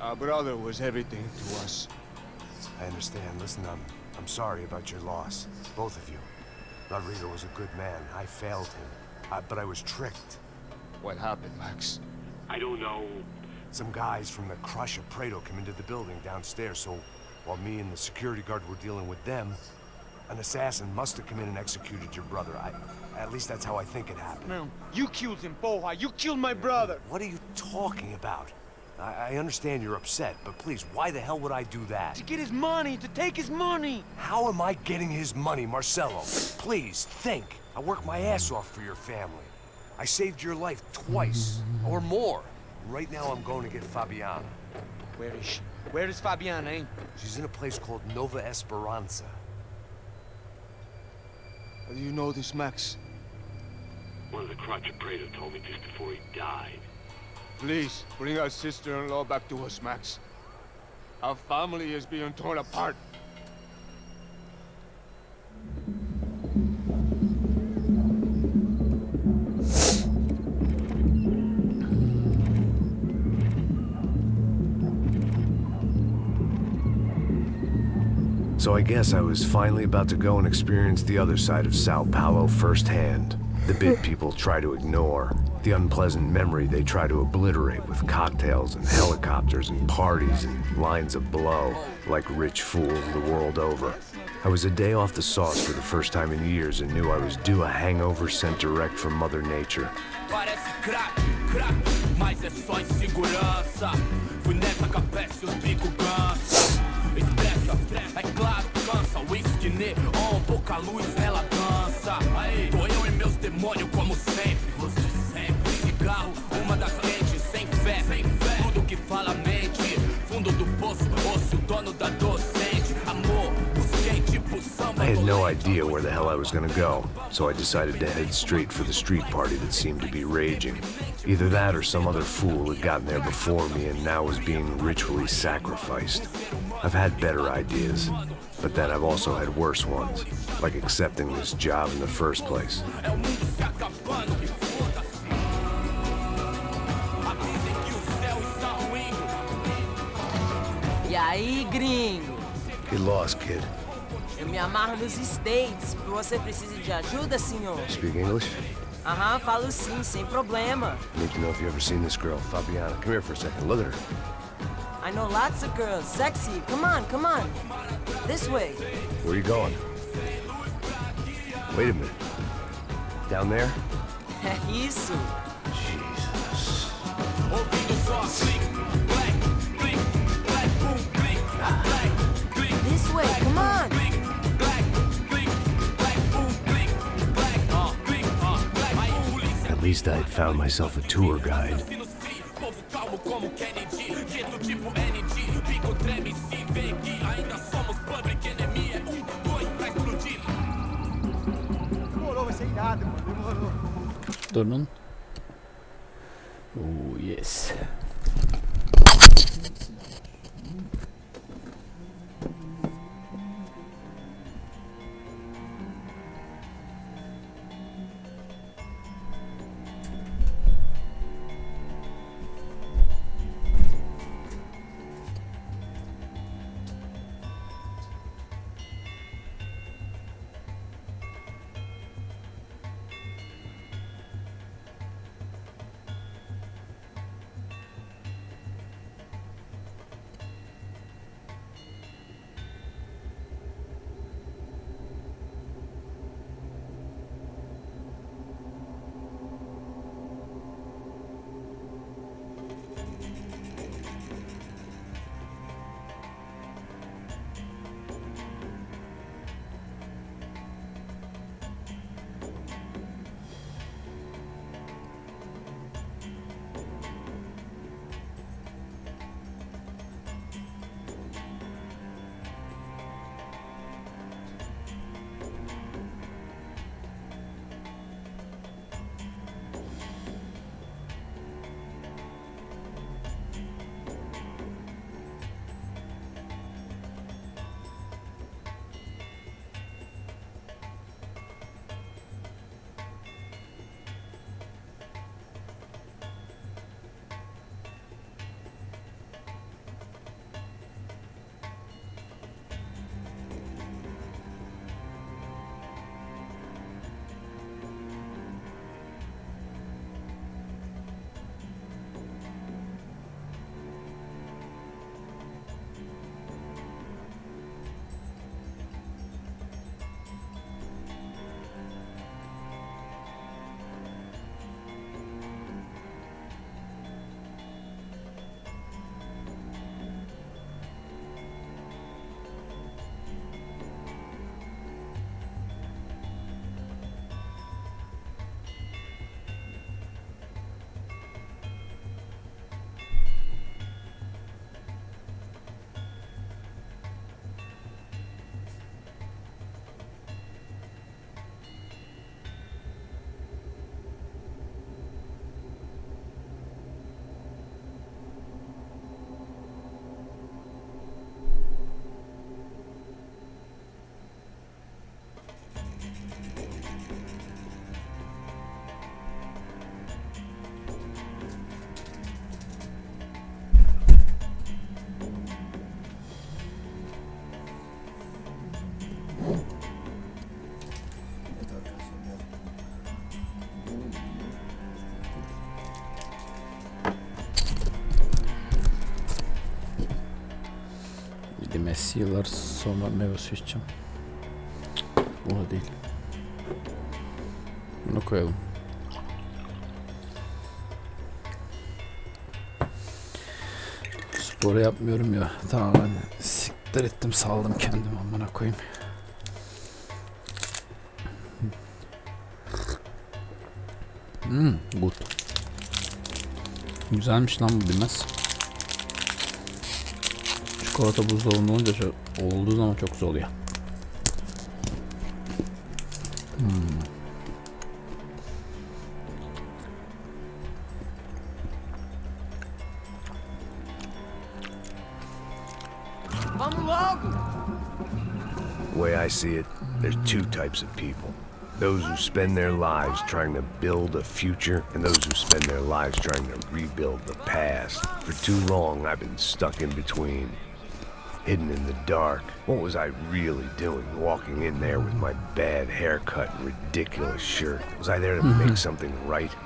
Our brother was everything to us. I understand. Listen, I'm sorry about your loss. Both of you. Rodrigo was a good man. I failed him. But I was tricked. What happened, Max? I don't know. Some guys from the Crush of Prado came into the building downstairs, so while me and the security guard were dealing with them, an assassin must have come in and executed your brother. At least that's how I think it happened. No, you killed him, Boha. You killed my brother. What are you talking about? I understand you're upset, but please, why the hell would I do that? To get his money, to take his money. How am I getting his money, Marcelo? Please, think. I worked my ass off for your family. I saved your life twice, or more. Right now I'm going to get Fabiana. Where is she? Where is Fabiana, eh? She's in a place called Nova Esperanza. How do you know this, Max? One of the Crotch of Prado told me just before he died. Please, bring our sister-in-law back to us, Max. Our family is being torn apart. So I guess I was finally about to go and experience the other side of Sao Paulo firsthand. The bit people try to ignore. The unpleasant memory they try to obliterate with cocktails and helicopters and parties and lines of blow, like rich fools the world over. I was a day off the sauce for the first time in years and knew I was due a hangover sent direct from Mother Nature. Parece crack, crack, mas é só insegurança. Fui nessa capeste, os bico gansa. Estressa, é claro, cansa. Whisky neon, pouca luz, ela dança. Tô eu e meus demônios como sempre. Você sempre. Cigarro, uma das lentes, sem fé. Tudo que fala mente. Fundo do poço, osso, dono da docente. Amor, busquei tipo samba. I had no idea where the hell I was gonna go, so I decided to head straight for the street party that seemed to be raging. Either that or some other fool had gotten there before me and now was being ritually sacrificed. I've had better ideas, but then I've also had worse ones, like accepting this job in the first place. E aí, gringo? Get lost, kid. Eu me amarro nos States. Você precisa de ajuda, senhor? Speak English? Aham, falo sim, sem problema. Need to know if you ever seen this girl, Fabiana. Come here for a second. Look at her. I know lots of girls. Sexy. Come on, come on. This way. Where are you going? Wait a minute. Down there? Isso. Jesus. This way, come on. At least I had found myself a tour guide. Demorou, vai ser irado, mano. Demorou. Durun. Oh yes. Demesi yıllar sonra meyve suyu içeceğim. Bunu değil. Bunu koyalım. Spor yapmıyorum ya. Tamamen siktir ettim, saldım kendimi, amına koyayım. Good. Güzelmiş lan bu bilmez. Çikolata buzdolabında olunca olduğu zaman çok güzel oluyor. The way I see it, there's two types of people. Those who spend their lives trying to build a future, and those who spend their lives trying to rebuild the past. For too long, I've been stuck in between, hidden in the dark. What was I really doing, walking in there with my bad haircut and ridiculous shirt? Was I there to make something right?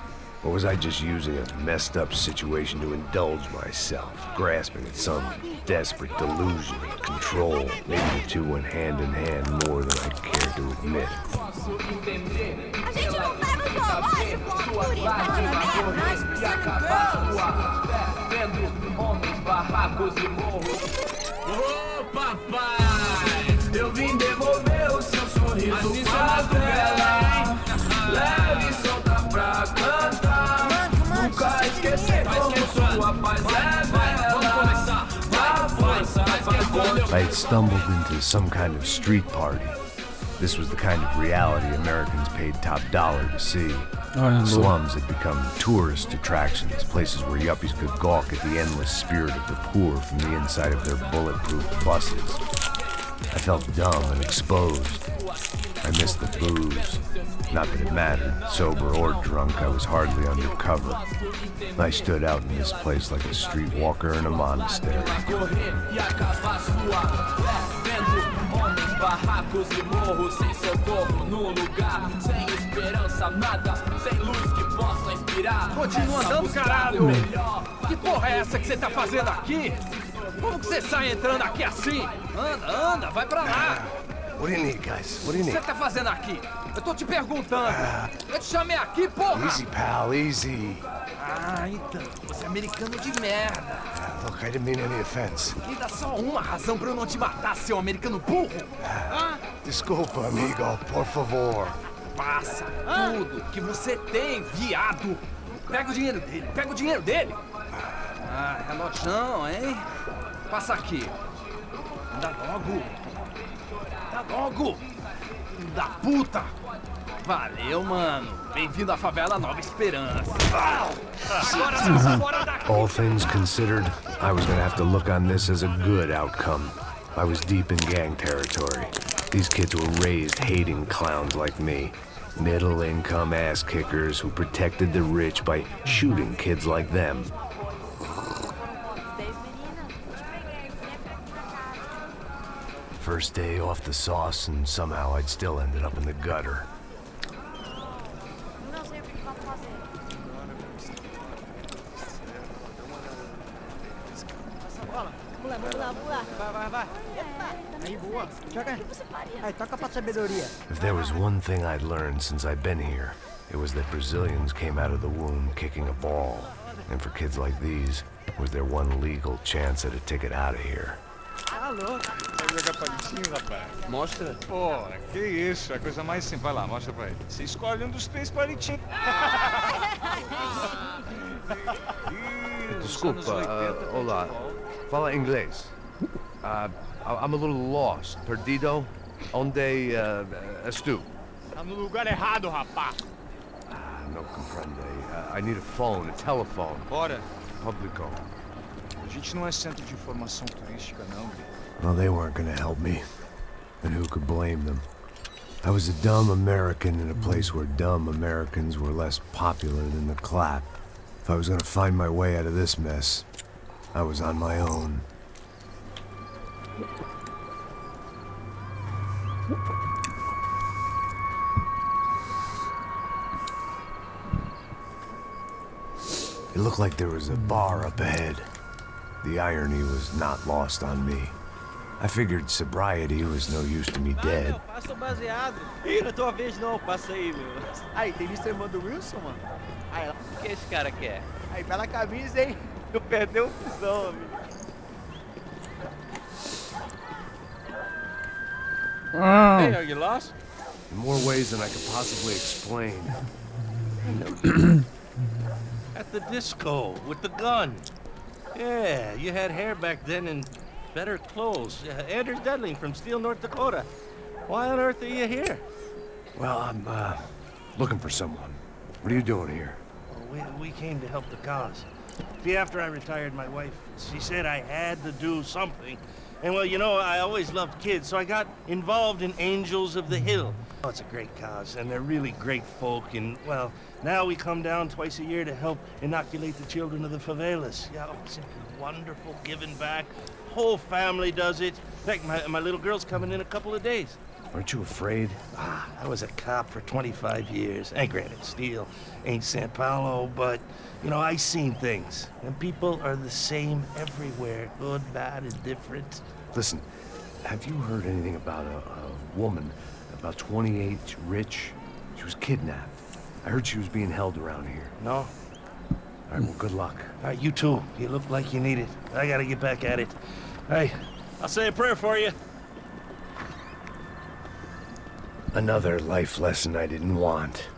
Or was I just using a messed up situation to indulge myself, grasping at some desperate delusion of control? Maybe the two went hand in hand more than I care to admit. Ô papai, eu vim devolver o seu sorriso pra tela. Leve e solta pra cantar. Nunca esquecer como sua paz é bela. A força I had stumbled into some kind of street party. This was the kind of reality Americans paid top dollar to see. Slums had become tourist attractions, places where yuppies could gawk at the endless spirit of the poor from the inside of their bulletproof buses. I felt dumb and exposed. I missed the booze. Not that it mattered, sober or drunk, I was hardly undercover. I stood out in this place like a streetwalker in a monastery. barracos e morros sem socorro no lugar, sem esperança, nada, sem luz que possa inspirar. Continua andando, caralho! Que porra é essa que você tá fazendo aqui? Como que você sai entrando aqui assim? Anda, vai pra lá! What do you need, guys? What do you O que need? você tá fazendo aqui? Eu tô te perguntando. Eu te chamei aqui, porra! Easy, pal, easy. Ah, então, você é americano de merda. Look, I didn't mean any offense. Me dá só uma razão pra eu não te matar, seu americano burro. Desculpa, amigo, por favor. Passa tudo que você tem, viado. Pega o dinheiro dele, Ah, relojão, hein? Passa aqui. Dá logo. Da puta. Valeu, mano. Bem-vindo à favela Nova Esperança. Agora tá fora daqui. All things considered, I was gonna have to look on this as a good outcome. I was deep in gang territory. These kids were raised hating clowns like me. Middle-income ass-kickers who protected the rich by shooting kids like them. First day off the sauce, and somehow I'd still ended up in the gutter. Vai. Aí, boa. Joga. Aí, toca pra sabedoria. If there was one thing I'd learned since I've been here, it was that Brazilians came out of the womb kicking a ball. And for kids like these, it was their one legal chance at a ticket out of here. Alô? Vai jogar palitinho, rapaz? Mostra. Pô, que isso, é a coisa mais simples. Vai lá, mostra pra ele. Você escolhe um dos 3 palitinhos. Desculpa, olá. Fala inglês. I'm a little lost. Perdido? Onde estou? Tá no lugar errado, rapaz. Não compreende. I need a phone, a telephone. Bora. Publico. A gente não é centro de informação turística, não, Bi. Well, they weren't gonna help me. And who could blame them? I was a dumb American in a place where dumb Americans were less popular than the clap. If I was gonna find my way out of this mess, I was on my own. It looked like there was a bar up ahead. The irony was not lost on me. I figured sobriety was no use to me dead. Passa o baseado. Ih, não é tua vez não, passa aí, meu. Aí, tem visto a irmã do Wilson, mano? Aí, o que esse cara quer? Aí, bela camisa, hein? Eu perdeu o fusão, amigo. Hey, are you lost? In more ways than I could possibly explain. At the disco, with the gun. Yeah, you had hair back then and better clothes. Anders Dudley from Steele, North Dakota. Why on earth are you here? Well, I'm, looking for someone. What are you doing here? Well, we came to help the cause. See, after I retired, my wife, she said I had to do something. And well, you know, I always loved kids, so I got involved in Angels of the Hill. Oh, it's a great cause, and they're really great folk, and well, now we come down twice a year to help inoculate the children of the favelas. Yeah, oh, simply wonderful, giving back. Whole family does it. In fact, my little girl's coming in a couple of days. Aren't you afraid? I was a cop for 25 years. And granted, Steele ain't San Paulo, but, you know, I seen things. And people are the same everywhere. Good, bad, indifferent. Listen, have you heard anything about a woman, about 28, rich? She was kidnapped. I heard she was being held around here. No? All right, well, good luck. All right, you too. You look like you need it. I gotta get back at it. Hey, I'll say a prayer for you. Another life lesson I didn't want.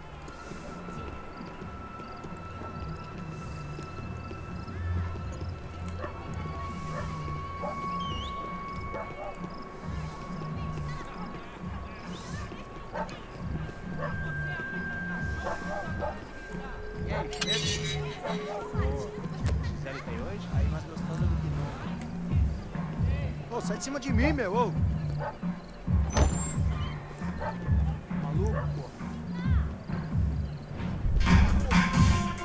Ô, sai de cima de mim, meu, ô. Maluco, pô.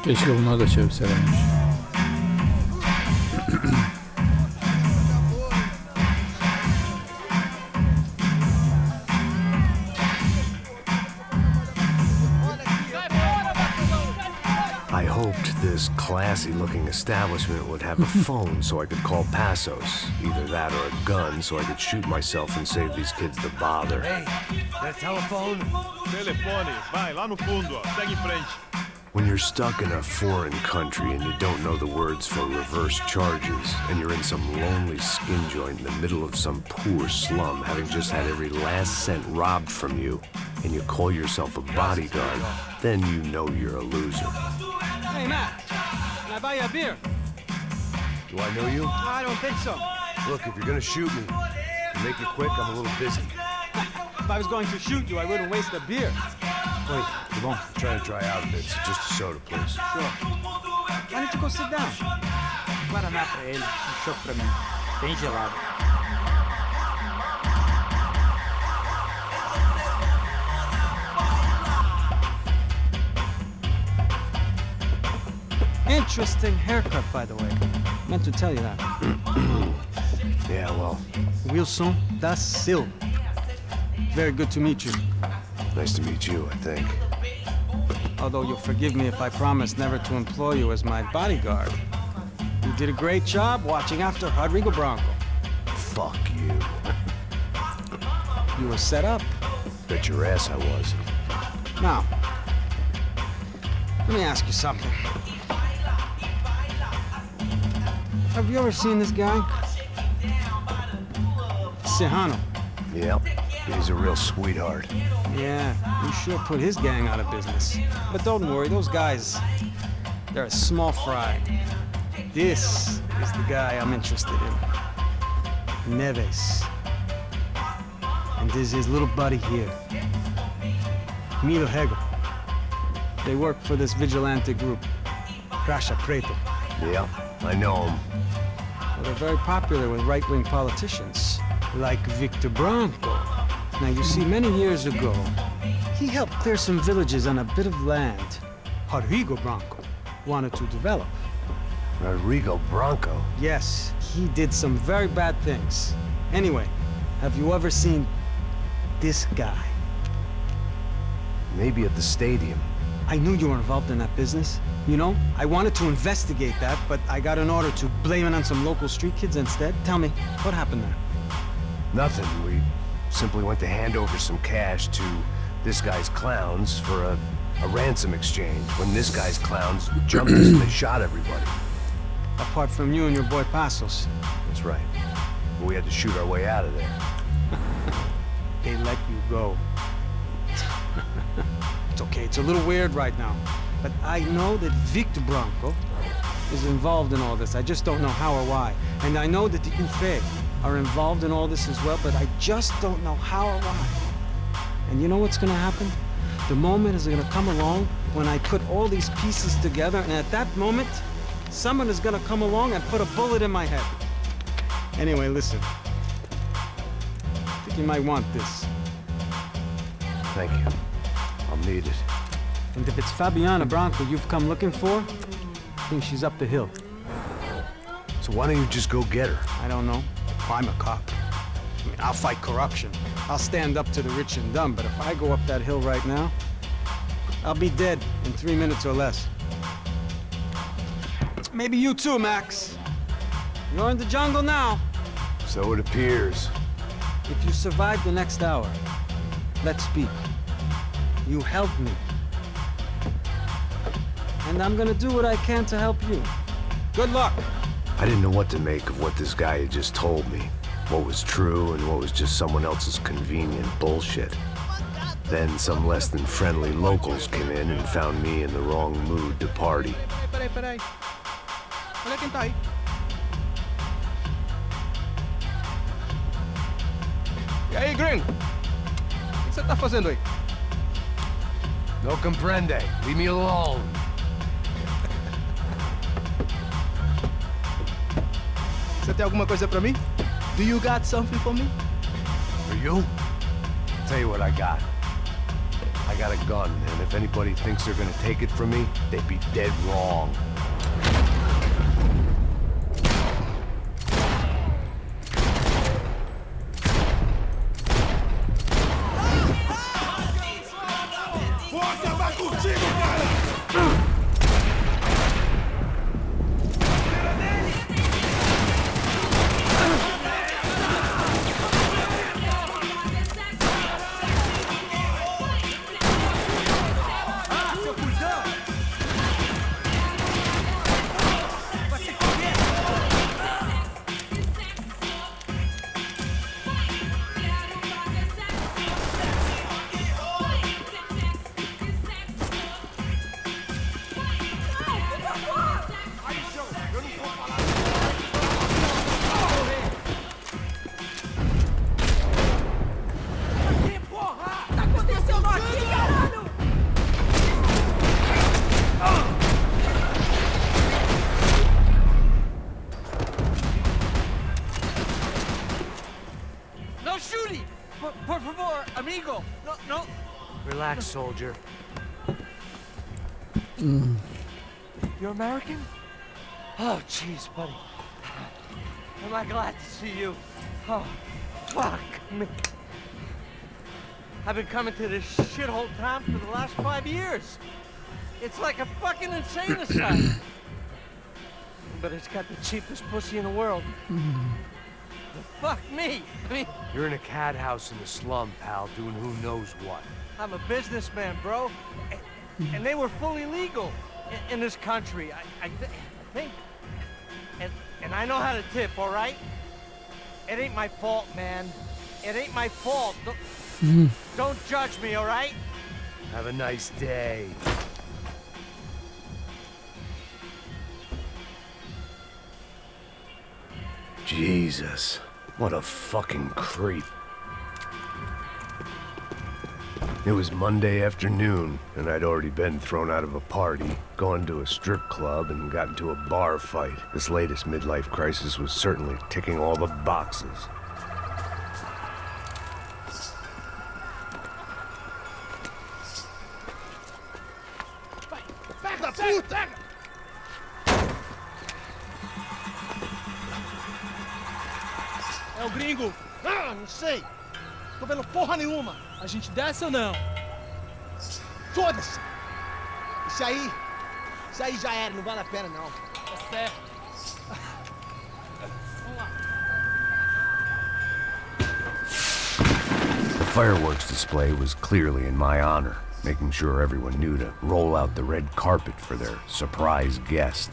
Keşke bunları da çevirselermiş. I hoped this classy-looking establishment would have a phone so I could call Passos. Either that or a gun so I could shoot myself and save these kids the bother. Hey, that telephone? Telefone, vai lá no fundo, ó. Segue em frente. When you're stuck in a foreign country and you don't know the words for reverse charges, and you're in some lonely skin joint in the middle of some poor slum, having just had every last cent robbed from you, and you call yourself a bodyguard, then you know you're a loser. Hey, Matt, can I buy you a beer? Do I know you? I don't think so. Look, if you're gonna shoot me, make it quick, I'm a little busy. If I was going to shoot you, I wouldn't waste a beer. Wait, come on. I'm trying to dry out a bit, so just a soda, please. Sure. Why don't you go sit down? Guaraná pra ele, chopp pra mim. Bem gelado. Interesting haircut, by the way. Meant to tell you that. Yeah, well. Wilson da Silva. Very good to meet you. Nice to meet you, I think. Although you'll forgive me if I promise never to employ you as my bodyguard. You did a great job watching after Rodrigo Branco. Fuck you. You were set up. Bet your ass I was. Now, let me ask you something. Have you ever seen this guy? Serrano. Yep, he's a real sweetheart. Yeah, you sure put his gang out of business. But don't worry, those guys, they're a small fry. This is the guy I'm interested in. Neves. And this is his little buddy here. Milo Hegel. They work for this vigilante group, Crasha Preto. Yeah, I know him. Well, they're very popular with right-wing politicians, like Victor Branco. Now, you see, many years ago, he helped clear some villages on a bit of land Rodrigo Branco wanted to develop. Rodrigo Branco? Yes, he did some very bad things. Anyway, have you ever seen this guy? Maybe at the stadium. I knew you were involved in that business. You know, I wanted to investigate that, but I got an order to blame it on some local street kids instead. Tell me, what happened there? Nothing. We simply went to hand over some cash to this guy's clowns for a ransom exchange. When this guy's clowns jumped us and they shot everybody. Apart from you and your boy Passos. That's right. But we had to shoot our way out of there. They let you go. It's okay, it's a little weird right now. But I know that Victor Branco is involved in all this. I just don't know how or why. And I know that the UFE are involved in all this as well, but I just don't know how or why. And you know what's gonna happen? The moment is gonna come along when I put all these pieces together, and at that moment, someone is gonna come along and put a bullet in my head. Anyway, listen. I think you might want this. Thank you. I'll need it. And if it's Fabiana Branco you've come looking for, I think she's up the hill. So why don't you just go get her? I don't know. I'm a cop. I mean, I'll fight corruption. I'll stand up to the rich and dumb, but if I go up that hill right now, I'll be dead in 3 minutes or less. Maybe you too, Max. You're in the jungle now. So it appears. If you survive the next hour, let's speak. You helped me. And I'm gonna do what I can to help you. Good luck. I didn't know what to make of what this guy had just told me. What was true and what was just someone else's convenient bullshit. Then some less than friendly locals came in and found me in the wrong mood to party. Peraí. Olha quem tá aí. E aí, gringo? O que você tá fazendo aí? No comprende. Leave me alone. Você tem alguma coisa pra mim? Do you got something for me? For you? I'll tell you what I got. I got a gun, and if anybody thinks they're gonna take it from me, they'd be dead wrong. Por favor, amigo. No. Relax, soldier. You're American? Oh, jeez, buddy. Am I glad to see you? Oh, fuck me. I've been coming to this shithole town for the last 5 years. It's like a fucking insane asylum. But it's got the cheapest pussy in the world. Fuck me. I mean, You're in a cat house in the slum, pal, doing who knows what. I'm a businessman, bro. And they were fully legal in this country. I think. And I know how to tip, all right? It ain't my fault, man. It ain't my fault. Don't judge me, all right? Have a nice day. Jesus, what a fucking creep. It was Monday afternoon, and I'd already been thrown out of a party, gone to a strip club, and got into a bar fight. This latest midlife crisis was certainly ticking all the boxes. Pega, puta! É o gringo. Ah, não sei. Tô vendo porra nenhuma. A gente desce ou não? Foda-se. Isso aí já era, não vale a pena não. Tá certo. Vamos lá. fireworks display was clearly in my honor, making sure everyone knew to roll out the red carpet for their surprise guest.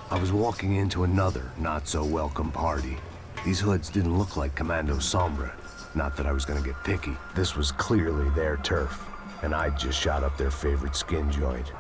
I was walking into another not-so-welcome party. These hoods didn't look like Commando Sombra. Not that I was gonna get picky. This was clearly their turf, and I'd just shot up their favorite skin joint.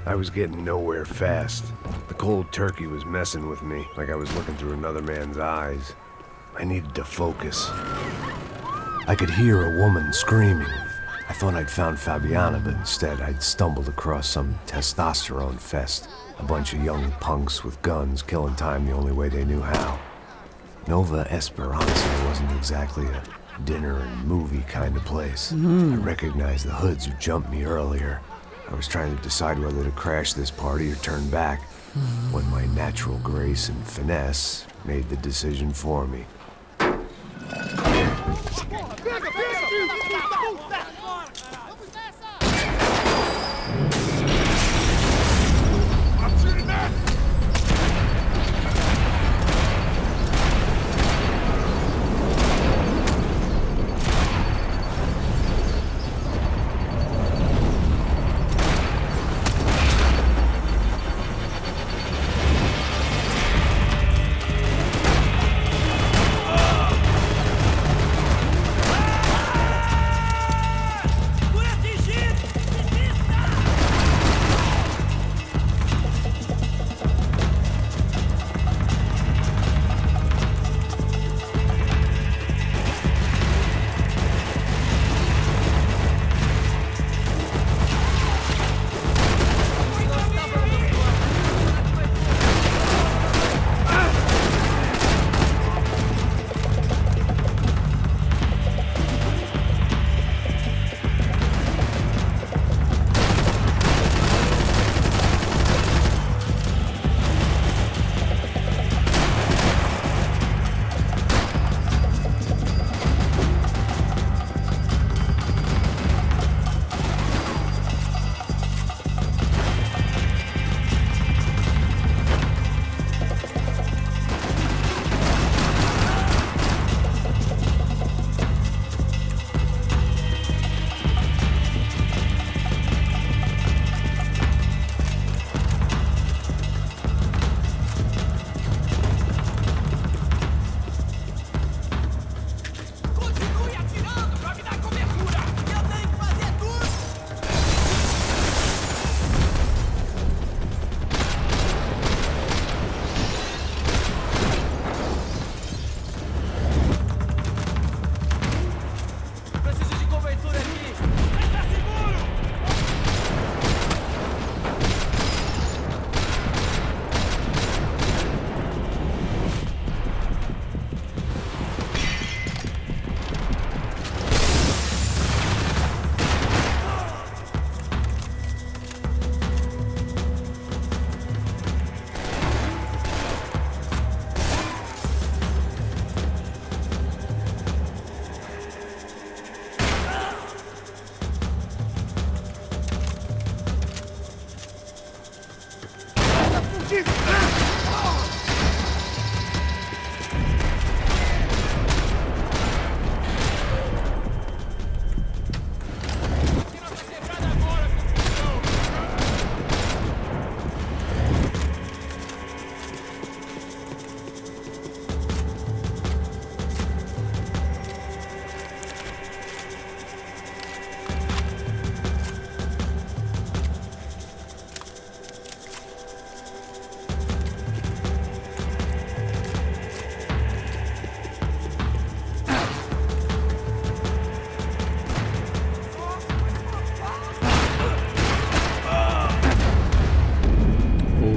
I was getting nowhere fast. The cold turkey was messing with me, like I was looking through another man's eyes. I needed to focus. I could hear a woman screaming. I thought I'd found Fabiana, but instead I'd stumbled across some testosterone fest. A bunch of young punks with guns killing time the only way they knew how. Nova Esperanza wasn't exactly a dinner and movie kind of place. I recognized the hoods who jumped me earlier. I was trying to decide whether to crash this party or turn back, when my natural grace and finesse made the decision for me.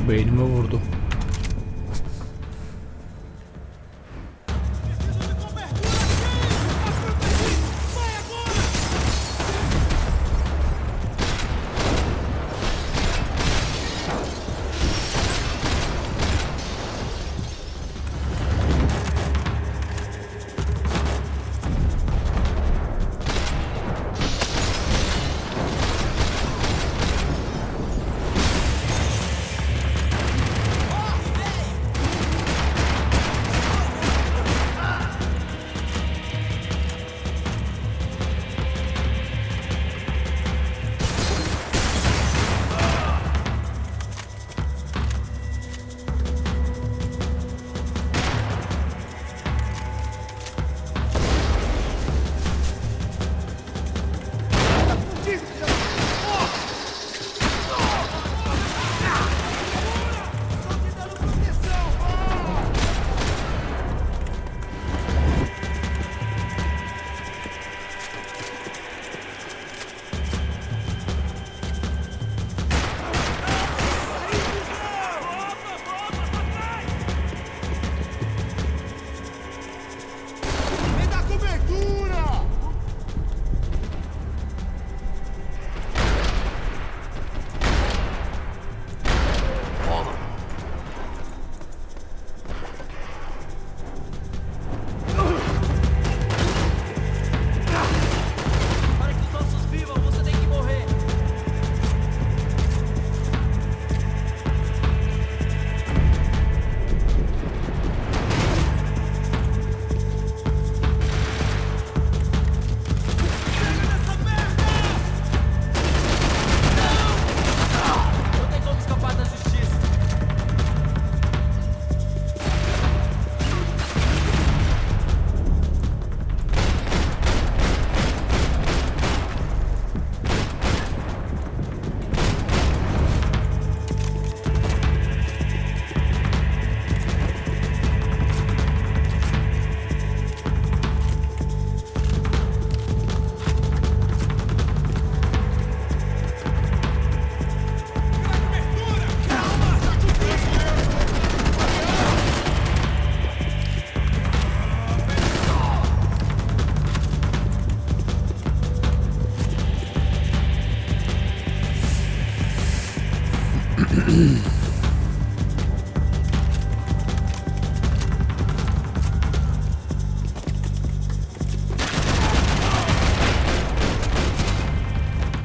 Beynime vurdu.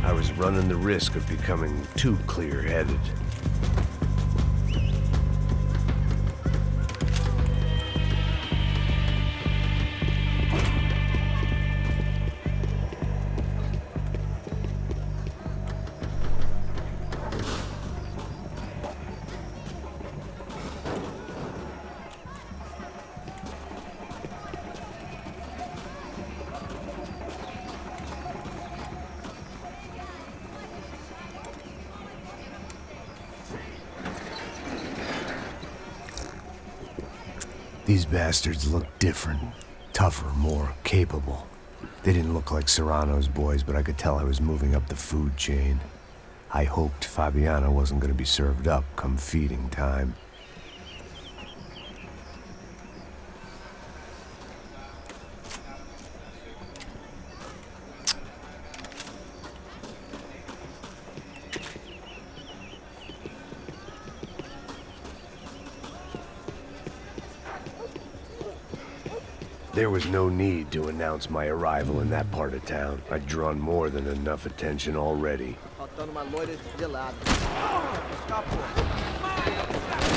I was running the risk of becoming too clear-headed. These bastards look different, tougher, more capable. They didn't look like Serrano's boys, but I could tell I was moving up the food chain. I hoped Fabiana wasn't going to be served up come feeding time. There was no need to announce my arrival in that part of town. I'd drawn more than enough attention already. Faltando uma loira gelada. Escapou.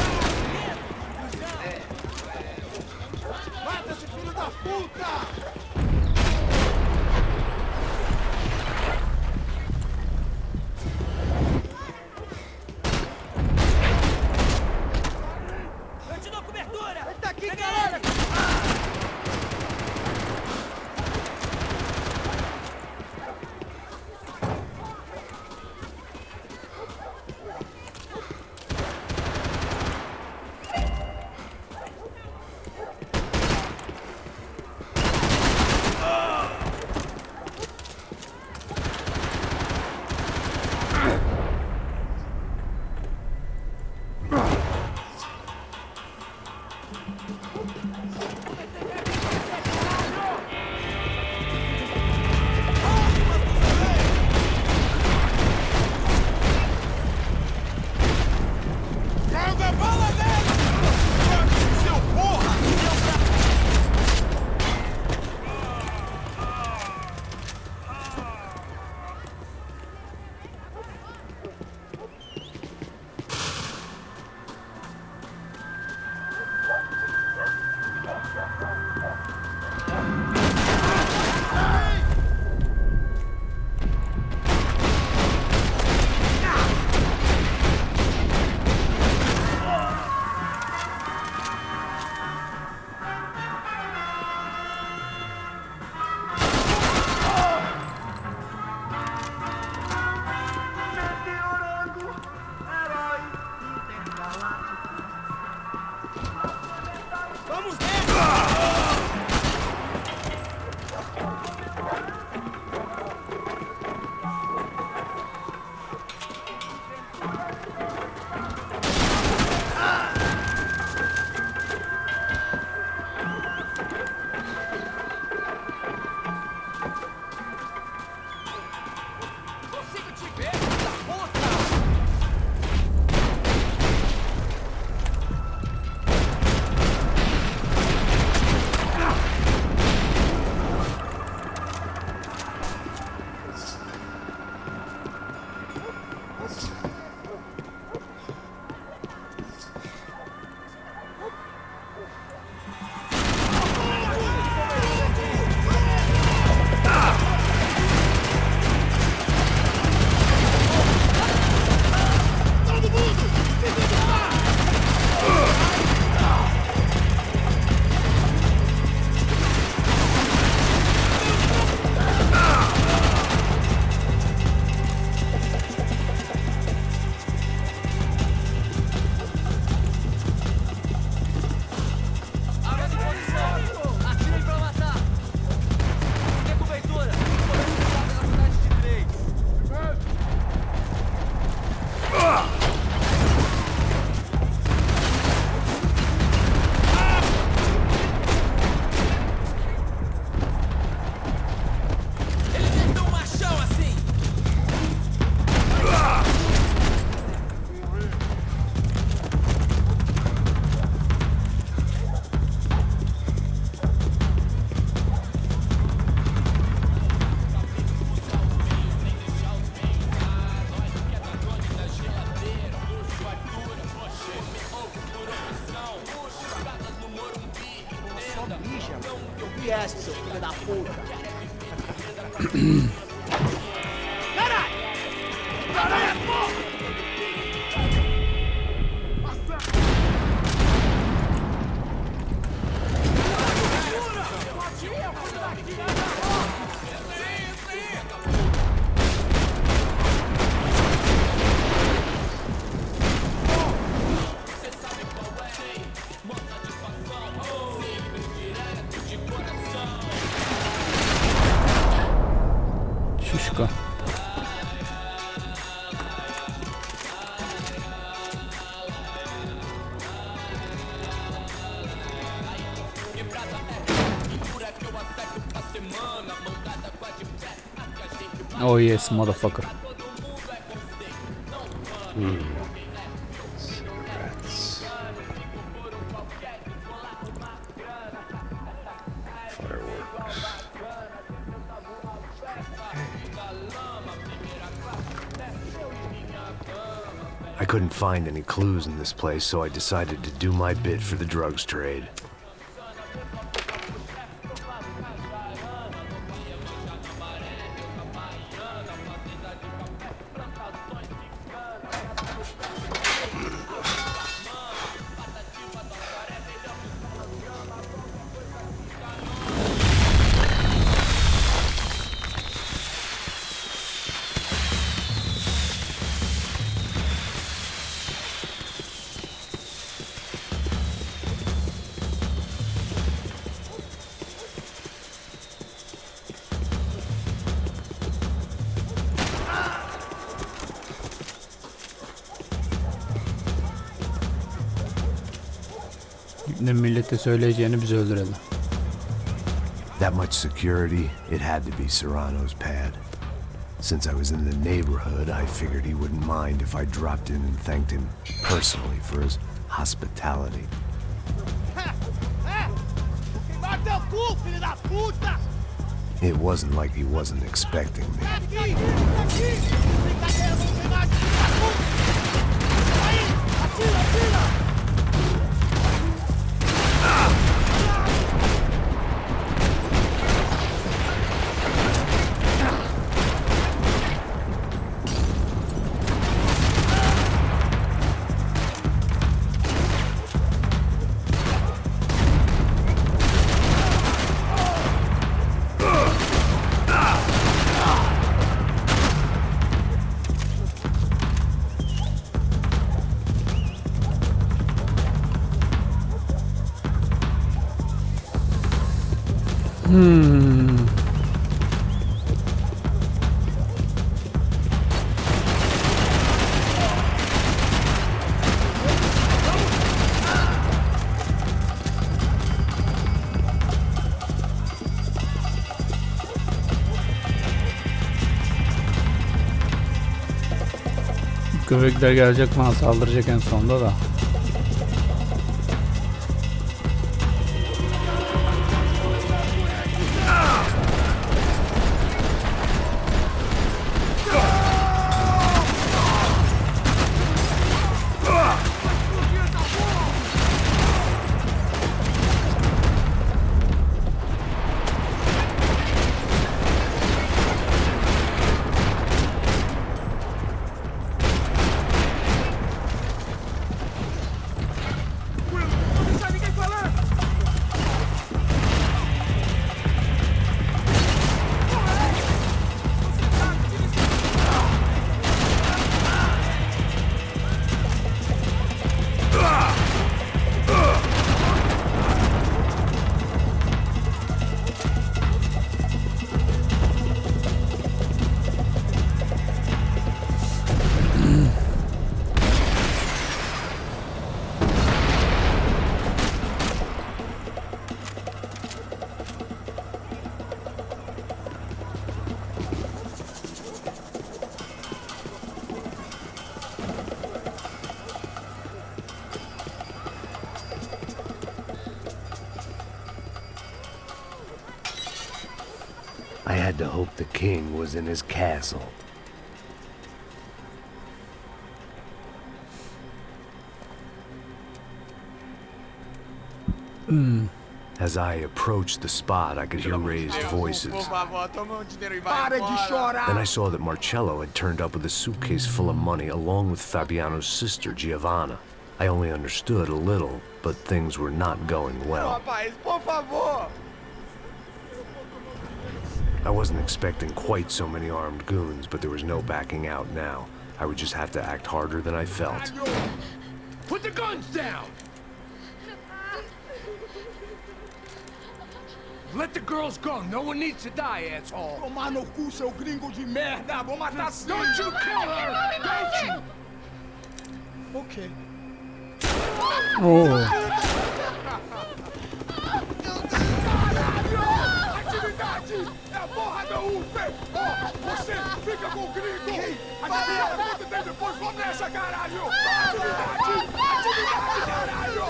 vieste, seu filho da puta. Şişko. Oh yes, motherfucker. Cigarettes. Fireworks. I couldn't find any clues in this place, so I decided to do my bit for the drugs trade. Ne millete söyleyeceğini bize öldürelim. That much security, it had to be Serrano's pad. Since I was in the neighborhood, I figured he wouldn't mind if I dropped in and thanked him personally for his hospitality. Bateu o cu, filho da puta! It wasn't like he wasn't expecting me. Aqui! Brincadeira, não tem mais, filho da puta! Aí! Atira, atira! Köpekler gelecek bana saldıracak en sonunda da. I had to hope the king was in his castle. As I approached the spot, I could hear raised voices. Then I saw that Marcello had turned up with a suitcase full of money along with Fabiano's sister, Giovanna. I only understood a little, but things were not going well. I wasn't expecting quite so many armed goons, but there was no backing out now. I would just have to act harder than I felt. Put the guns down! Let the girls go. No one needs to die, asshole. Tomar no cu, seu gringo de merda. Vou matar sim. Don't you kill her! Don't you? Okay. Oh. Atividade! É a porra da UP! Ó, você fica com o gringo! Atividade, quanto tempo depois? Vamos nessa, caralho! Atividade! Atividade, caralho!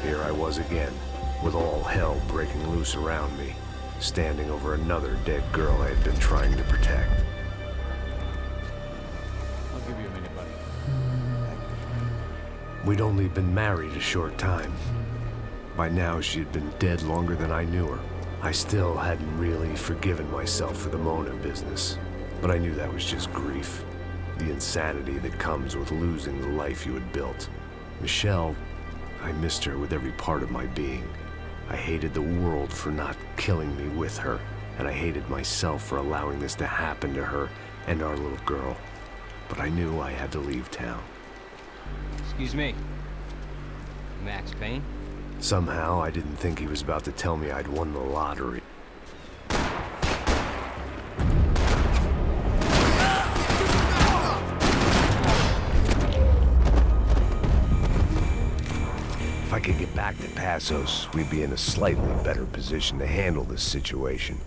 Here I was again, with all hell breaking loose around me, standing over another dead girl I had been trying to protect. I'll give you a minute, buddy. We'd only been married a short time. By now, she had been dead longer than I knew her. I still hadn't really forgiven myself for the Mona business, but I knew that was just grief. The insanity that comes with losing the life you had built. Michelle, I missed her with every part of my being. I hated the world for not killing me with her, and I hated myself for allowing this to happen to her and our little girl. But I knew I had to leave town. Excuse me. Max Payne? Somehow, I didn't think he was about to tell me I'd won the lottery. If I could get back to Passos, we'd be in a slightly better position to handle this situation.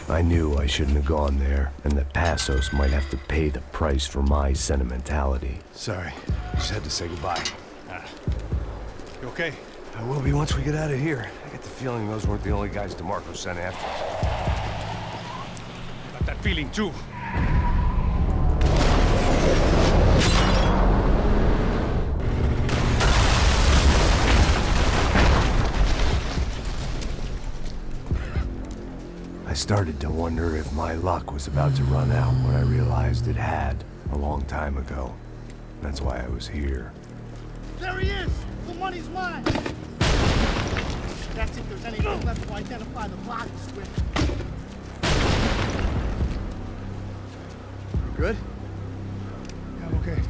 I knew I shouldn't have gone there, and that Passos might have to pay the price for my sentimentality. Sorry, just had to say goodbye. You okay? I will be once we get out of here. I get the feeling those weren't the only guys DeMarco sent after us. Got that feeling too. I started to wonder if my luck was about to run out when I realized it had a long time ago. That's why I was here. There he is! The money's mine! That's if there's anything left to identify the bodies with. You good? Yeah, I'm okay.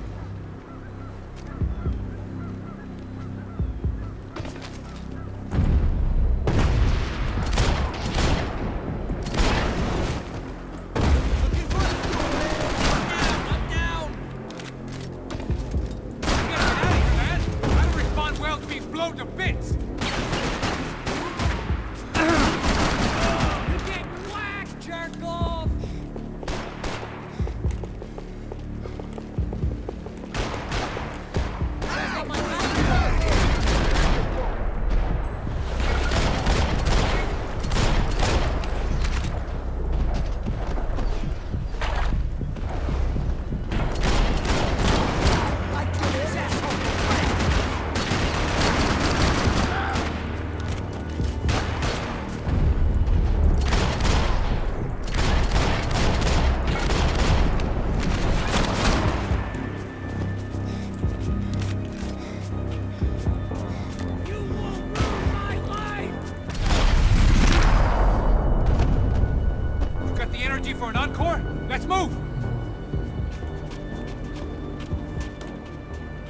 move!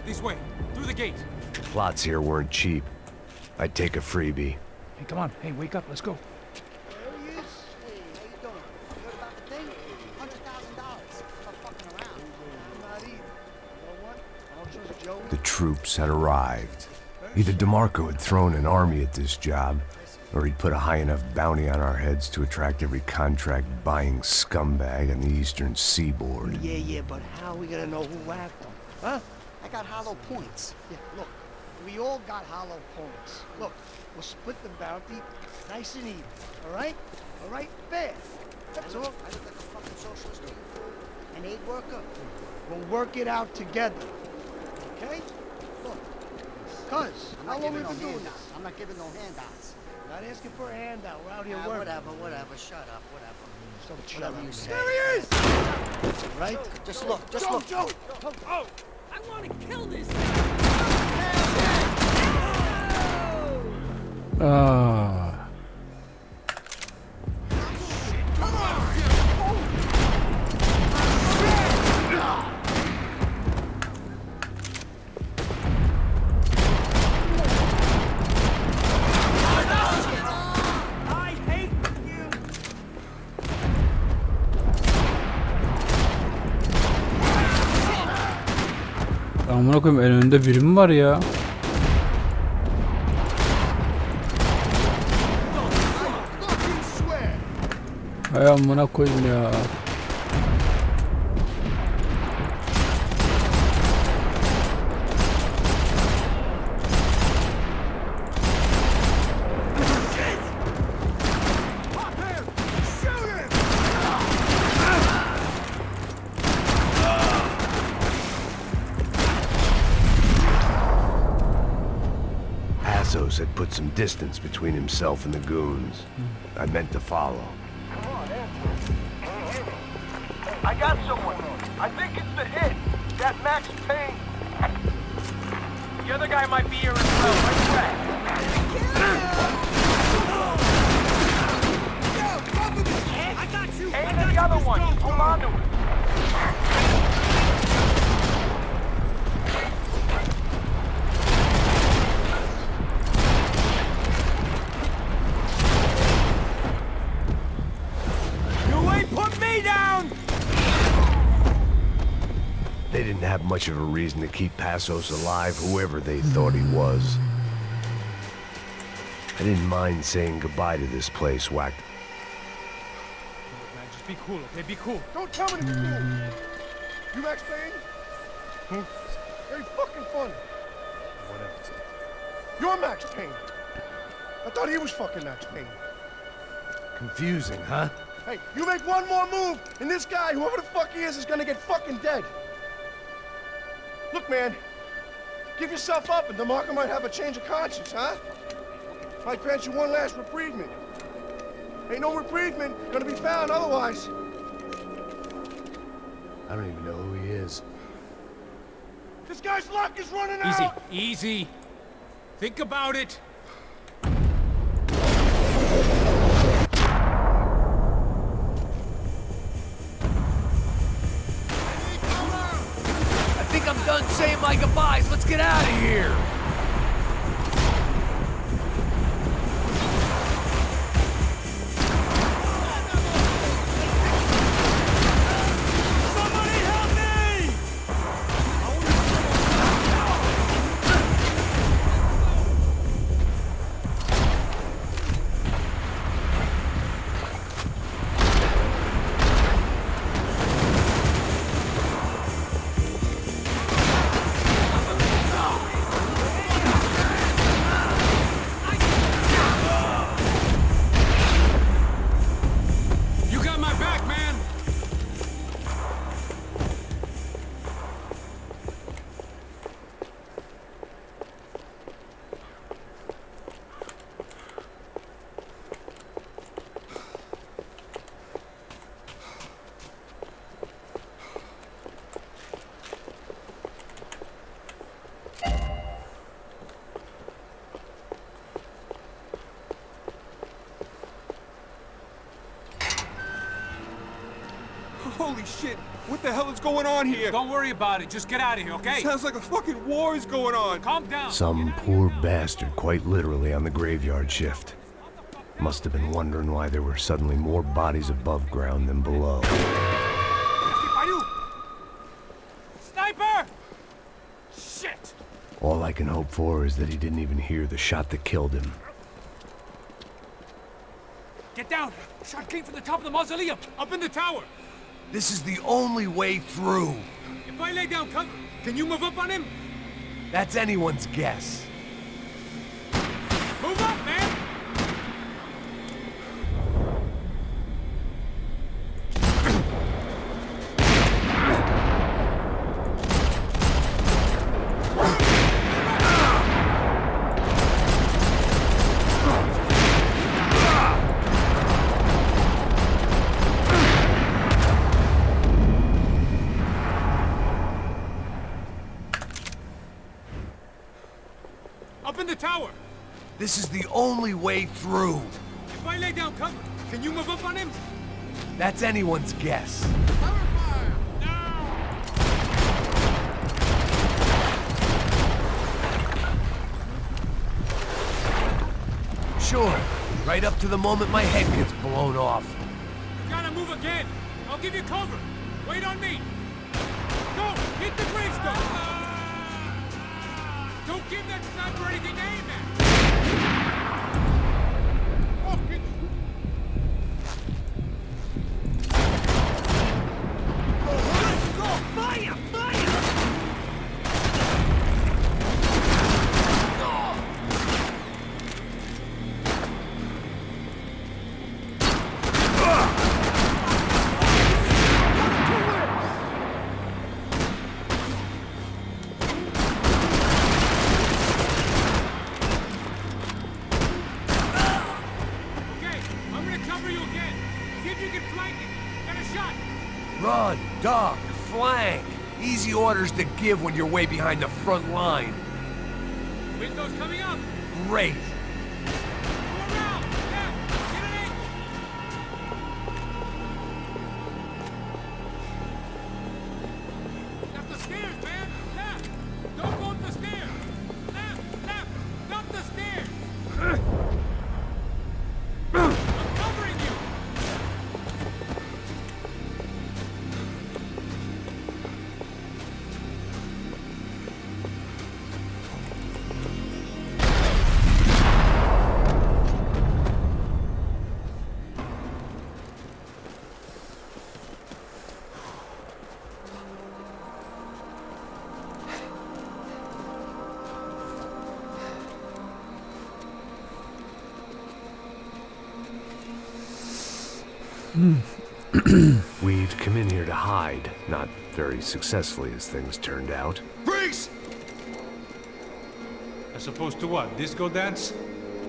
This way, through the gate. Plots here weren't cheap. I'd take a freebie. Hey, come on. Hey, wake up. Let's go. There he is. Hey, how you doing? You heard about the thing? $100,000. Stop fucking around. I'm not either. You know what? I don't trust Joe. The troops had arrived. Either DeMarco had thrown an army at this job, or he'd put a high enough bounty on our heads to attract every contract-buying scumbag on the eastern seaboard. Yeah, but how are we gonna know who whacked him? Huh? I got hollow points. Yeah, look, we all got hollow points. Look, we'll split the bounty nice and even, all right? All right? Fair. That's all. I look like a fucking socialist to you. An aid worker. We'll work it out together, okay? Look, cuz, how long have we been doing this? I'm not giving no handouts. Not asking for a handout. We're out here working. Whatever. Shut up, whatever. Whatever you say. There he is! Right? Just look, Joe! Oh! I want to kill this Ah. Amına koyayım, en önünde biri mi var ya? Hay amına koyayım ya. Had put some distance between himself and the goons. I meant to follow. I got someone. I think it's the hit. That Max Payne. The other guy might be here as well. Right back. I got you! And the other one. Hold on to it. They didn't have much of a reason to keep Passos alive, whoever they thought he was. I didn't mind saying goodbye to this place, Whack. Man, just be cool, okay? Be cool. Don't tell me to be cool. You Max Payne? Who? Very fucking funny. Whatever. You're Max Payne. I thought he was fucking Max Payne. Confusing, huh? Hey, you make one more move, and this guy, whoever the fuck he is gonna get fucking dead. Look, man, give yourself up, and DeMarco might have a change of conscience, huh? Might grant you one last reprievement. Ain't no reprievement gonna be found otherwise. I don't even know who he is. This guy's luck is running out! Easy. Think about it. I'm done saying my goodbyes. Let's get out of here. Somebody help me! Holy shit! What the hell is going on here? Don't worry about it. Just get out of here, okay? Sounds like a fucking war is going on. Calm down. Some poor bastard quite literally on the graveyard shift. Must have been wondering why there were suddenly more bodies above ground than below. Sniper! Shit! All I can hope for is that he didn't even hear the shot that killed him. Get down! Shot came from the top of the mausoleum, up in the tower. This is the only way through. If I lay down cover, can you move up on him? That's anyone's guess. Move up, man! Up in the tower! This is the only way through. If I lay down cover, can you move up on him? That's anyone's guess. Sure, right up to the moment my head gets blown off. You gotta move again. I'll give you cover. Wait on me. Go! Hit the gravestone! Don't give that sniper anything to aim at! Fire! Fire! Run, duck, flank. Easy orders to give when you're way behind the front line. Windows coming up! Great. Go around! Left! Get an angle! That's the stairs, man! Left! Don't go up the stairs! Left! Left! Not the stairs! I'm covering you! We'd come in here to hide, not very successfully as things turned out. Freeze! As opposed to what? Disco dance?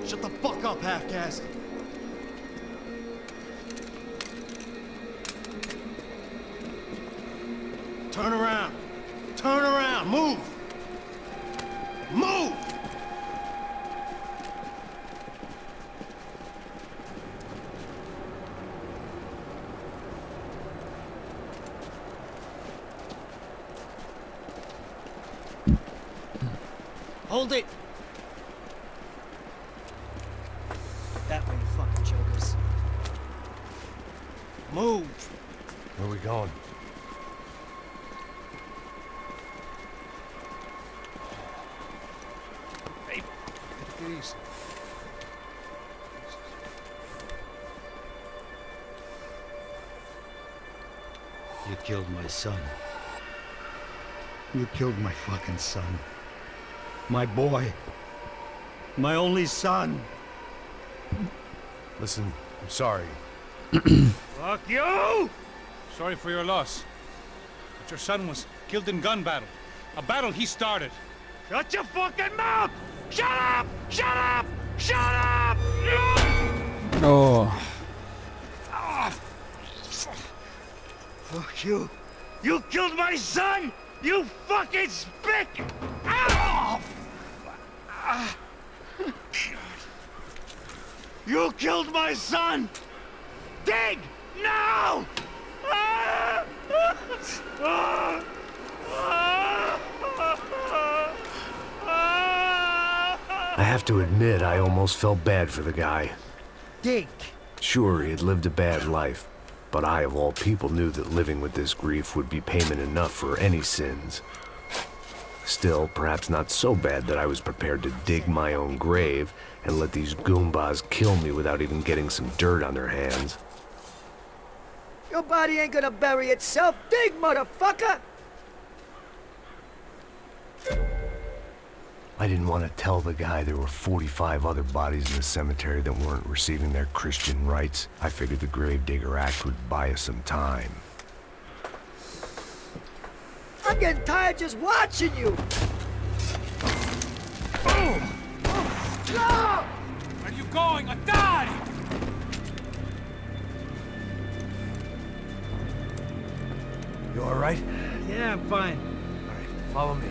Shut the fuck up, half-caste. Turn around. Turn around. Move. Move! Hold it! That way, you fucking jokers. Move! Where are we going? Hey, take it easy. You killed my son. You killed my fucking son. My boy. My only son. Listen, I'm sorry. Fuck you! Sorry for your loss. But your son was killed in gun battle. A battle he started. Shut your fucking mouth! Shut up! Shut up! Shut up! Oh. Fuck you! You killed my son! You fucking spick! Ow! You killed my son! Dig! Now! Ah! I have to admit, I almost felt bad for the guy. Dick. Sure, he had lived a bad life, but I, of all people, knew that living with this grief would be payment enough for any sins. Still, perhaps not so bad that I was prepared to dig my own grave and let these goombas kill me without even getting some dirt on their hands. Your body ain't gonna bury itself. Dig, motherfucker! I didn't want to tell the guy there were 45 other bodies in the cemetery that weren't receiving their Christian rites. I figured the Gravedigger Act would buy us some time. I'm getting tired just watching you! Boom! No! Where are you going? A die! You all right? Yeah, I'm fine. All right, follow me.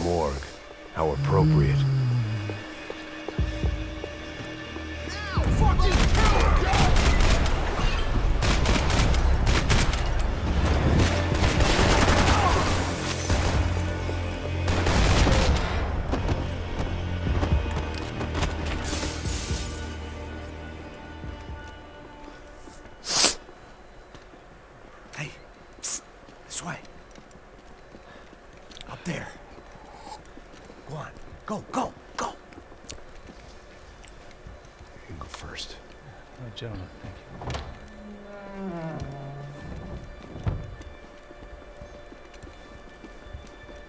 Morgue. How appropriate. Hey, psst, this way. Up there. Go on. Go, go, go. You can go first. Gentlemen, thank you.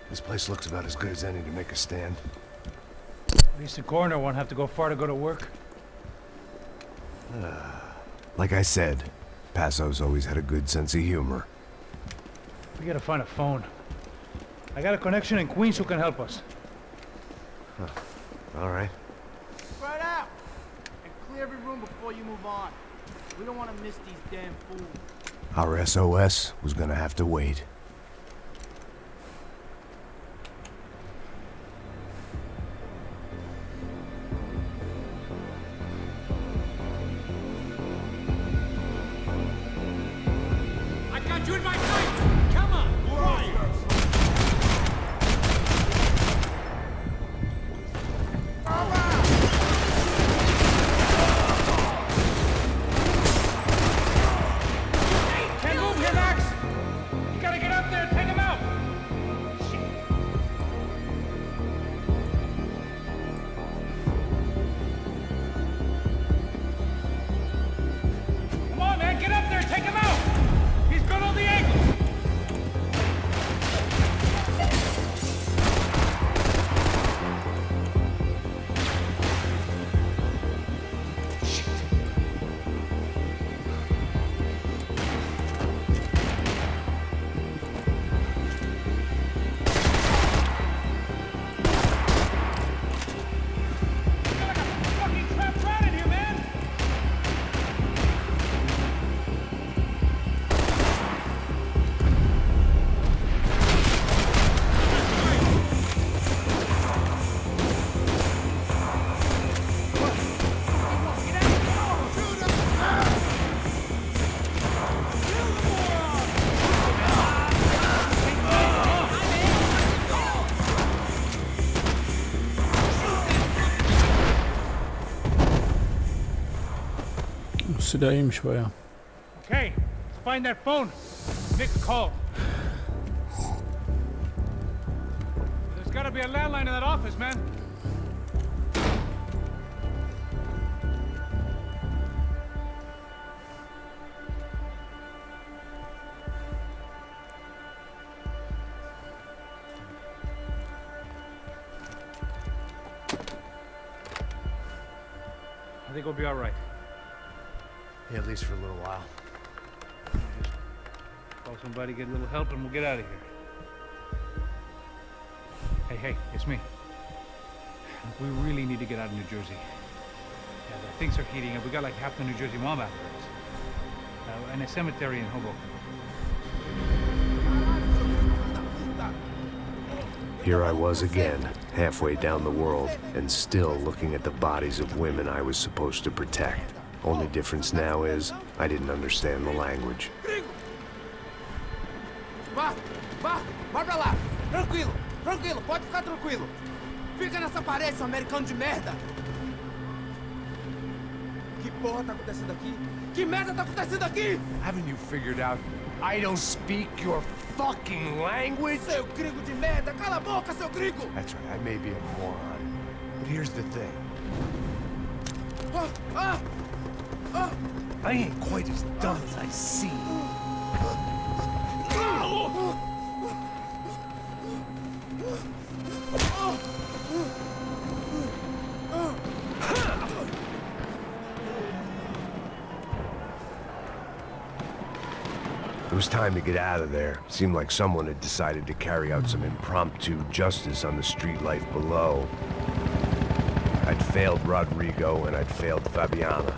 This place looks about as good as any to make a stand. At least the coroner won't have to go far to go to work. Like I said, Passo's always had a good sense of humor. We gotta find a phone. I got a connection in Queens who can help us. Huh. All right. Spread out! And clear every room before you move on. We don't want to miss these damn fools. Our SOS was gonna have to wait. I got you in my sights! Come on! Quiet! Can't move here, Max! You gotta get up there and take him out! Come on, man, get up there and take him out! He's got all the angles! Fucking trapped rat in here, man! Bu silah iyiymiş bayağı. Okay, let's find that phone. Nick called. There's gotta be a landline in that office, man. think we'll be all right. Yeah, at least for a little while. Just call somebody, get a little help, and we'll get out of here. Hey, it's me. Look, we really need to get out of New Jersey. Yeah, things are heating up. We got like half the New Jersey mob after us. And a cemetery in Hoboken. Here I was again, halfway down the world, and still looking at the bodies of women I was supposed to protect. Only difference now is, I didn't understand the language. Vai pra lá! Tranquilo, pode ficar tranquilo! Fica nessa parede, seu americano de merda! Que porra tá acontecendo aqui? Que merda tá acontecendo aqui? Haven't you figured out I don't speak your fucking language? Seu gringo de merda! Cala a boca, seu gringo! That's right, I may be a moron, but here's the thing. I ain't quite as dumb as I seem. It was time to get out of there. Seemed like someone had decided to carry out some impromptu justice on the street life below. I'd failed Rodrigo and I'd failed Fabiana.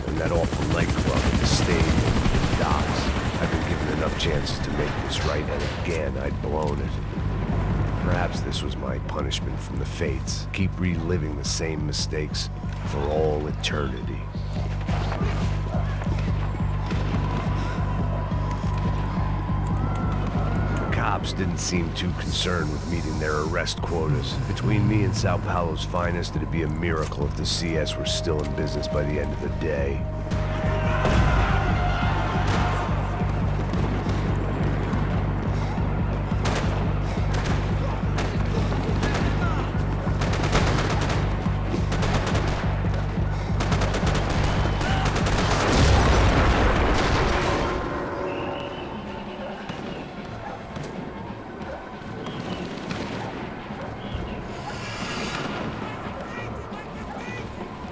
And that awful nightclub, the stadium, the docks. I'd been given enough chances to make this right, and again, I'd blown it. Perhaps this was my punishment from the fates. Keep reliving the same mistakes for all eternity. Cops didn't seem too concerned with meeting their arrest quotas. Between me and Sao Paulo's finest, it'd be a miracle if the CS were still in business by the end of the day.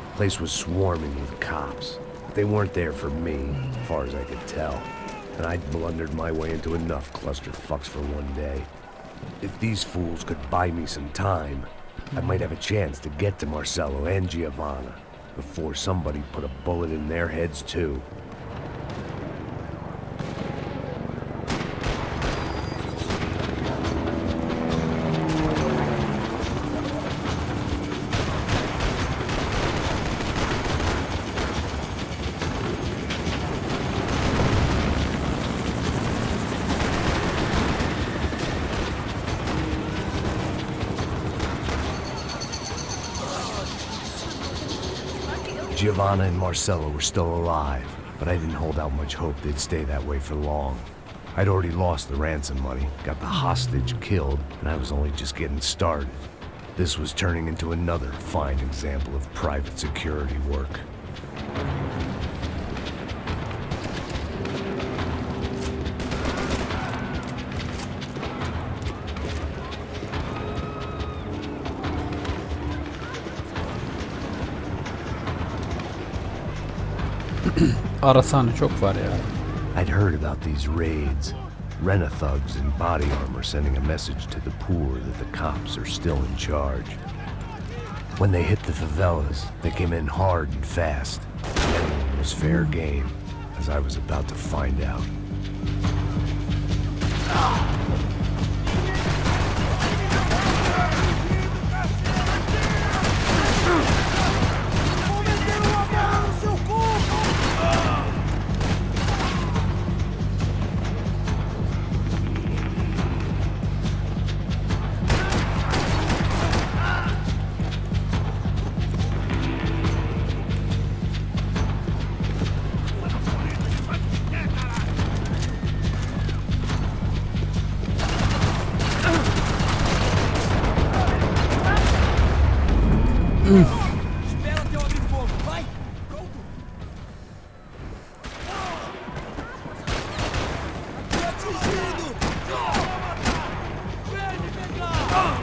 The place was swarming with cops. They weren't there for me, as far as I could tell. And I'd blundered my way into enough clusterfucks for one day. If these fools could buy me some time, I might have a chance to get to Marcelo and Giovanna before somebody put a bullet in their heads too. Giovanna and Marcelo were still alive, but I didn't hold out much hope they'd stay that way for long. I'd already lost the ransom money, got the hostage killed, and I was only just getting started. This was turning into another fine example of private security work. Arasane çok var ya. I'd heard about these raids. Rent-a-thugs in body armor sending a message to the poor that the cops are still in charge. When they hit the favelas, they came in hard and fast. Everyone was fair game, as I was about to find out. Espera até eu abrir fogo, vai! Pronto! Fui atingido! Vem me pegar!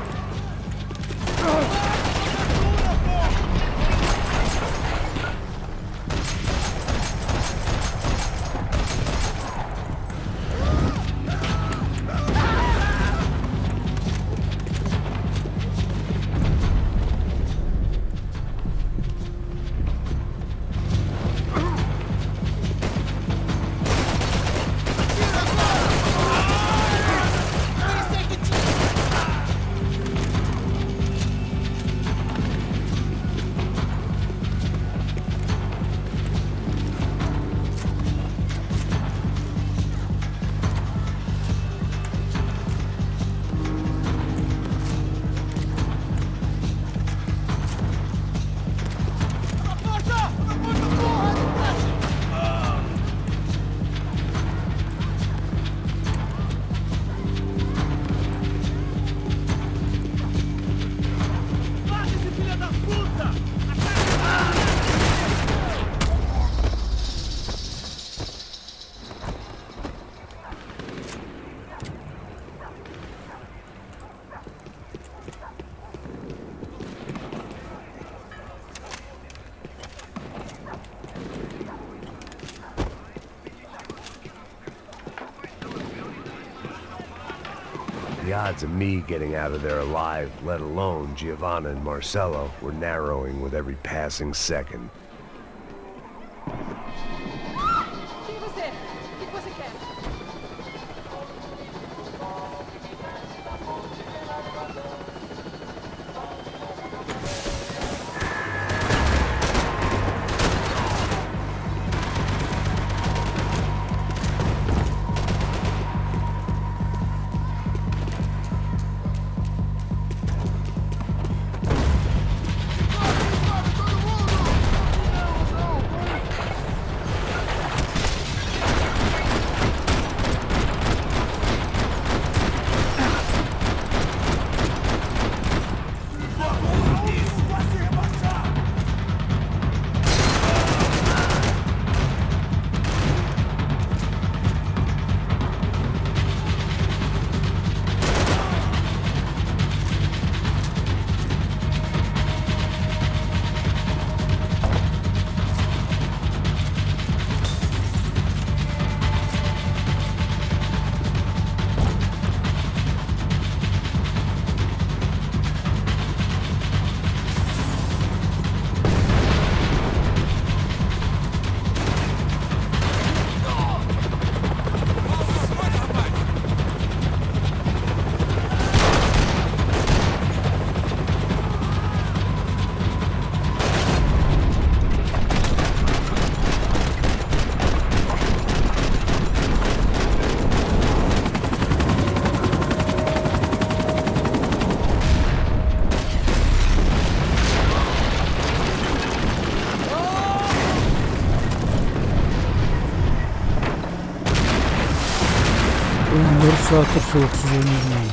The odds of me getting out of there alive, let alone Giovanna and Marcello, were narrowing with every passing second. Quem você é? O que você quer? Saattir soğuksuz oynuyorum.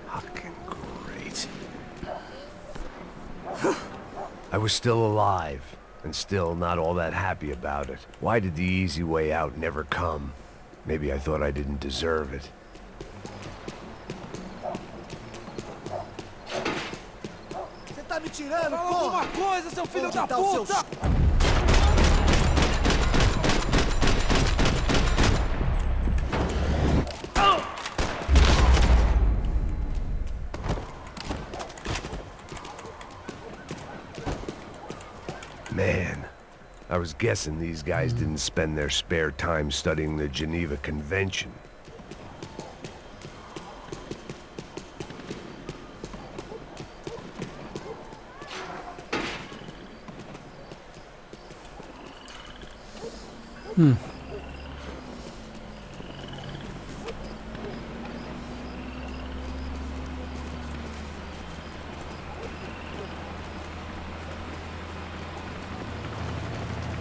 Fucking great. I was still alive, and still not all that happy about it. Why did the easy way out never come? Maybe I thought I didn't deserve it. Você tá me tirando, Fala porra! alguma coisa, seu filho Onde da tá o seu puta! Man, I was guessing these guys didn't spend their spare time studying the Geneva Convention.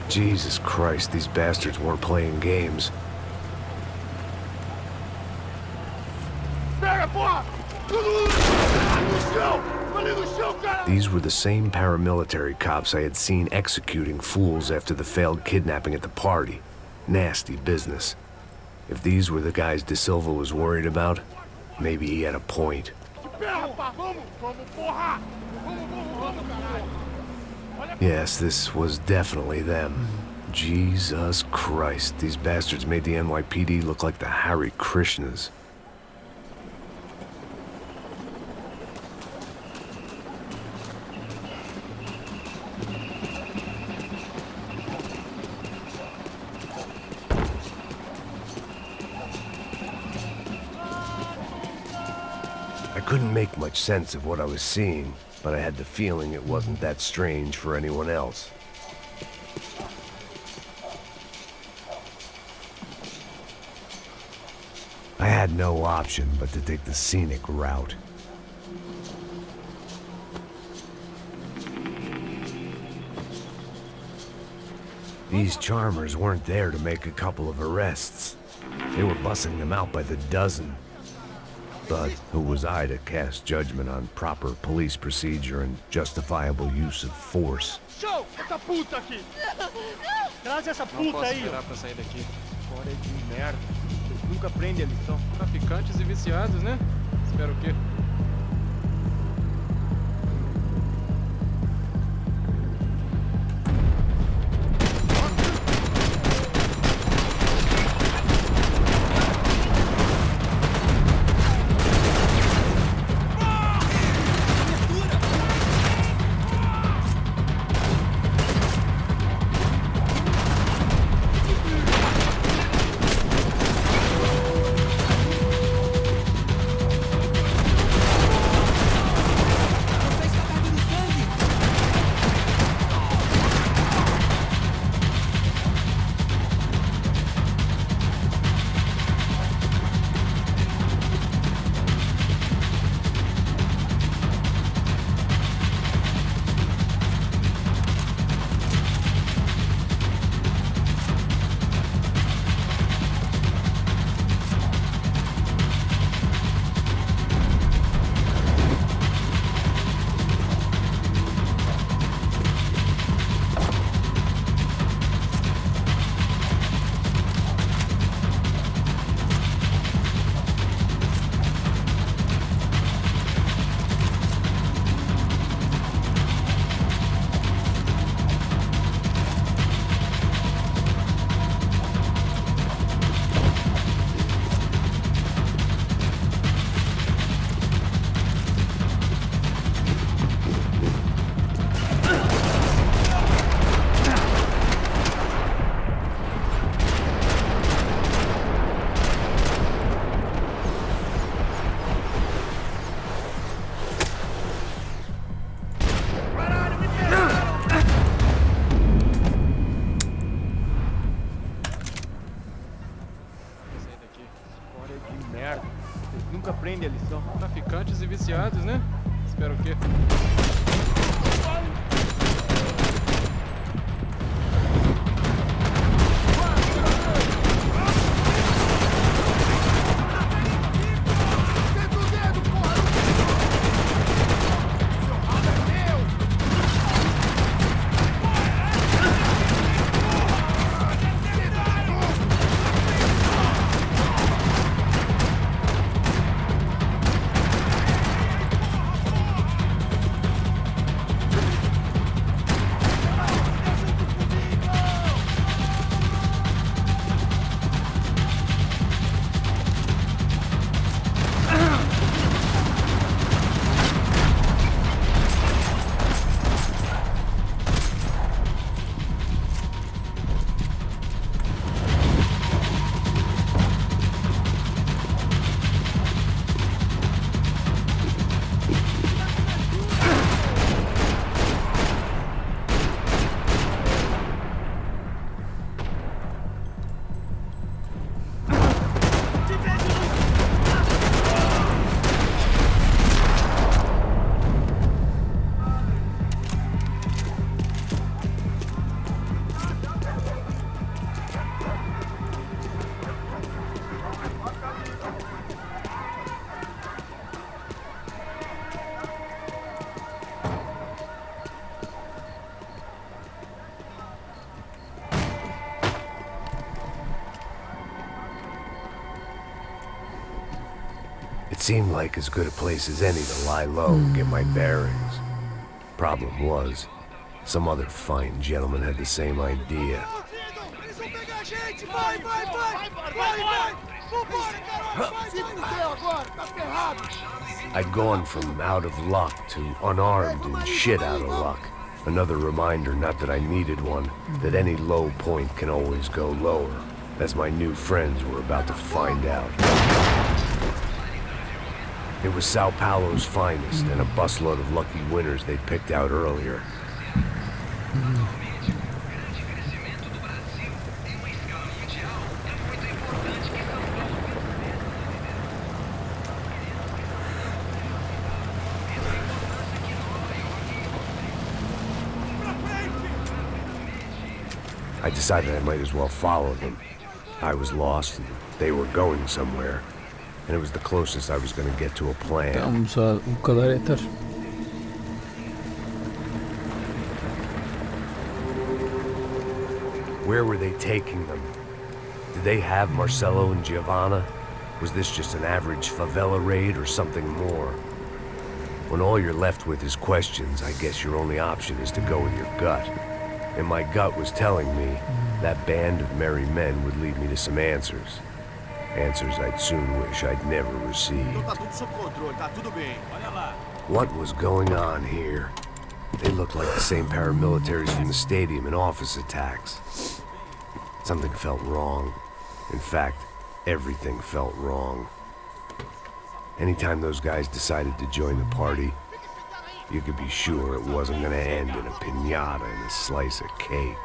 Jesus Christ, these bastards weren't playing games. Pega, porra! No chão, cara! These were the same paramilitary cops I had seen executing fools after the failed kidnapping at the party. Nasty business. If these were the guys De Silva was worried about, maybe he had a point. Yes, this was definitely them. Jesus Christ, these bastards made the NYPD look like the Hare Krishnas. I couldn't make much sense of what I was seeing, but I had the feeling it wasn't that strange for anyone else. I had no option but to take the scenic route. These charmers weren't there to make a couple of arrests. They were bussing them out by the dozen. But who was I to cast judgment on proper police procedure and justifiable use of force? Show! Essa puta aqui! Traz essa puta aí! Não posso esperar pra sair daqui. Fora de merda. Vocês nunca aprendem a lição. Traficantes e viciados, né? Espero o quê? nunca aprendem a lição. Traficantes e viciados, né? Espera o quê? It seemed like as good a place as any to lie low and get my bearings. Problem was, some other fine gentleman had the same idea. I'd gone from out of luck to unarmed and shit out of luck. Another reminder, not that I needed one, that any low point can always go lower, as my new friends were about to find out. It was Sao Paulo's finest, and a busload of lucky winners they picked out earlier. I decided I might as well follow them. I was lost, and they were going somewhere. And it was the closest I was going to get to a plan. Tamam, bu kadar yeter. Where were they taking them? Did they have Marcelo and Giovanna? Was this just an average favela raid or something more? When all you're left with is questions, I guess your only option is to go with your gut. And my gut was telling me that band of merry men would lead me to some answers. Answers I'd soon wish I'd never received. What was going on here? They looked like the same paramilitaries from the stadium in office attacks. Something felt wrong. In fact, everything felt wrong. Anytime those guys decided to join the party, you could be sure it wasn't gonna end in a piñata and a slice of cake.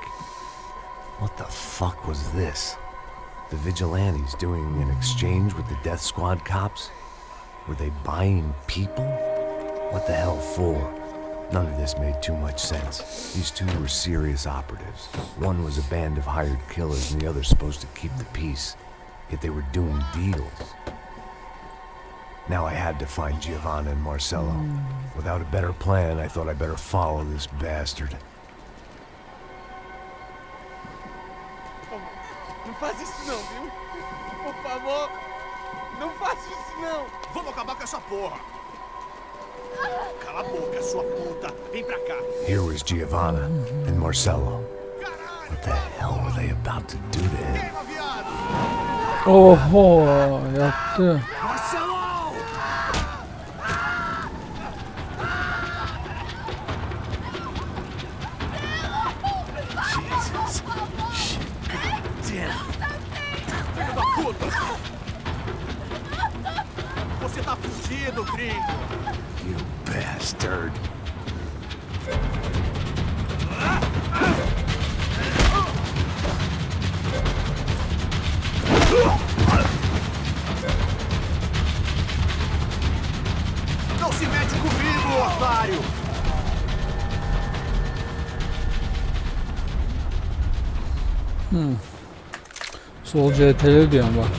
What the fuck was this? The vigilantes doing an exchange with the death squad cops? Were they buying people? What the hell for? None of this made too much sense. These two were serious operatives. One was a band of hired killers and the other supposed to keep the peace. Yet they were doing deals. Now I had to find Giovanna and Marcelo. Without a better plan, I thought I'd better follow this bastard. Não faz isso não, viu? Por favor, não faça isso não. Vamos acabar com essa porra. Cala a boca, sua puta. Vem pra cá. Here was Giovanna and Marcelo. What the hell were they about to do to him? Oho, yaptı. Marcelo! Jesus. Shit. Damn. Filho da puta! Você tá fugido, gringo! You bastard. se mete comigo, otário! Sol CTRL diyorum bak.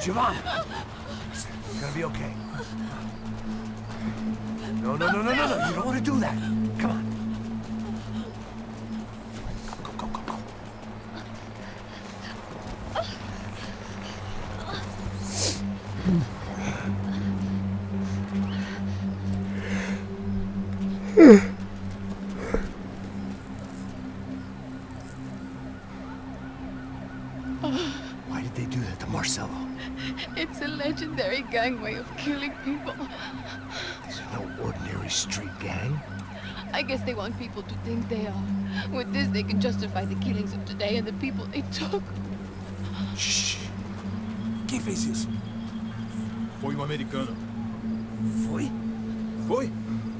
Giovanna! Listen, you're gonna be okay. No. You don't want to do that. Come on. Go. Why did they do that to Marcelo? It's a legendary gang way of killing people. These are no ordinary street gang. I guess they want people to think they are. With this, they can justify the killings of today and the people they took. Shh! Quem fez isso? Foi americano. Foi? Foi?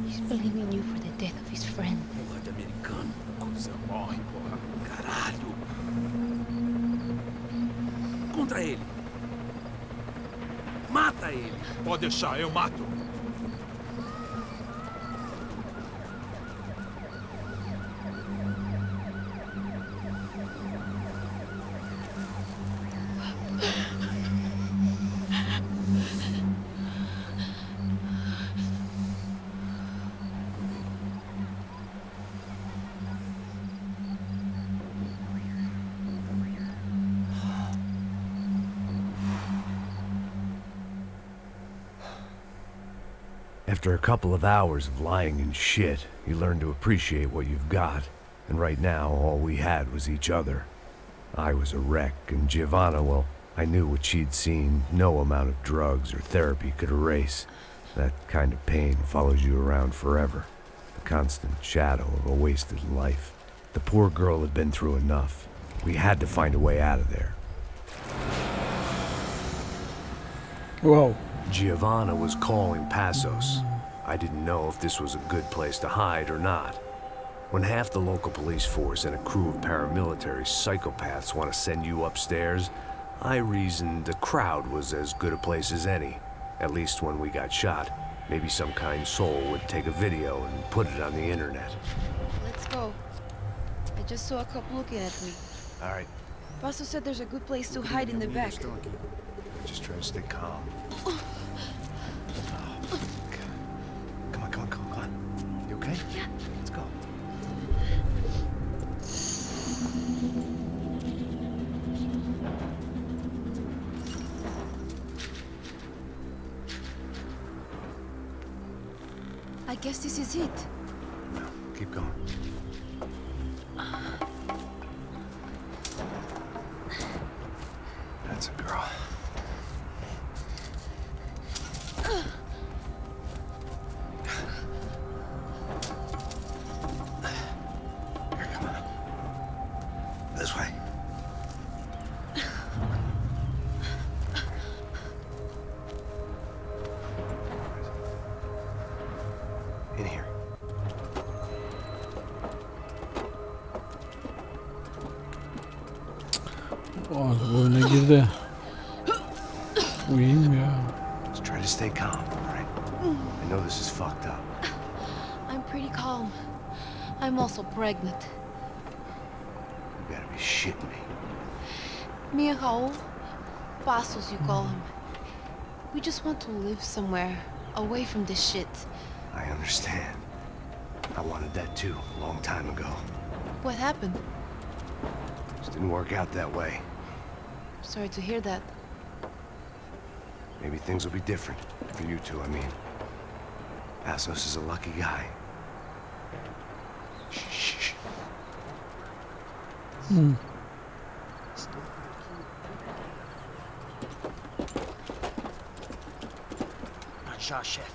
He's blaming you for the death of his friend. Porra de americano. Coisa morre, porra. Caralho. Contra ele. Mata ele. Pode deixar, eu mato. After a couple of hours of lying in shit, you learn to appreciate what you've got. And right now, all we had was each other. I was a wreck, and Giovanna, well, I knew what she'd seen no amount of drugs or therapy could erase. That kind of pain follows you around forever. The constant shadow of a wasted life. The poor girl had been through enough. We had to find a way out of there. Whoa. Giovanna was calling Passos. I didn't know if this was a good place to hide or not. When half the local police force and a crew of paramilitary psychopaths want to send you upstairs, I reasoned the crowd was as good a place as any. At least when we got shot, maybe some kind soul would take a video and put it on the internet. Let's go. I just saw a cop looking at me. All right, Paso said there's a good place to hide in the back. just try to stay calm. Come on. You okay? Yeah. Let's go. I guess this is it. No, keep going. That's a girl. Here, come on. This way. In here. Oyuna girdi. Uyuyayım ya. Just try to stay calm, all right? I know this is fucked up. I'm pretty calm. I'm also pregnant. You better be shitting me. Me and Raul, Passos you call him. We just want to live somewhere, away from this shit. I understand. I wanted that too, a long time ago. What happened? Just didn't work out that way. Sorry to hear that. Maybe things will be different. For you two, I mean. Passos is a lucky guy. Shh. Aşağı şef.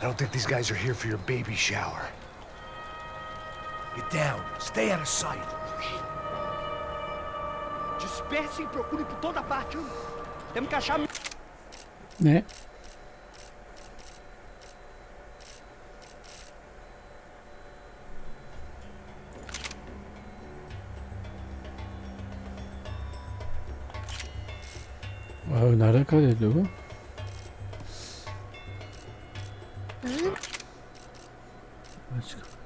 I don't think these guys are here for your baby shower. Get down. Stay out of sight. Dispersem e procurem por toda parte. Temos que achar... Ne? Abi nerede kaydediyor bu? Açık.